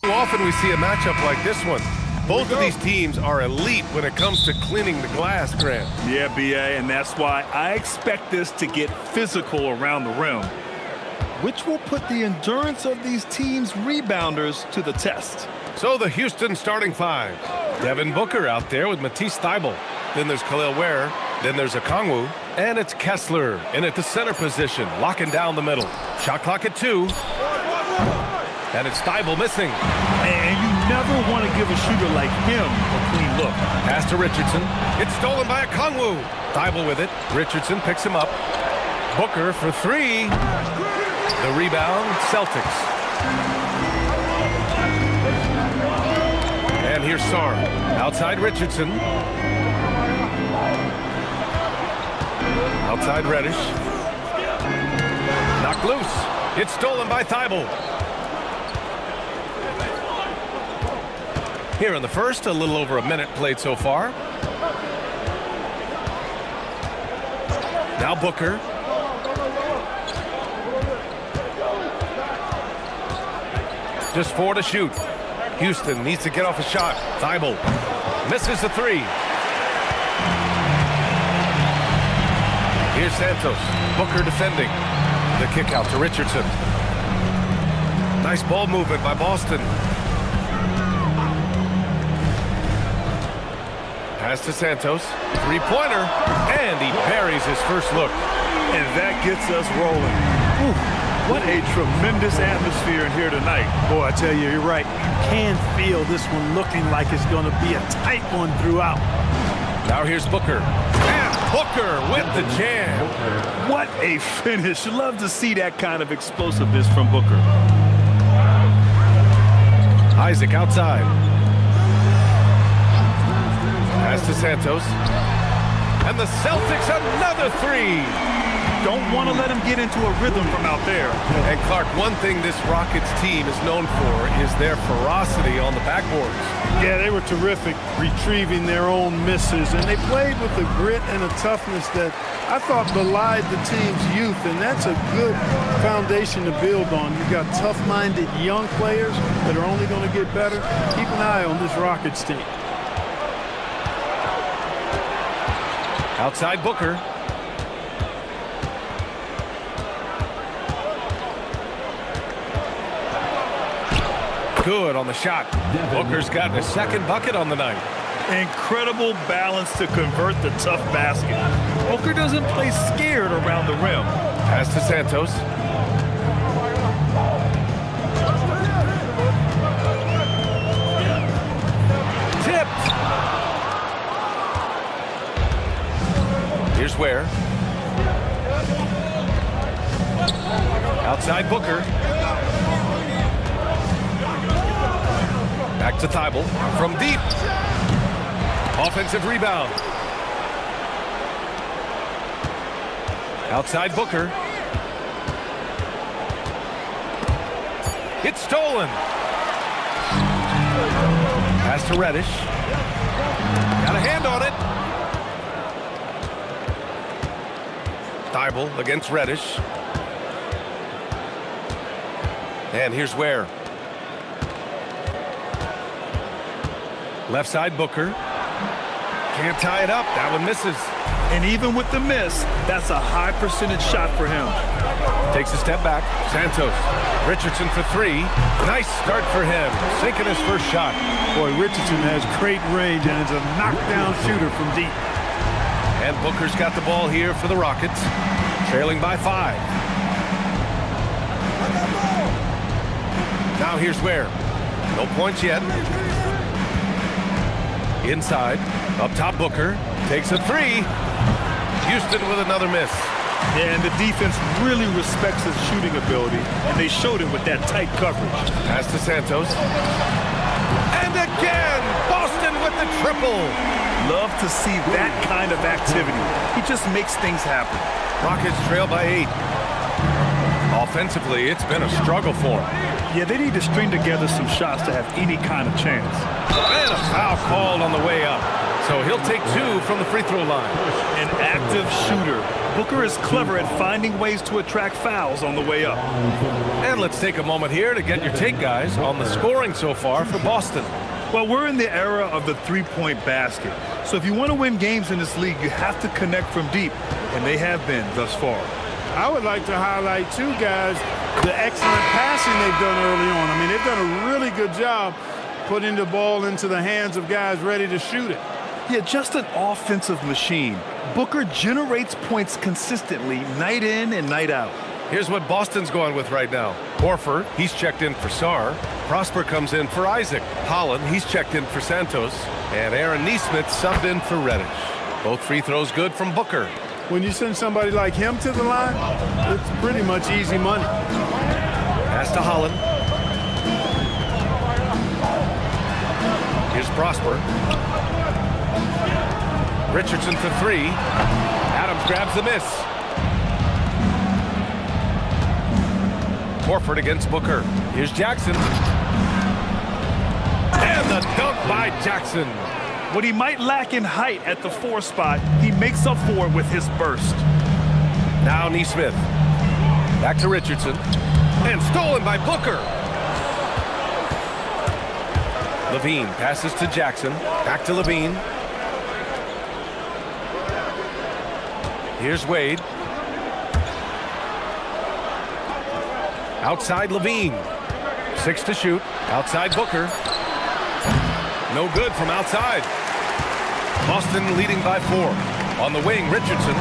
Often we see a matchup like this one. Both of these teams are elite when it comes to cleaning the glass, Grant. Yeah, B.A., and that's why I expect this to get physical around the rim, which will put the endurance of these teams' rebounders to the test. So the Houston starting five. Devin Booker out there with Matisse Thybulle. Then there's Khalil Ware. Then there's Okongwu. And it's Kessler in at the center position, locking down the middle. Shot clock at 2. And it's Thybulle missing. And you never want to give a shooter like him a clean look. Pass to Richardson. It's stolen by Okongwu. Thybulle with it. Richardson picks him up. Booker for 3. The rebound, Celtics. And here's Sarr. Outside Richardson. Outside Reddish. Knocked loose. It's stolen by Thybulle. Here in the first, a little over a minute played so far. Now Booker. Just 4 to shoot. Houston needs to get off a shot. Thybulle misses the 3. Here's Santos. Booker defending. The kick out to Richardson. Nice ball movement by Boston. Pass to Santos. Three-pointer. And he buries his first look. And that gets us rolling. Whew, what a tremendous atmosphere in here tonight. Boy, I tell you, you're right. You can feel this one looking like it's going to be a tight one throughout. Now here's Booker. And Booker with the jam. What a finish. Love to see that kind of explosiveness from Booker. Isaac outside. Pass to Santos. And the Celtics another 3. Don't want to let him get into a rhythm from out there. And Clark, one thing this Rockets team is known for is their ferocity on the backboards. Yeah, they were terrific retrieving their own misses, and they played with a grit and a toughness that I thought belied the team's youth, and that's a good foundation to build on. You've got tough-minded young players that are only going to get better. Keep an eye on this Rockets team. Outside Booker. Good on the shot. Booker's gotten his second bucket on the night. Incredible balance to convert the tough basket. Booker doesn't play scared around the rim. Pass to Santos. Tipped. Here's Ware. Outside Booker. Back to Thybulle from deep. Offensive rebound. Outside Booker. It's stolen. Pass to Reddish. Got a hand on it. Thibault against Reddish. And here's Ware. Left side Booker. Can't tie it up. That one misses. And even with the miss, that's a high percentage shot for him. Takes a step back. Santos. Richardson for three. Nice start for him. Sinking his first shot. Boy, Richardson has great range and is a knockdown shooter from deep. And Booker's got the ball here for the Rockets. Trailing by 5. Now here's Ware. No points yet. Inside. Up top Booker. Takes a three. Houston with another miss. Yeah, and the defense really respects his shooting ability, and they showed it with that tight coverage. Pass to Santos. And again, Boston with the triple. Love to see that kind of activity. He just makes things happen. Rockets trail by 8. Offensively, it's been a struggle for him. Yeah, they need to string together some shots to have any kind of chance. And a foul called on the way up. So he'll take 2 from the free throw line. An active shooter. Booker is clever at finding ways to attract fouls on the way up. And let's take a moment here to get your take, guys, on the scoring so far for Boston. Well, we're in the era of the three-point basket. So if you want to win games in this league, you have to connect from deep. And they have been thus far. I would like to highlight, too, guys, the excellent passing they've done early on. I mean, they've done a really good job putting the ball into the hands of guys ready to shoot it. Yeah, just an offensive machine. Booker generates points consistently, night in and night out. Here's what Boston's going with right now. Horford, he's checked in for Sarr. Prosper comes in for Isaac. Holland, he's checked in for Santos. And Aaron Nesmith subbed in for Reddish. Both free throws good from Booker. When you send somebody like him to the line, it's pretty much easy money. Pass to Holland. Here's Prosper. Richardson for 3. Adams grabs the miss. Horford against Booker. Here's Jackson. And the dunk by Jackson. What he might lack in height at the 4 spot, he makes up for it with his burst. Now Nesmith. Back to Richardson. And stolen by Booker. Levine passes to Jackson. Back to Levine. Here's Wade. Outside Levine. 6 to shoot. Outside Booker. No good from outside. Boston leading by 4. On the wing, Richardson.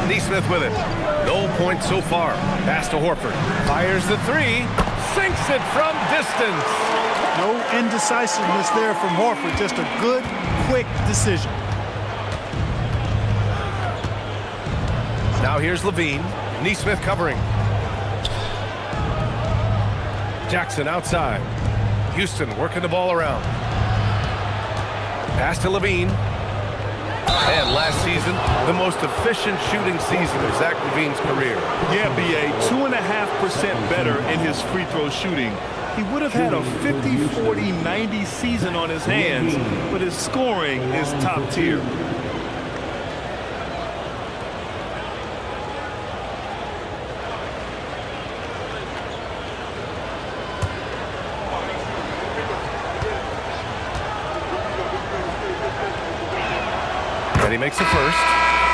Nesmith with it. No points so far. Pass to Horford. Fires the 3. Sinks it from distance. No indecisiveness there from Horford. Just a good, quick decision. Now here's Levine. Nesmith covering. Jackson outside. Houston working the ball around. Pass to Levine. And last season, the most efficient shooting season of Zach LaVine's career. Yeah, B.A., 2.5% better in his free throw shooting. He would have had a 50-40-90 season on his hands, but his scoring is top tier. And he makes the first.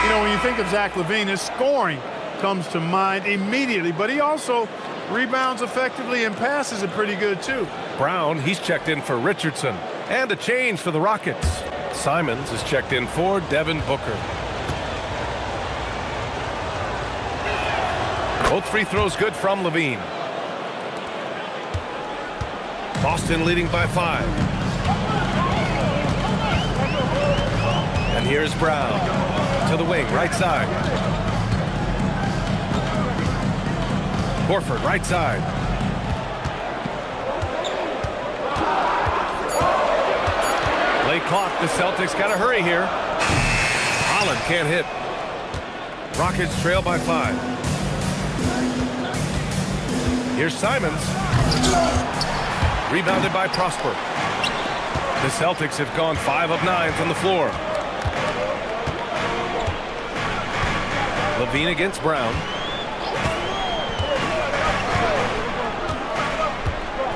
You know, when you think of Zach LaVine, his scoring comes to mind immediately, but he also rebounds effectively and passes it pretty good, too. Brown, he's checked in for Richardson. And a change for the Rockets. Simons is checked in for Devin Booker. Both free throws good from Levine. Boston leading by 5. And here's Brown to the wing, right side. Horford, right side. Play clock. The Celtics got to hurry here. Holland can't hit. Rockets trail by 5. Here's Simons. Rebounded by Prosper. The Celtics have gone 5 of 9 from the floor. Levine against Brown.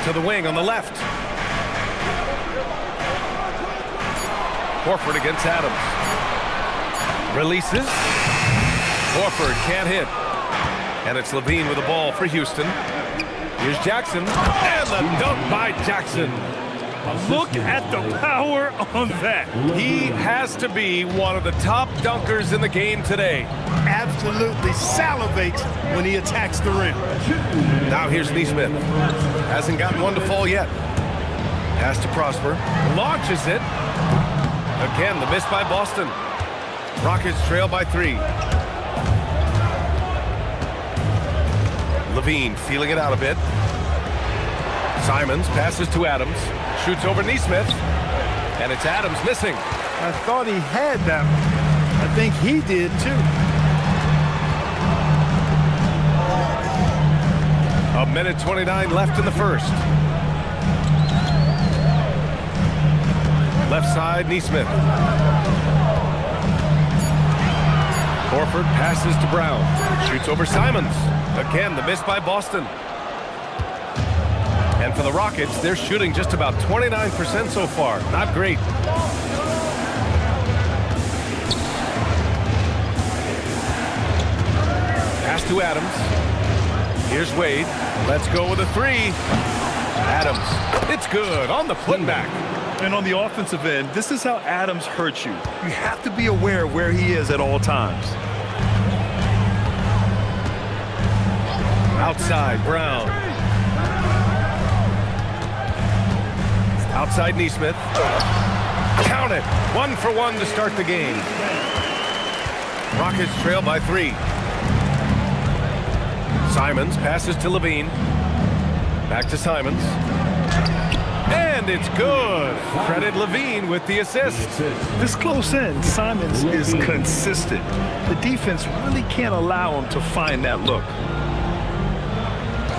To the wing on the left. Horford against Adams. Releases. Horford can't hit. And it's Levine with the ball for Houston. Here's Jackson. And the dunk by Jackson. Look at the power on that. He has to be one of the top dunkers in the game today. Absolutely salivates when he attacks the rim. Now here's Neesmith. Hasn't gotten one to fall yet. Pass to Prosper. Launches it. Again, the miss by Boston. Rockets trail by 3. Levine feeling it out a bit. Simons passes to Adams. Shoots over Neesmith. And it's Adams missing. I thought he had that one. I think he did too. A minute 29 left in the first. Left side, Neesmith. Horford passes to Brown. Shoots over Simons. Again, the miss by Boston. And for the Rockets, they're shooting just about 29% so far. Not great. Pass to Adams. Here's Wade. Let's go with a 3. Adams. It's good on the putback. And on the offensive end, this is how Adams hurts you. You have to be aware of where he is at all times. Outside, Brown. Outside, Neesmith. Count it. 1 for 1 to start the game. Rockets trail by 3. Simons passes to Levine. Back to Simons. And it's good. Credit Levine with the assist. This close in, Simons is consistent. The defense really can't allow him to find that look.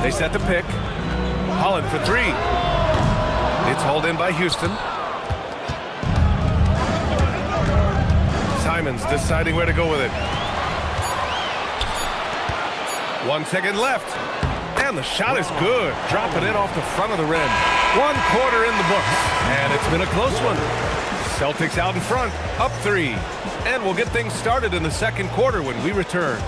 They set the pick. Holland for 3. It's hauled in by Houston. Simons deciding where to go with it. 1 second left. And the shot is good. Dropping it off the front of the rim. 1 quarter in the books. And it's been a close one. Celtics out in front, up 3. And we'll get things started in the second quarter when we return.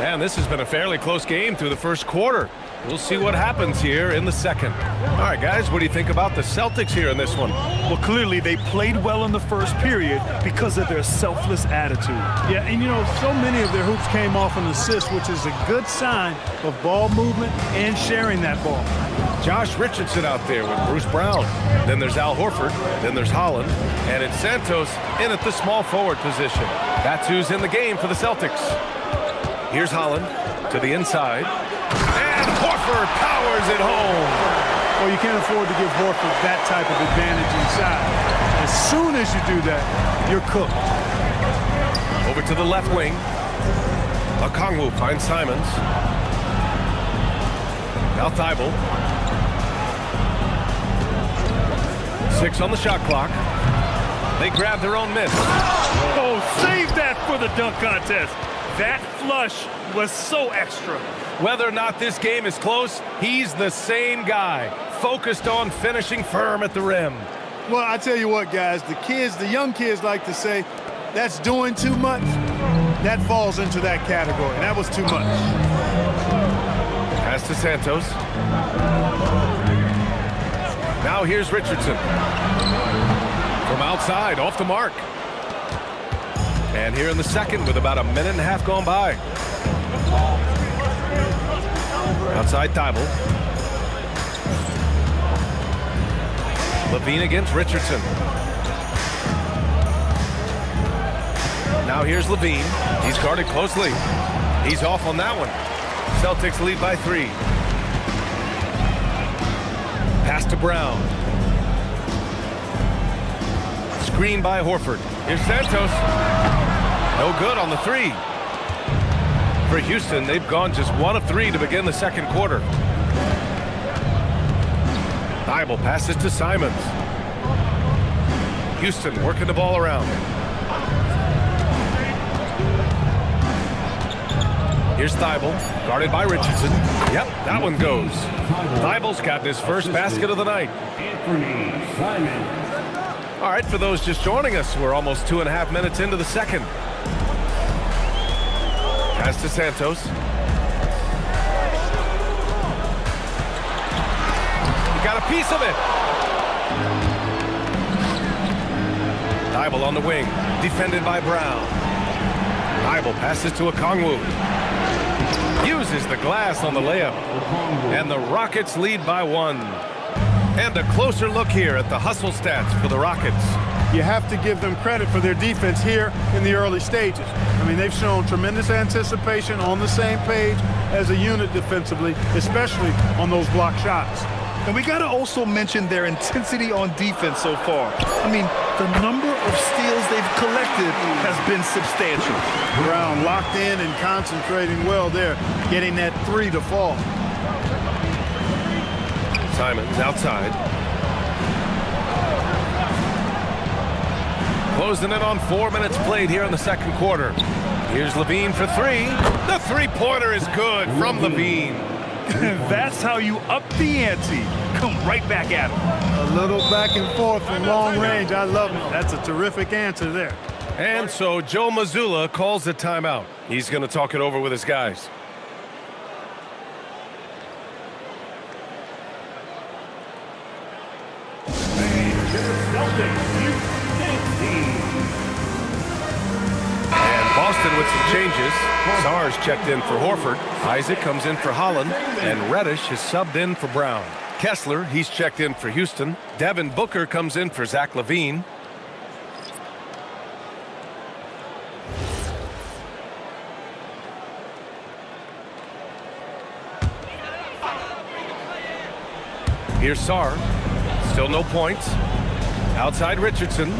And this has been a fairly close game through the first quarter. We'll see what happens here in the second. All right, guys, what do you think about the Celtics here in this one? Well, clearly they played well in the first period because of their selfless attitude. Yeah, and you know, so many of their hoops came off an assist, which is a good sign of ball movement and sharing that ball. Josh Richardson out there with Bruce Brown. Then there's Al Horford. Then there's Holland. And it's Santos in at the small forward position. That's who's in the game for the Celtics. Here's Holland to the inside. And Horford powers it home. Well, you can't afford to give Horford that type of advantage inside. As soon as you do that, you're cooked. Over to the left wing. Okongwu finds Simons. Now Thibault. 6 on the shot clock. They grab their own miss. Oh, save that for the dunk contest. That flush was so extra. Whether or not this game is close, he's the same guy, focused on finishing firm at the rim. Well, I tell you what, guys, the young kids like to say, that's doing too much. That falls into that category. That was too much. Pass to Santos. Now here's Richardson. From outside, off the mark. And here in the second with about a minute and a half gone by. Outside Thibault. Levine against Richardson. Now here's Levine. He's guarded closely. He's off on that one. Celtics lead by 3. Pass to Brown. Screen by Horford. Here's Santos. No good on the 3. For Houston, they've gone just 1 of 3 to begin the second quarter. Thibault passes to Simons. Houston working the ball around. Here's Thibault, guarded by Richardson. Yep, that one goes. Thibault's got his first basket of the night. All right, for those just joining us, we're almost 2.5 minutes into the second. Pass to Santos. He got a piece of it. Thibault on the wing, defended by Brown. Thibault passes to Okongwu. Uses the glass on the layup. And the Rockets lead by 1. And a closer look here at the hustle stats for the Rockets. You have to give them credit for their defense here in the early stages. I mean, they've shown tremendous anticipation, on the same page as a unit defensively, especially on those block shots. And we got to also mention their intensity on defense so far. I mean, the number of steals they've collected has been substantial. Brown locked in and concentrating well there, getting that 3 to fall. Simons outside. Closing in on 4 minutes played here in the second quarter. Here's Levine for 3. The three-pointer is good from Levine. That's how you up the ante. Come right back at him. A little back and forth from long range. I love it. That's a terrific answer there. And so Joe Mazzulla calls a timeout. He's going to talk it over with his guys. And Boston with some changes. Sarge checked in for Horford. Isaac comes in for Holland. And Reddish is subbed in for Brown. Kessler, he's checked in for Houston. Devin Booker comes in for Zach LaVine. Here's Sarr. Still no points. Outside Richardson.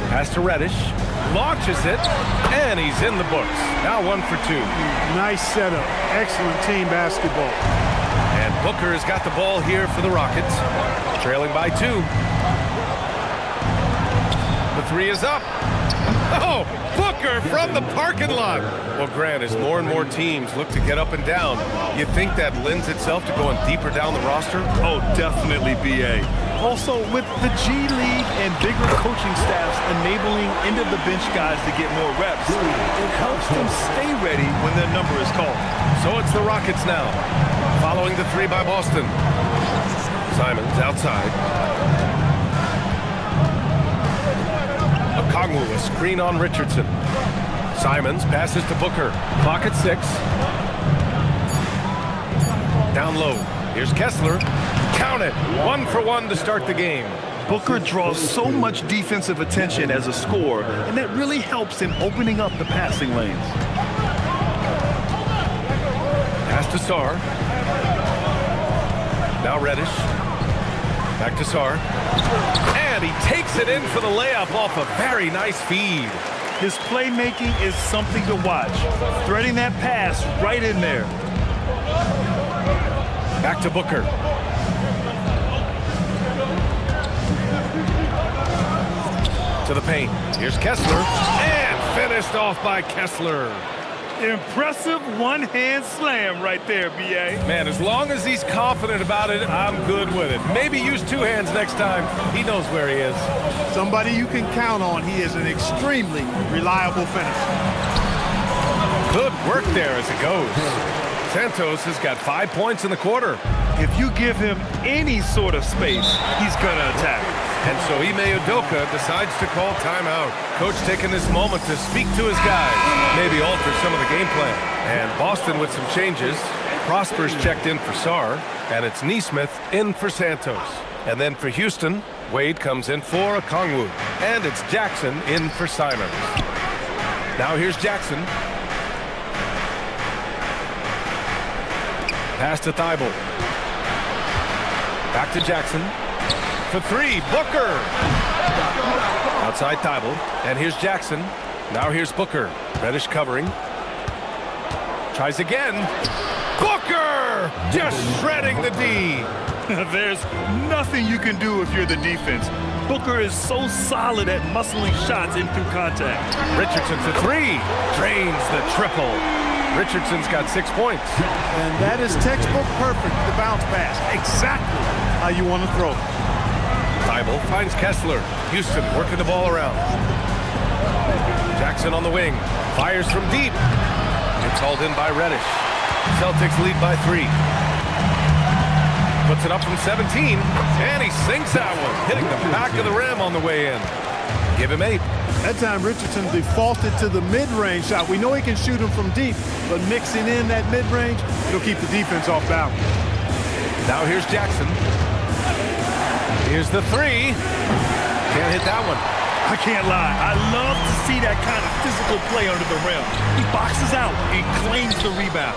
Pass to Reddish. Launches it. And he's in the books. Now 1 for 2. Nice setup. Excellent team basketball. And Booker has got the ball here for the Rockets. Trailing by 2. The 3 is up. Oh, Booker from the parking lot. Well, Grant, as more and more teams look to get up and down, you think that lends itself to going deeper down the roster? Oh, definitely, B.A. Also, with the G League and bigger coaching staffs enabling end-of-the-bench guys to get more reps, it helps them stay ready when their number is called. So it's the Rockets now, following the 3 by Boston. Simons outside. Okongwu, a screen on Richardson. Simons passes to Booker. Clock at 6. Down low. Here's Kessler. Count it. 1 for 1 to start the game. Booker draws so much defensive attention as a scorer, and that really helps in opening up the passing lanes. Pass to Sarr. Now Reddish. Back to Sarr. And he takes it in for the layup off a very nice feed. His playmaking is something to watch. Threading that pass right in there. Back to Booker. To the paint. Here's Kessler. And finished off by Kessler. Impressive one-hand slam right there, B.A. Man, as long as he's confident about it, I'm good with it. Maybe use 2 hands next time. He knows where he is. Somebody you can count on. He is an extremely reliable finisher. Good work there as it goes. Santos has got 5 points in the quarter. If you give him any sort of space, he's going to attack. And so Ime Udoka decides to call timeout. Coach taking this moment to speak to his guys, maybe alter some of the game plan. And Boston with some changes. Prosper's checked in for Sarr, and it's Nesmith in for Santos. And then for Houston, Wade comes in for Okongwu. And it's Jackson in for Simons. Now here's Jackson. Pass to Thibault. Back to Jackson. For three, Booker. Outside Thibault. And here's Jackson. Now here's Booker. Reddish covering. Tries again. Booker! Just shredding the D. There's nothing you can do if you're the defense. Booker is so solid at muscling shots in through contact. Richardson for three. Drains the triple. Richardson's got 6 points. And that is textbook perfect, the bounce pass. Exactly how you want to throw it. Thibault finds Kessler. Houston working the ball around. Jackson on the wing. Fires from deep. It's hauled in by Reddish. Celtics lead by 3. Puts it up from 17. And he sinks that one. Hitting the back of the rim on the way in. Give him 8. That time Richardson defaulted to the mid-range shot. We know he can shoot them from deep, but mixing in that mid-range, it'll keep the defense off balance. Now here's Jackson. Here's the 3. Can't hit that one. I can't lie. I love to see that kind of physical play under the rim. He boxes out and claims the rebound.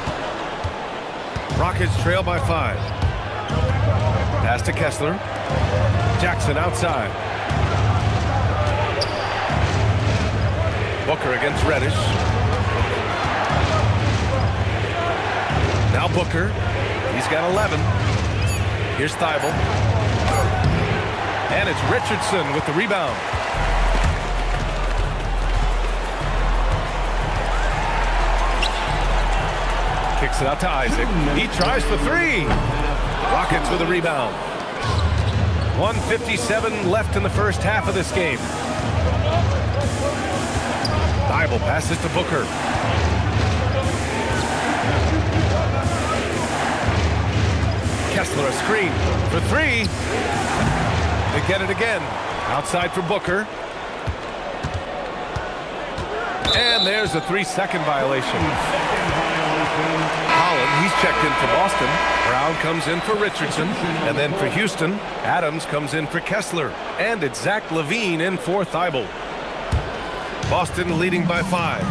Rockets trail by 5. Pass to Kessler. Jackson outside. Booker against Reddish. Now Booker. He's got 11. Here's Thibault. And it's Richardson with the rebound. Kicks it out to Isaac. He tries for 3. Rockets with a rebound. 1:57 left in the first half of this game. Thibault passes to Booker. Kessler a screen for 3. They get it again. Outside for Booker. And there's a 3-second violation. Holland, he's checked in for Boston. Brown comes in for Richardson. And then for Houston, Adams comes in for Kessler. And it's Zach LaVine in for Thibault. Boston leading by 5.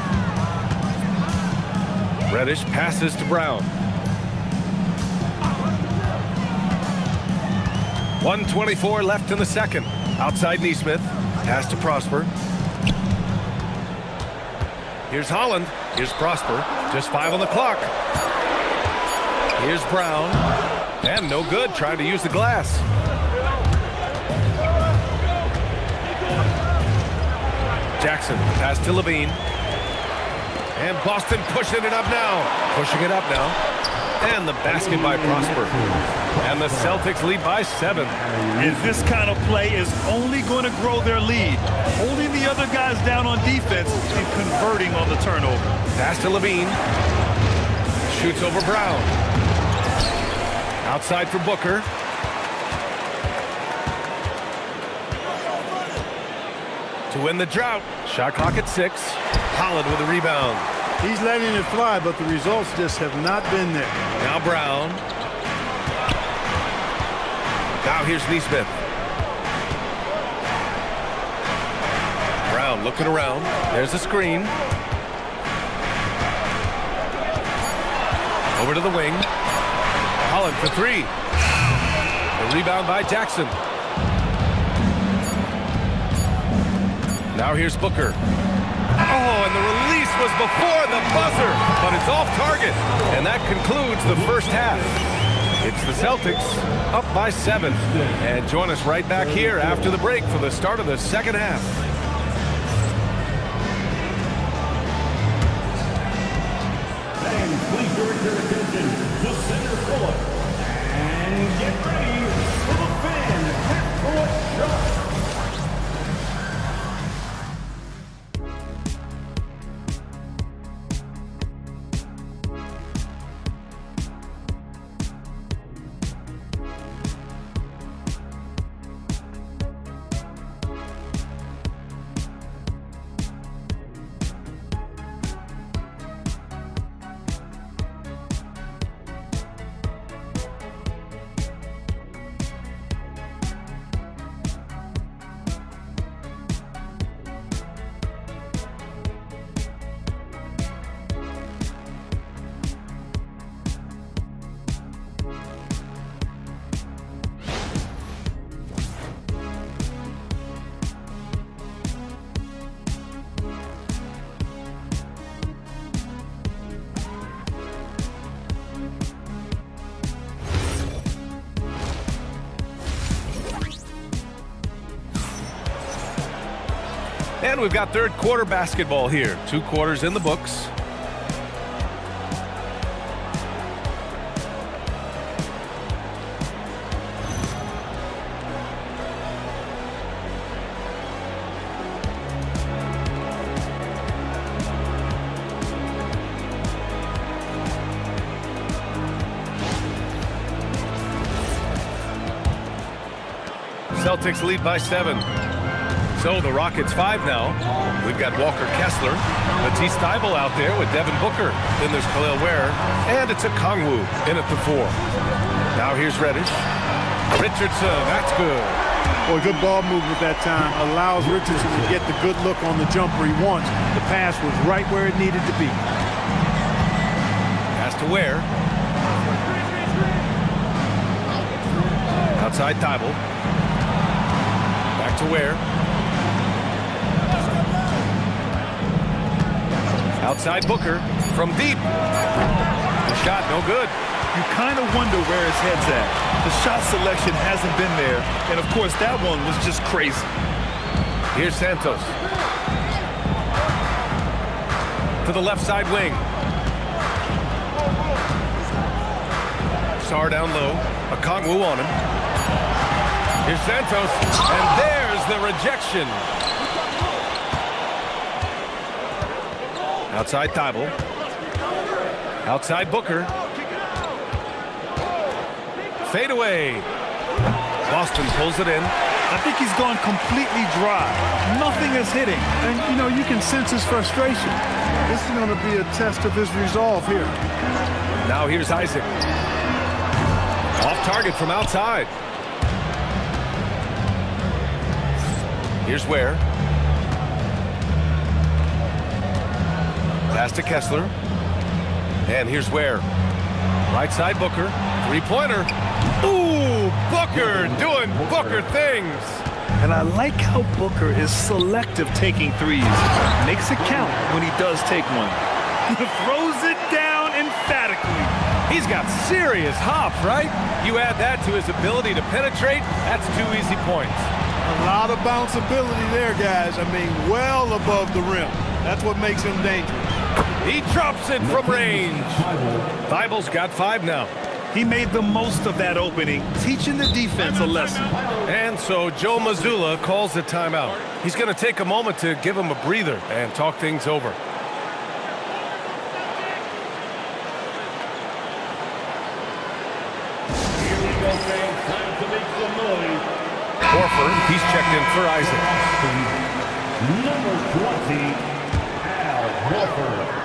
Reddish passes to Brown. 1:24 left in the second. Outside Neesmith. Pass to Prosper. Here's Holland. Here's Prosper. Just 5 on the clock. Here's Brown. And no good. Trying to use the glass. Jackson. Pass to LaVine. And Boston pushing it up now. Pushing it up now. And the basket by Prosper. And the Celtics lead by 7. And this kind of play is only going to grow their lead. Holding the other guys down on defense and converting on the turnover. Pass to LaVine. Shoots over Brown. Outside for Booker. To win the drought. Shot clock at 6. Holland with a rebound. He's letting it fly, but the results just have not been there. Now Brown. Now here's Neesmith. Brown looking around. There's a screen. Over to the wing. Holland for 3. The rebound by Jackson. Now here's Booker. Oh, and the release was before the buzzer, but it's off target. And that concludes the first half. It's the Celtics up by 7. And join us right back here after the break for the start of the second half. And please direct your attention to center court. And get ready for the fan half-court shot. And we've got third quarter basketball here. 2 quarters in the books. Celtics lead by 7. So the Rockets 5 now. We've got Walker Kessler, Matisse Thybulle out there with Devin Booker. Then there's Khalil Ware, and it's a Kongwu in at the 4. Now here's Reddish. Richardson, that's good. Boy, good ball movement that time. Allows Richardson to get the good look on the jumper he wants. The pass was right where it needed to be. Pass to Ware. Outside Thybulle. Back to Ware. Outside Booker from deep. The shot no good. You kind of wonder where his head's at. The shot selection hasn't been there. And, of course, that one was just crazy. Here's Santos. To the left side wing. Sarr down low. A Kongwu on him. Here's Santos. And there's the rejection. Outside Thybulle. Outside Booker. Fade away. Boston pulls it in. I think he's gone completely dry. Nothing is hitting. And, you know, you can sense his frustration. This is going to be a test of his resolve here. Now here's Isaac. Off target from outside. Here's Ware. Pass to Kessler. And here's Ware. Right side Booker. 3-pointer. Ooh, Booker doing Booker things. And I like how Booker is selective taking threes. Makes it count when he does take one. Throws it down emphatically. He's got serious hop, right? You add that to his ability to penetrate, that's 2 easy points. A lot of bounceability there, guys. I mean, well above the rim. That's what makes him dangerous. He drops it from range. Thybulle's got 5 now. He made the most of that opening, teaching the defense a lesson. And so Joe Mazzulla calls the timeout. He's going to take a moment to give him a breather and talk things over. Horford, he's checked in for Isaac. Number 20, Al Horford.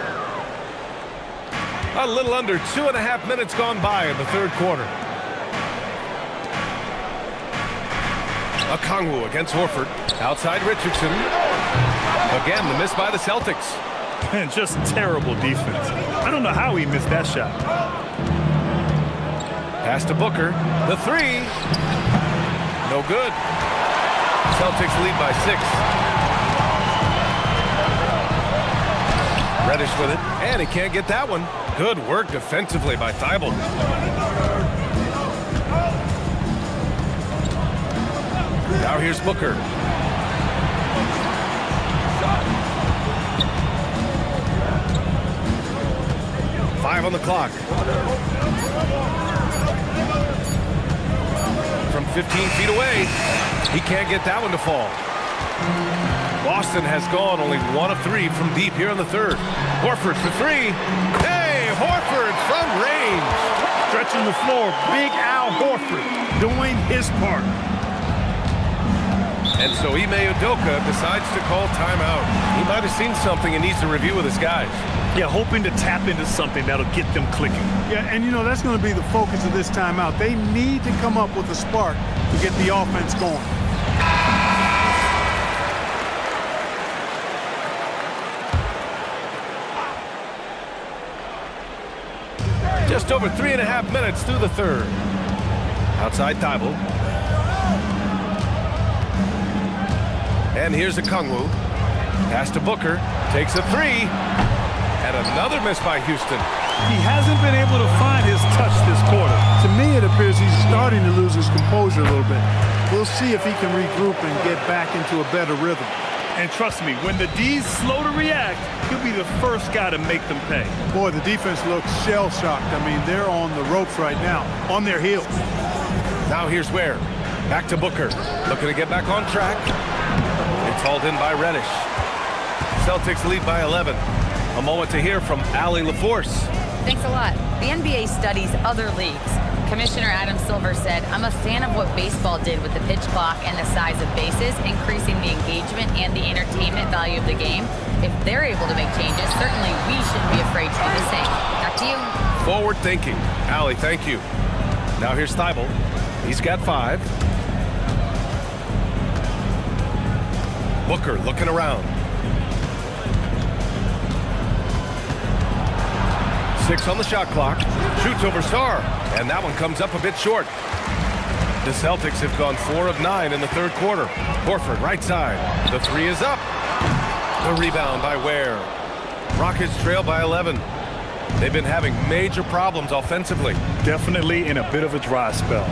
A little under 2.5 minutes gone by in the third quarter. A Kongwu against Horford. Outside Richardson. Again, the miss by the Celtics. And just terrible defense. I don't know how he missed that shot. Pass to Booker. The 3. No good. Celtics lead by 6. Reddish with it, and he can't get that one. Good work defensively by Thybulle. Now here's Booker. Five on the clock. From 15 feet away, he can't get that one to fall. Boston has gone only 1 of 3 from deep here in the third. Horford for 3. Hey, Horford from range. Stretching the floor, Big Al Horford doing his part. And so Ime Udoka decides to call timeout. He might have seen something and needs to review with his guys. Yeah, hoping to tap into something that'll get them clicking. Yeah, and you know, that's going to be the focus of this timeout. They need to come up with a spark to get the offense going. Just over 3.5 minutes through the third. Outside Thybulle. And here's a Kongwu. Pass to Booker. Takes a 3. And another miss by Houston. He hasn't been able to find his touch this quarter. To me, it appears he's starting to lose his composure a little bit. We'll see if he can regroup and get back into a better rhythm. And trust me, when the D's slow to react, he'll be the first guy to make them pay. Boy, the defense looks shell-shocked. I mean, they're on the ropes right now, on their heels. Now here's Ware. Back to Booker. Looking to get back on track. It's hauled in by Reddish. Celtics lead by 11. A moment to hear from Allie LaForce. Thanks a lot. The NBA studies other leagues. Commissioner Adam Silver said, I'm a fan of what baseball did with the pitch clock and the size of bases, increasing the engagement and the entertainment value of the game. If they're able to make changes, certainly we shouldn't be afraid to do the same. Back to you. Forward thinking. Allie, thank you. Now here's Thibault. He's got 5. Booker looking around. 6 on the shot clock. Shoots over Sarr. And that one comes up a bit short. The Celtics have gone 4 of 9 in the third quarter. Horford right side. The 3 is up. The rebound by Ware. Rockets trail by 11. They've been having major problems offensively. Definitely in a bit of a dry spell.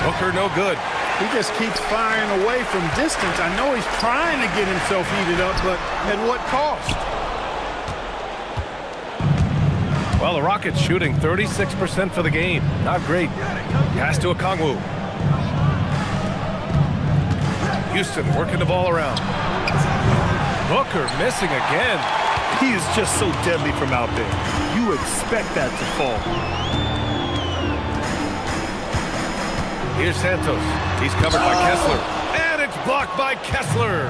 Booker no good. He just keeps firing away from distance. I know he's trying to get himself heated up, but at what cost? Well, the Rockets shooting 36% for the game. Not great. Pass to Okongwu. Houston working the ball around. Booker missing again. He is just so deadly from out there. You expect that to fall. Here's Santos. He's covered by Kessler. And it's blocked by Kessler.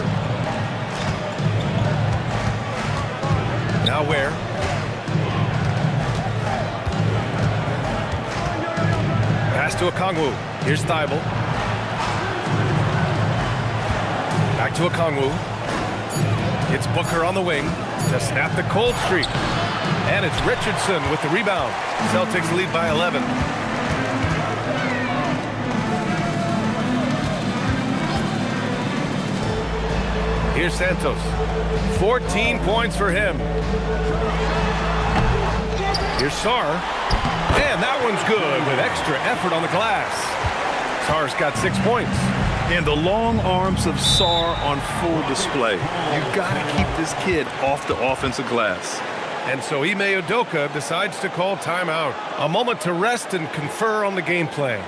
Now Ware. Pass to Okongwu. Here's Thibault. Back to Okongwu. It's Booker on the wing to snap the cold streak. And it's Richardson with the rebound. Celtics lead by 11. Here's Santos. 14 points for him. Here's Sarr. And that one's good with extra effort on the glass. Sarr's got 6 points. And the long arms of Sarr on full display. You've got to keep this kid off the offensive glass. And so Ime Udoka decides to call timeout. A moment to rest and confer on the game plan.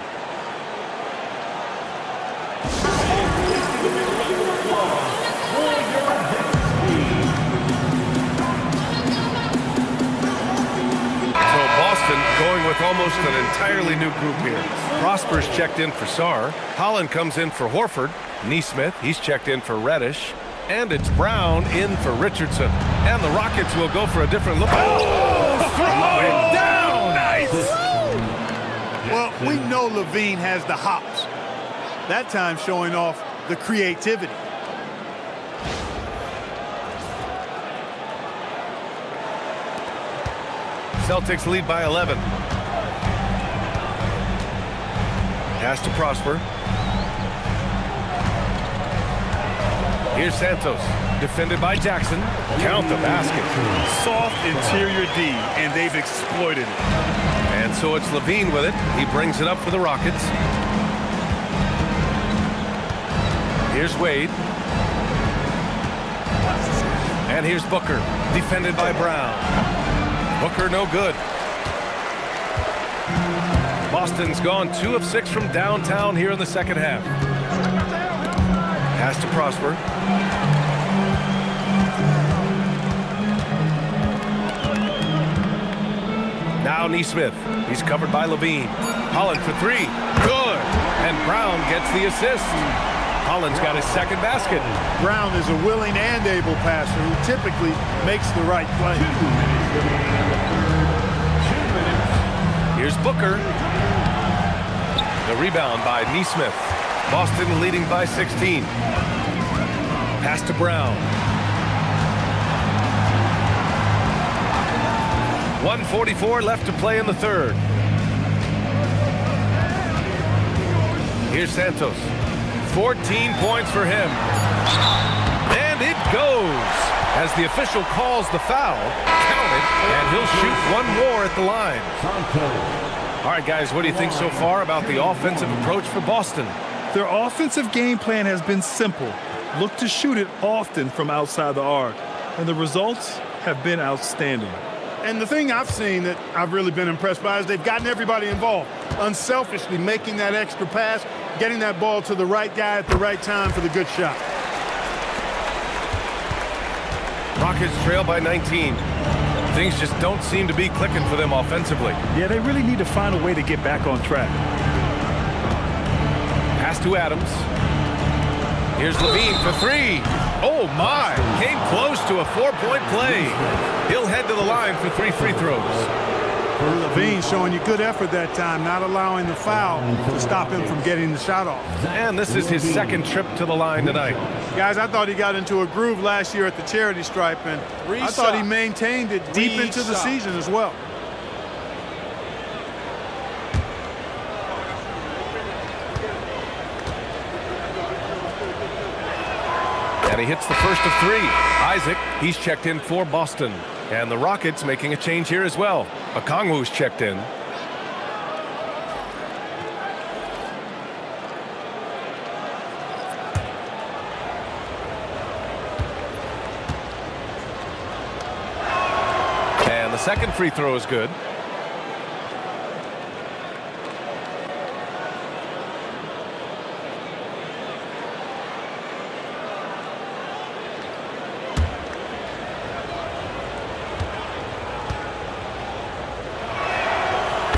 Going with almost an entirely new group here. Prosper's checked in for Sarr. Holland comes in for Horford. Neesmith, he's checked in for Reddish. And it's Brown in for Richardson. And the Rockets will go for a different look. Oh, throw it down! Nice! Well, we know Levine has the hops. That time showing off the creativity. Celtics lead by 11. Pass to Prosper. Here's Santos. Defended by Jackson. Count the basket. Soft interior D, and they've exploited it. And so it's Levine with it. He brings it up for the Rockets. Here's Wade. And here's Booker. Defended by Brown. Booker no good. Boston's gone 2 of 6 from downtown here in the second half. Pass to Prosper. Now Neesmith. He's covered by Levine. Holland for 3. Good. And Brown gets the assist. Holland's got his second basket. Brown is a willing and able passer who typically makes the right play. Here's Booker. The rebound by Neesmith. Boston leading by 16. Pass to Brown. 1:44 left to play in the third. Here's Santos. 14 points for him. And it goes. As the official calls the foul, count it, and he'll shoot one more at the line. All right, guys, what do you think so far about the offensive approach for Boston? Their offensive game plan has been simple. look to shoot it often from outside the arc, and the results have been outstanding. And the thing I've seen that I've really been impressed by is they've gotten everybody involved, unselfishly making that extra pass, getting that ball to the right guy at the right time for the good shot. Rockets trail by 19. Things just don't seem to be clicking for them offensively. Yeah, they really need to find a way to get back on track. Pass to Adams. Here's Levine for three. Oh, my. Came close to a 4-point play. He'll head to the line for 3 free throws. Levine showing you good effort that time, not allowing the foul to stop him from getting the shot off. And this is his second trip to the line tonight. Guys, I thought he got into a groove last year at the charity stripe, and I thought he maintained it deep into the season as well. And he hits the first of 3. Isaac, he's checked in for Boston. And the Rockets making a change here as well. Okongwu's checked in. And the second free throw is good.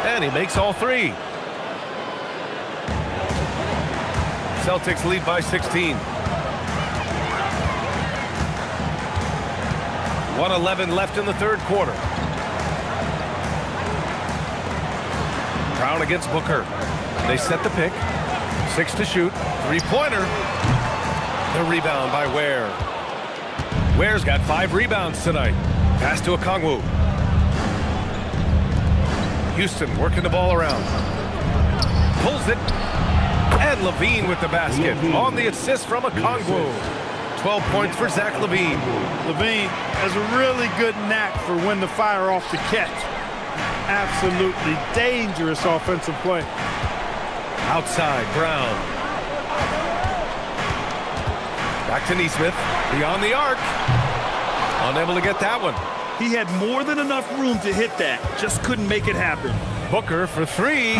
And he makes all 3. Celtics lead by 16. 1:11 left in the third quarter. Brown against Booker. They set the pick. 6 to shoot. 3-pointer. The rebound by Ware. Ware's got 5 rebounds tonight. Pass to Okongwu. Houston working the ball around. Pulls it. And Levine with the basket. On the assist from Okongwu. 12 points for Zach Levine. Levine has a really good knack for when to fire off the catch. Absolutely dangerous offensive play. Outside, Brown. Back to Nesmith. Beyond the arc. Unable to get that one. He had more than enough room to hit that. Just couldn't make it happen. Booker for 3.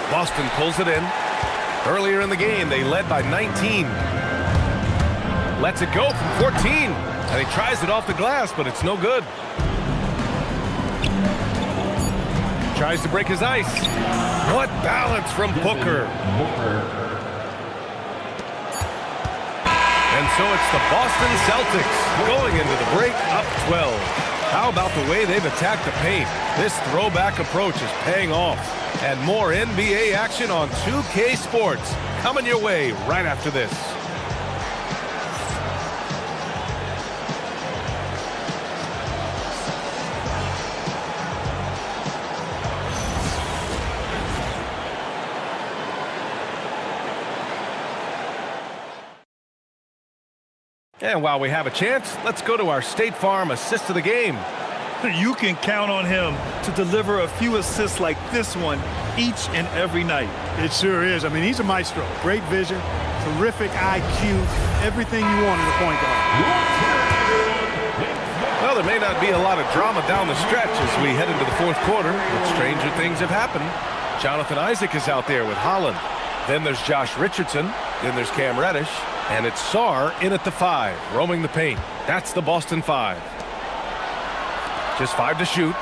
Boston pulls it in. Earlier in the game, they led by 19. Lets it go from 14. And he tries it off the glass, but it's no good. Tries to break his ice. What balance from Booker. And so it's the Boston Celtics going into the break up 12. How about the way they've attacked the paint? This throwback approach is paying off. And more NBA action on 2K Sports coming your way right after this. And while we have a chance, let's go to our State Farm assist of the game. You can count on him to deliver a few assists like this one each and every night. It sure is. I mean, he's a maestro. Great vision, terrific IQ, everything you want in a point guard. Well, there may not be a lot of drama down the stretch as we head into the fourth quarter, but stranger things have happened. Jonathan Isaac is out there with Holland. Then there's Josh Richardson. Then there's Cam Reddish. And it's Sarr in at the 5, roaming the paint. That's the Boston 5. Just 5 to shoot.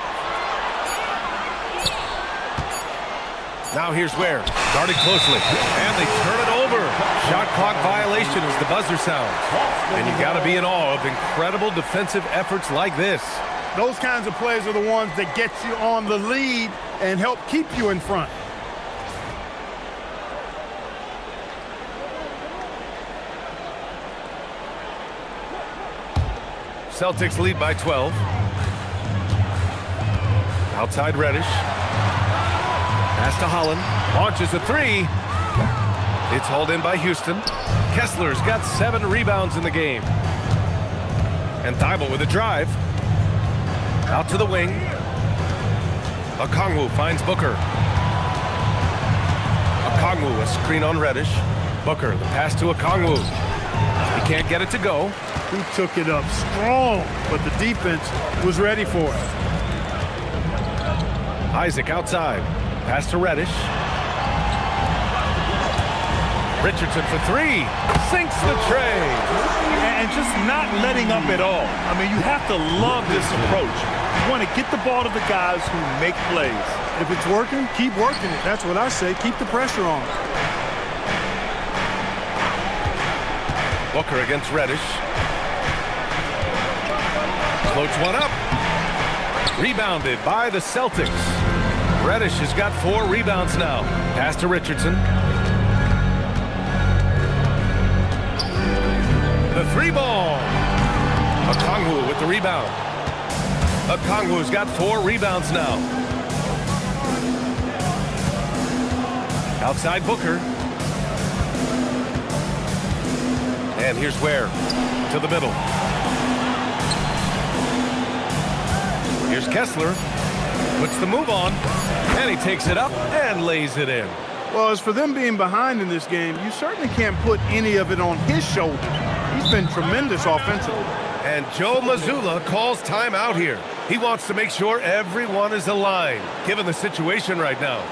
Now here's Ware, guarded closely. And they turn it over. Shot clock violation as the buzzer sounds. And you got to be in awe of incredible defensive efforts like this. Those kinds of plays are the ones that get you on the lead and help keep you in front. Celtics lead by 12. Outside Reddish. Pass to Holland. Launches a 3. It's hauled in by Houston. Kessler's got 7 rebounds in the game. And Thibault with a drive. Out to the wing. Okongwu finds Booker. Okongwu, a screen on Reddish. Booker, the pass to Okongwu. He can't get it to go. He took it up strong, but the defense was ready for it. Isaac outside. Pass to Reddish. Richardson for three. Sinks the tray. And just not letting up at all. I mean, you have to love this approach. You want to get the ball to the guys who make plays. If it's working, keep working it. That's what I say. Keep the pressure on. Booker against Reddish. Floats one up. Rebounded by the Celtics. Reddish has got 4 rebounds now. Pass to Richardson. The 3 ball. Okongwu with the rebound. Okongwu's got 4 rebounds now. Outside Booker. And here's Ware to the middle. Here's Kessler. Puts the move on. And he takes it up and lays it in. Well, as for them being behind in this game, you certainly can't put any of it on his shoulders. He's been tremendous offensively. And Joe Mazzulla calls timeout here. He wants to make sure everyone is aligned, given the situation right now.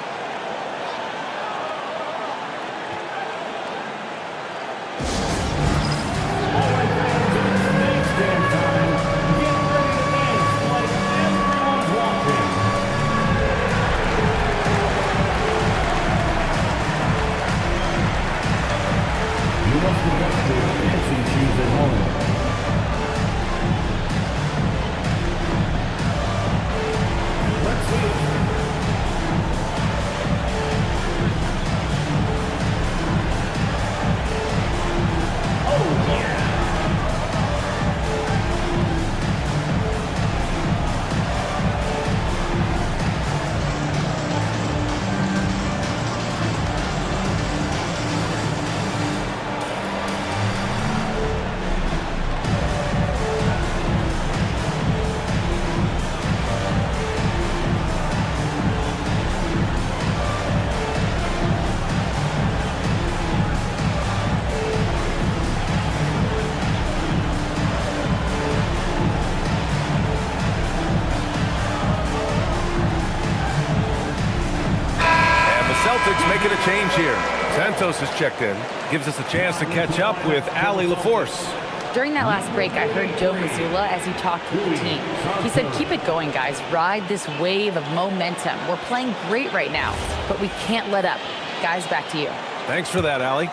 Celtics making a change here. Santos has checked in. Gives us a chance to catch up with Allie LaForce. During that last break, I heard Joe Mazzulla as he talked with the team. He said, keep it going, guys. Ride this wave of momentum. We're playing great right now, but we can't let up. Guys, back to you. Thanks for that, Allie.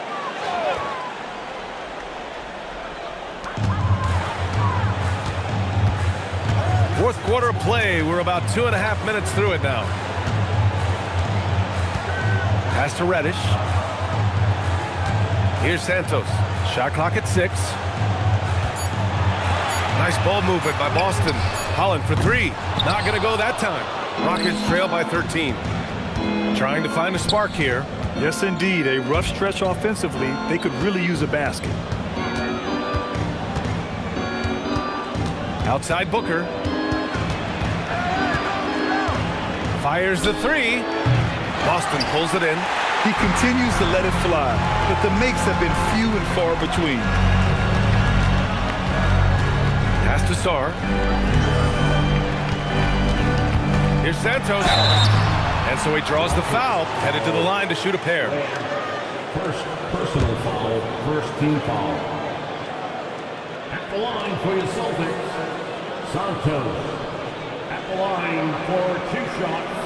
Fourth quarter play. We're about 2.5 minutes through it now. Pass to Reddish. Here's Santos. Shot clock at 6. Nice ball movement by Boston. Holland for 3. Not going to go that time. Rockets trail by 13. Trying to find a spark here. Yes, indeed. A rough stretch offensively. They could really use a basket. Outside Booker. Fires the 3. Boston pulls it in. He continues to let it fly, but the makes have been few and far between. Pass to Sarr. Here's Santos. And so he draws the foul, headed to the line to shoot a pair. First personal foul, first team foul. At the line for your Celtics, Santos. At the line for 2 shots.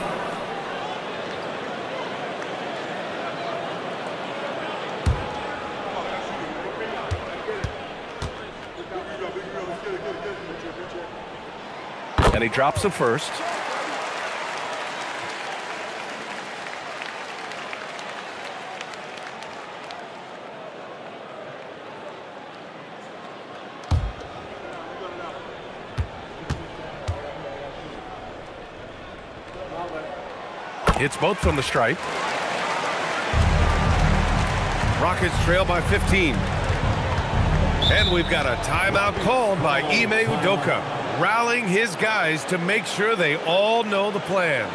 And he drops the first. Hits both from the stripe. Rockets trail by 15. And we've got a timeout called by Ime Udoka, rallying his guys to make sure they all know the plan.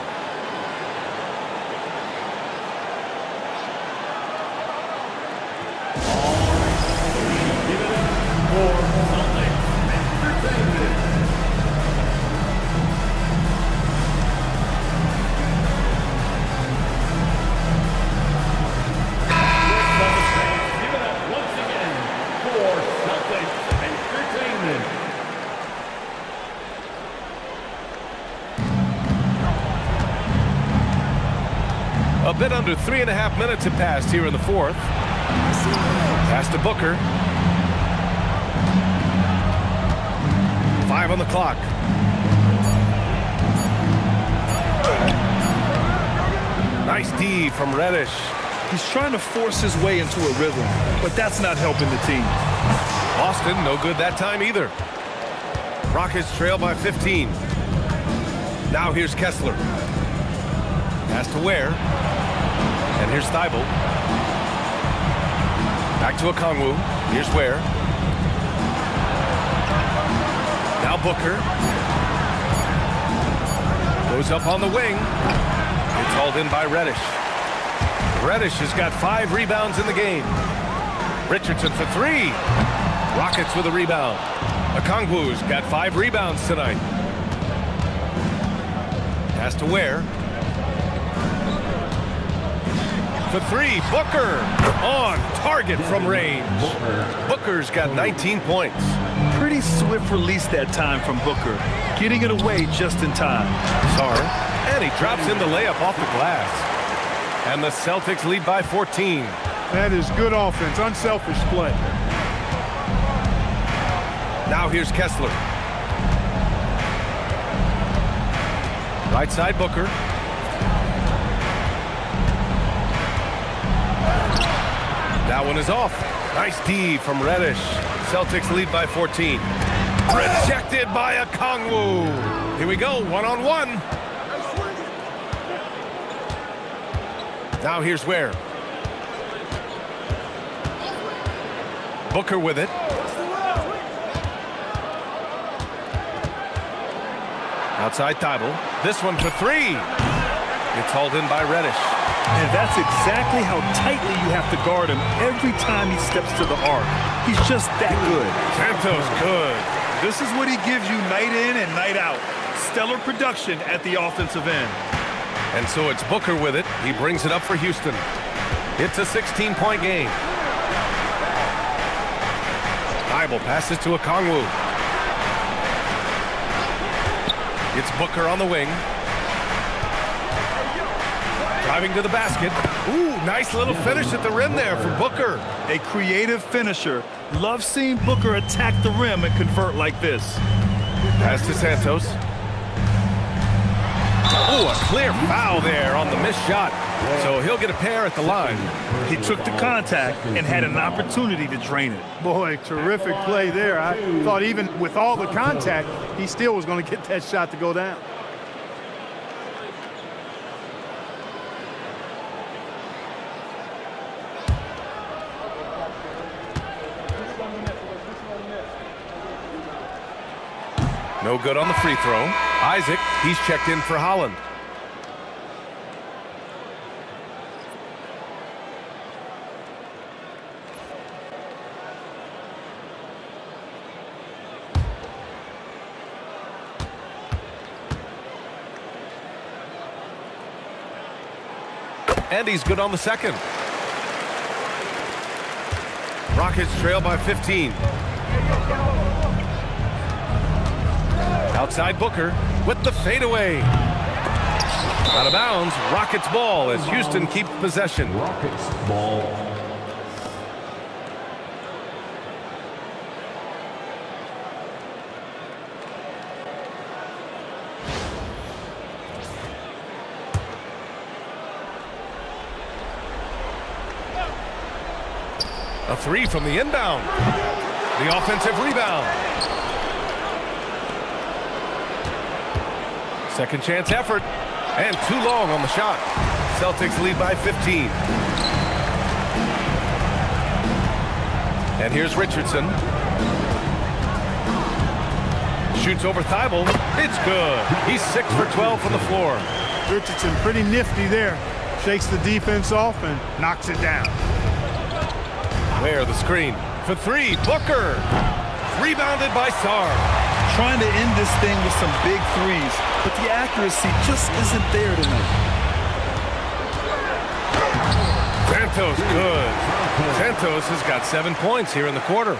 Give it bit under 3.5 minutes have passed here in the fourth. Pass to Booker. 5 on the clock. Nice D from Reddish. He's trying to force his way into a rhythm, but that's not helping the team. Boston, no good that time either. Rockets trail by 15. Now here's Kessler. Pass to Ware. And here's Thibault. Back to Okongwu. Here's Ware. Now Booker. Goes up on the wing. It's hauled in by Reddish. Reddish has got 5 rebounds in the game. Richardson for 3. Rockets with a rebound. Okongwu's got 5 rebounds tonight. Pass to Ware. For 3, Booker on target from range. Booker's got 19 points. Pretty swift release that time from Booker, getting it away just in time. Sarr, and he drops in the layup off the glass. And the Celtics lead by 14. That is good offense, unselfish play. Now here's Kessler. Right side Booker. That one is off. Nice D from Reddish. Celtics lead by 14. Rejected by Okongwu. Here we go, 1-on-1. Now here's Ware. Booker with it. Outside Thibault. This one for 3. It's hauled in by Reddish. And that's exactly how tightly you have to guard him every time he steps to the arc. He's just that good. Santos good. This is what he gives you night in and night out. Stellar production at the offensive end. And so it's Booker with it. He brings it up for Houston. It's a 16-point game. Thibault passes to Okongwu. It's Booker on the wing. Driving to the basket. Ooh, nice little finish at the rim there for Booker. A creative finisher. Love seeing Booker attack the rim and convert like this. Pass to Santos. Oh, a clear foul there on the missed shot. So he'll get a pair at the line. He took the contact and had an opportunity to drain it. Boy, terrific play there. I thought even with all the contact, he still was going to get that shot to go down. No good on the free throw. Isaac, he's checked in for Holland. And he's good on the second. Rockets trail by 15. Outside Booker with the fadeaway. Out of bounds, Rockets ball as Houston keeps possession. Rockets ball. A 3 from the inbound. The offensive rebound. Second chance effort. And too long on the shot. Celtics lead by 15. And here's Richardson. Shoots over Thibault. It's good. He's 6 for 12 from the floor. Richardson pretty nifty there. Shakes the defense off and knocks it down. Ware the screen. For 3, Booker. Rebounded by Sarr. Trying to end this thing with some big threes, but the accuracy just isn't there tonight. Santos good. Santos has got 7 points here in the quarter.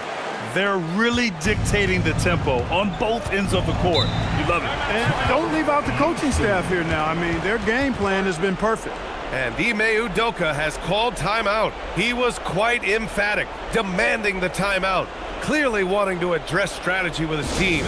They're really dictating the tempo on both ends of the court. You love it. And don't leave out the coaching staff here now. I mean, their game plan has been perfect. And Ime Udoka has called timeout. He was quite emphatic, demanding the timeout, clearly wanting to address strategy with his team.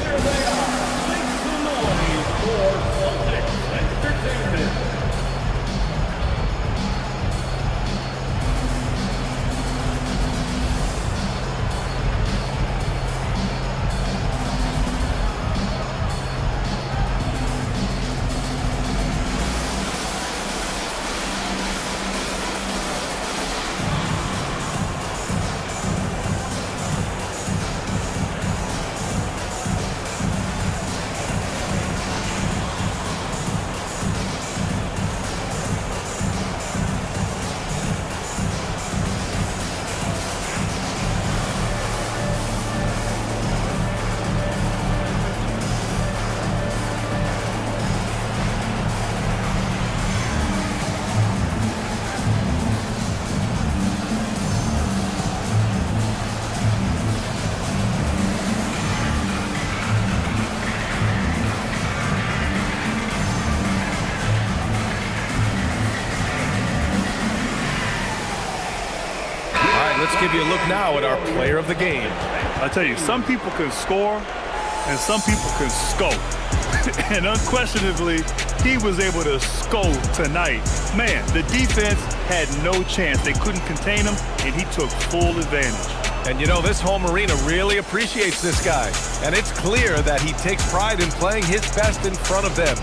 Let's give you a look now at our player of the game. I tell you, some people can score and some people can scope. And unquestionably, he was able to scope tonight. Man, the defense had no chance. They couldn't contain him, and he took full advantage. And you know, this home arena really appreciates this guy. And it's clear that he takes pride in playing his best in front of them.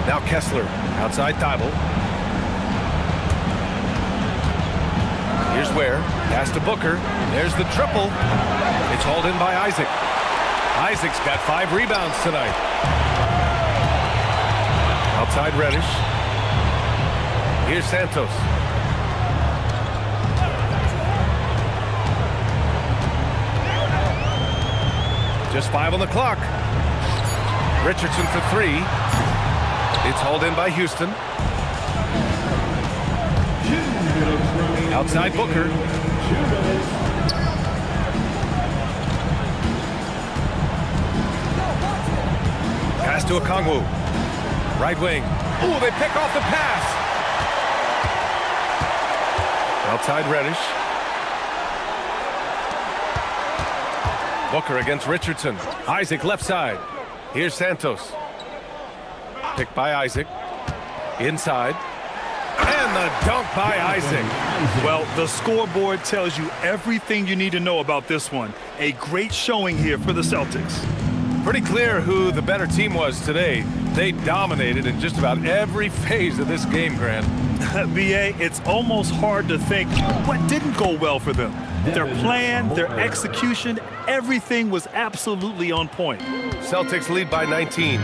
Now Kessler, outside Thibault. Here's Ware, pass to Booker. There's the triple. It's hauled in by Isaac. Isaac's got 5 rebounds tonight. Outside Reddish. Here's Santos. Just 5 on the clock. Richardson for 3. It's hauled in by Houston. Outside Booker. Pass to Okongwu. Right wing. Ooh, they pick off the pass. Outside Reddish. Booker against Richardson. Isaac left side. Here's Santos. Picked by Isaac. Inside. And the dunk by Isaac. Well, the scoreboard tells you everything you need to know about this one. A great showing here for the Celtics. Pretty clear who the better team was today. They dominated in just about every phase of this game, Grant. B.A., it's almost hard to think what didn't go well for them. Their plan, their execution, everything was absolutely on point. Celtics lead by 19.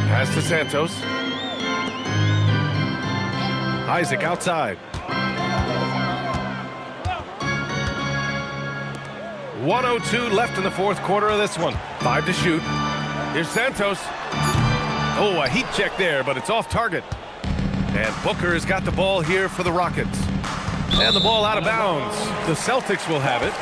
Pass to Santos. Isaac outside. 1:02 left in the fourth quarter of this one. 5 to shoot. Here's Santos. Oh, a heat check there, but it's off target. And Booker has got the ball here for the Rockets. And the ball out of bounds. The Celtics will have it.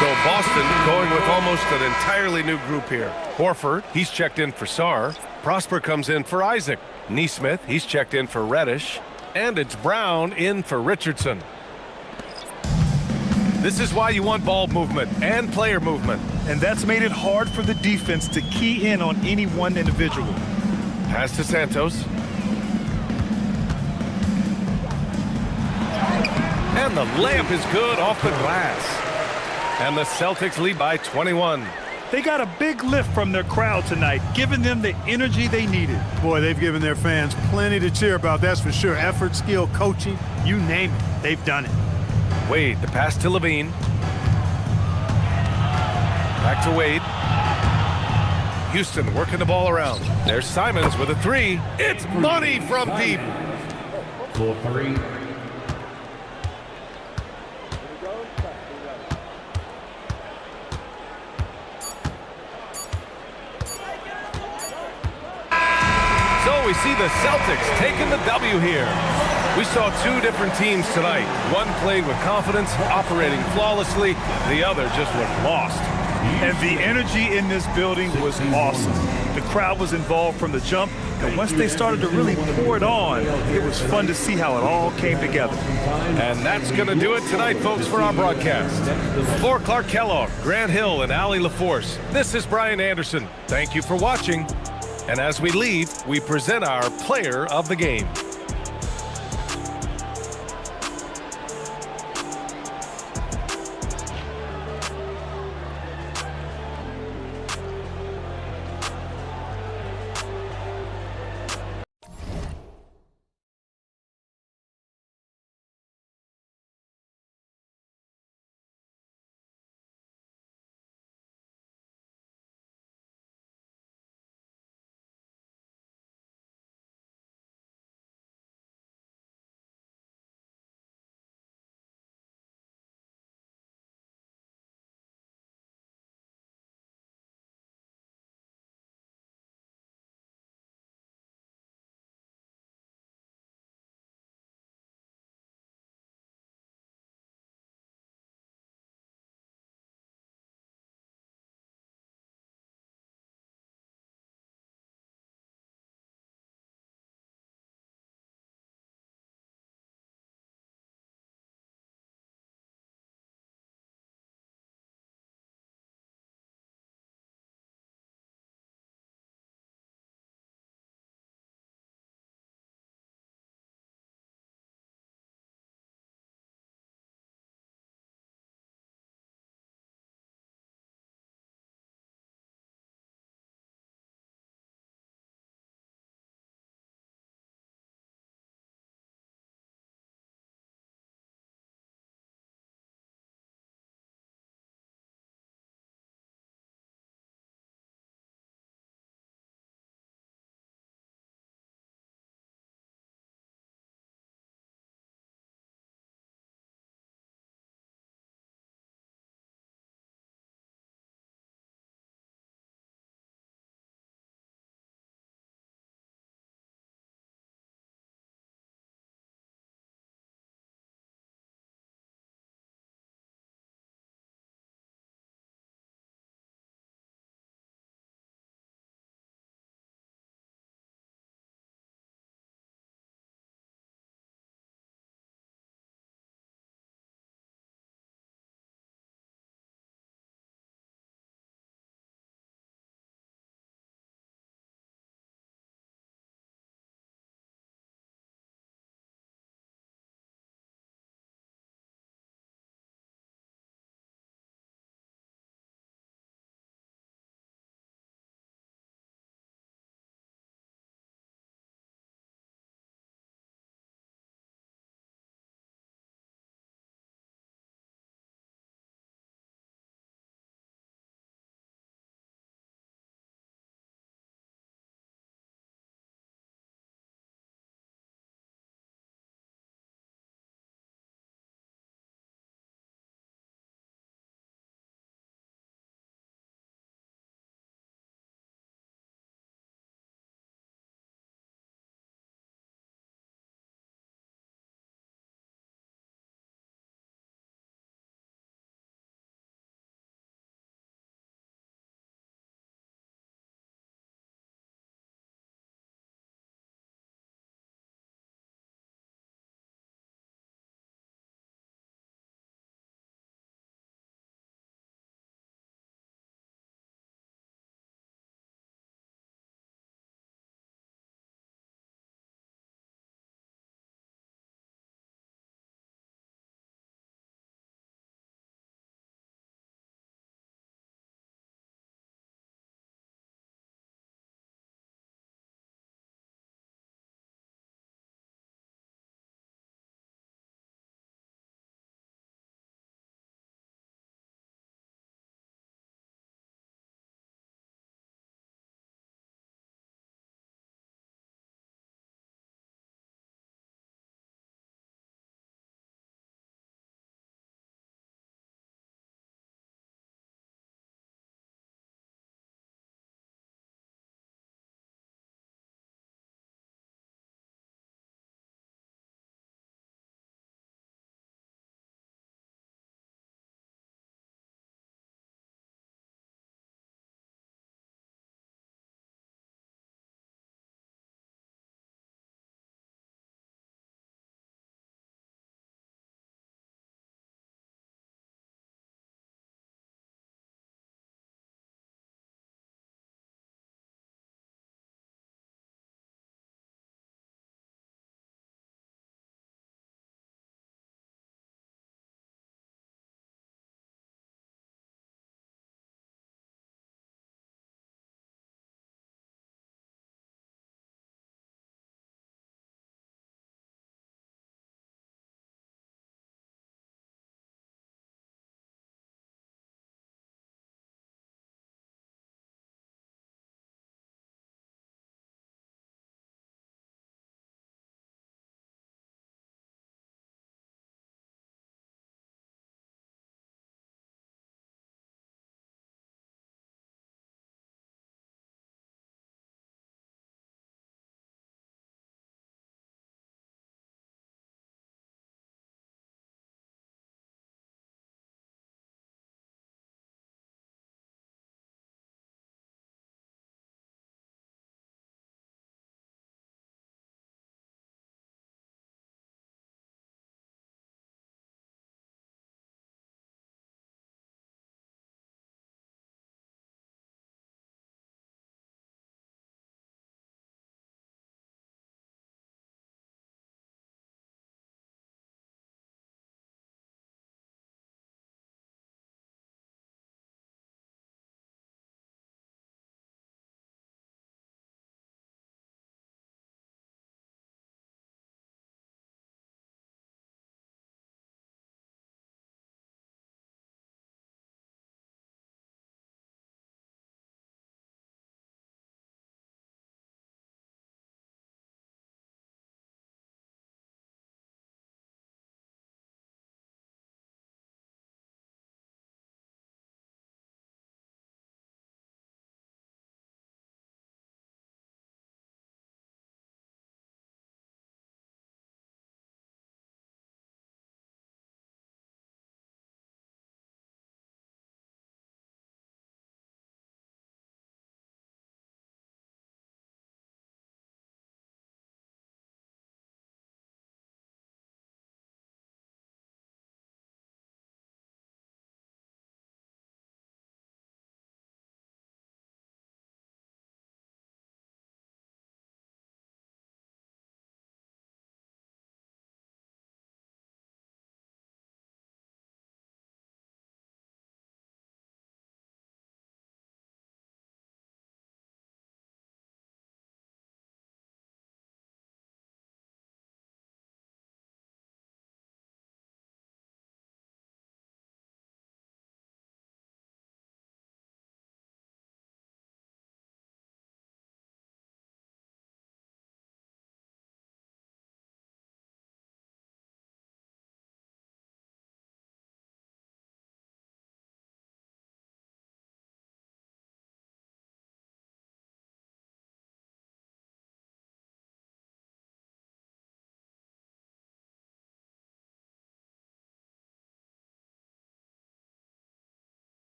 So Boston going with almost an entirely new group here. Horford, he's checked in for Sarr. Prosper comes in for Isaac. Neesmith, he's checked in for Reddish. And it's Brown in for Richardson. This is why you want ball movement and player movement. And that's made it hard for the defense to key in on any one individual. Pass to Santos. And the layup is good off the glass. And the Celtics lead by 21. They got a big lift from their crowd tonight, giving them the energy they needed. Boy, they've given their fans plenty to cheer about, that's for sure. Effort, skill, coaching, you name it, they've done it. Wade, the pass to Levine. Back to Wade. Houston working the ball around. There's Simons with a 3. It's money from deep. For 3. the Celtics taking the W here. We saw two different teams tonight. One played with confidence, operating flawlessly. The other just looked lost. And the energy in this building was awesome. The crowd was involved from the jump, and once they started to really pour it on, it was fun to see how it all came together. And that's going to do it tonight, folks, for our broadcast. For Clark Kellogg, Grant Hill, and Allie LaForce, this is Brian Anderson. Thank you for watching. And as we leave, we present our player of the game.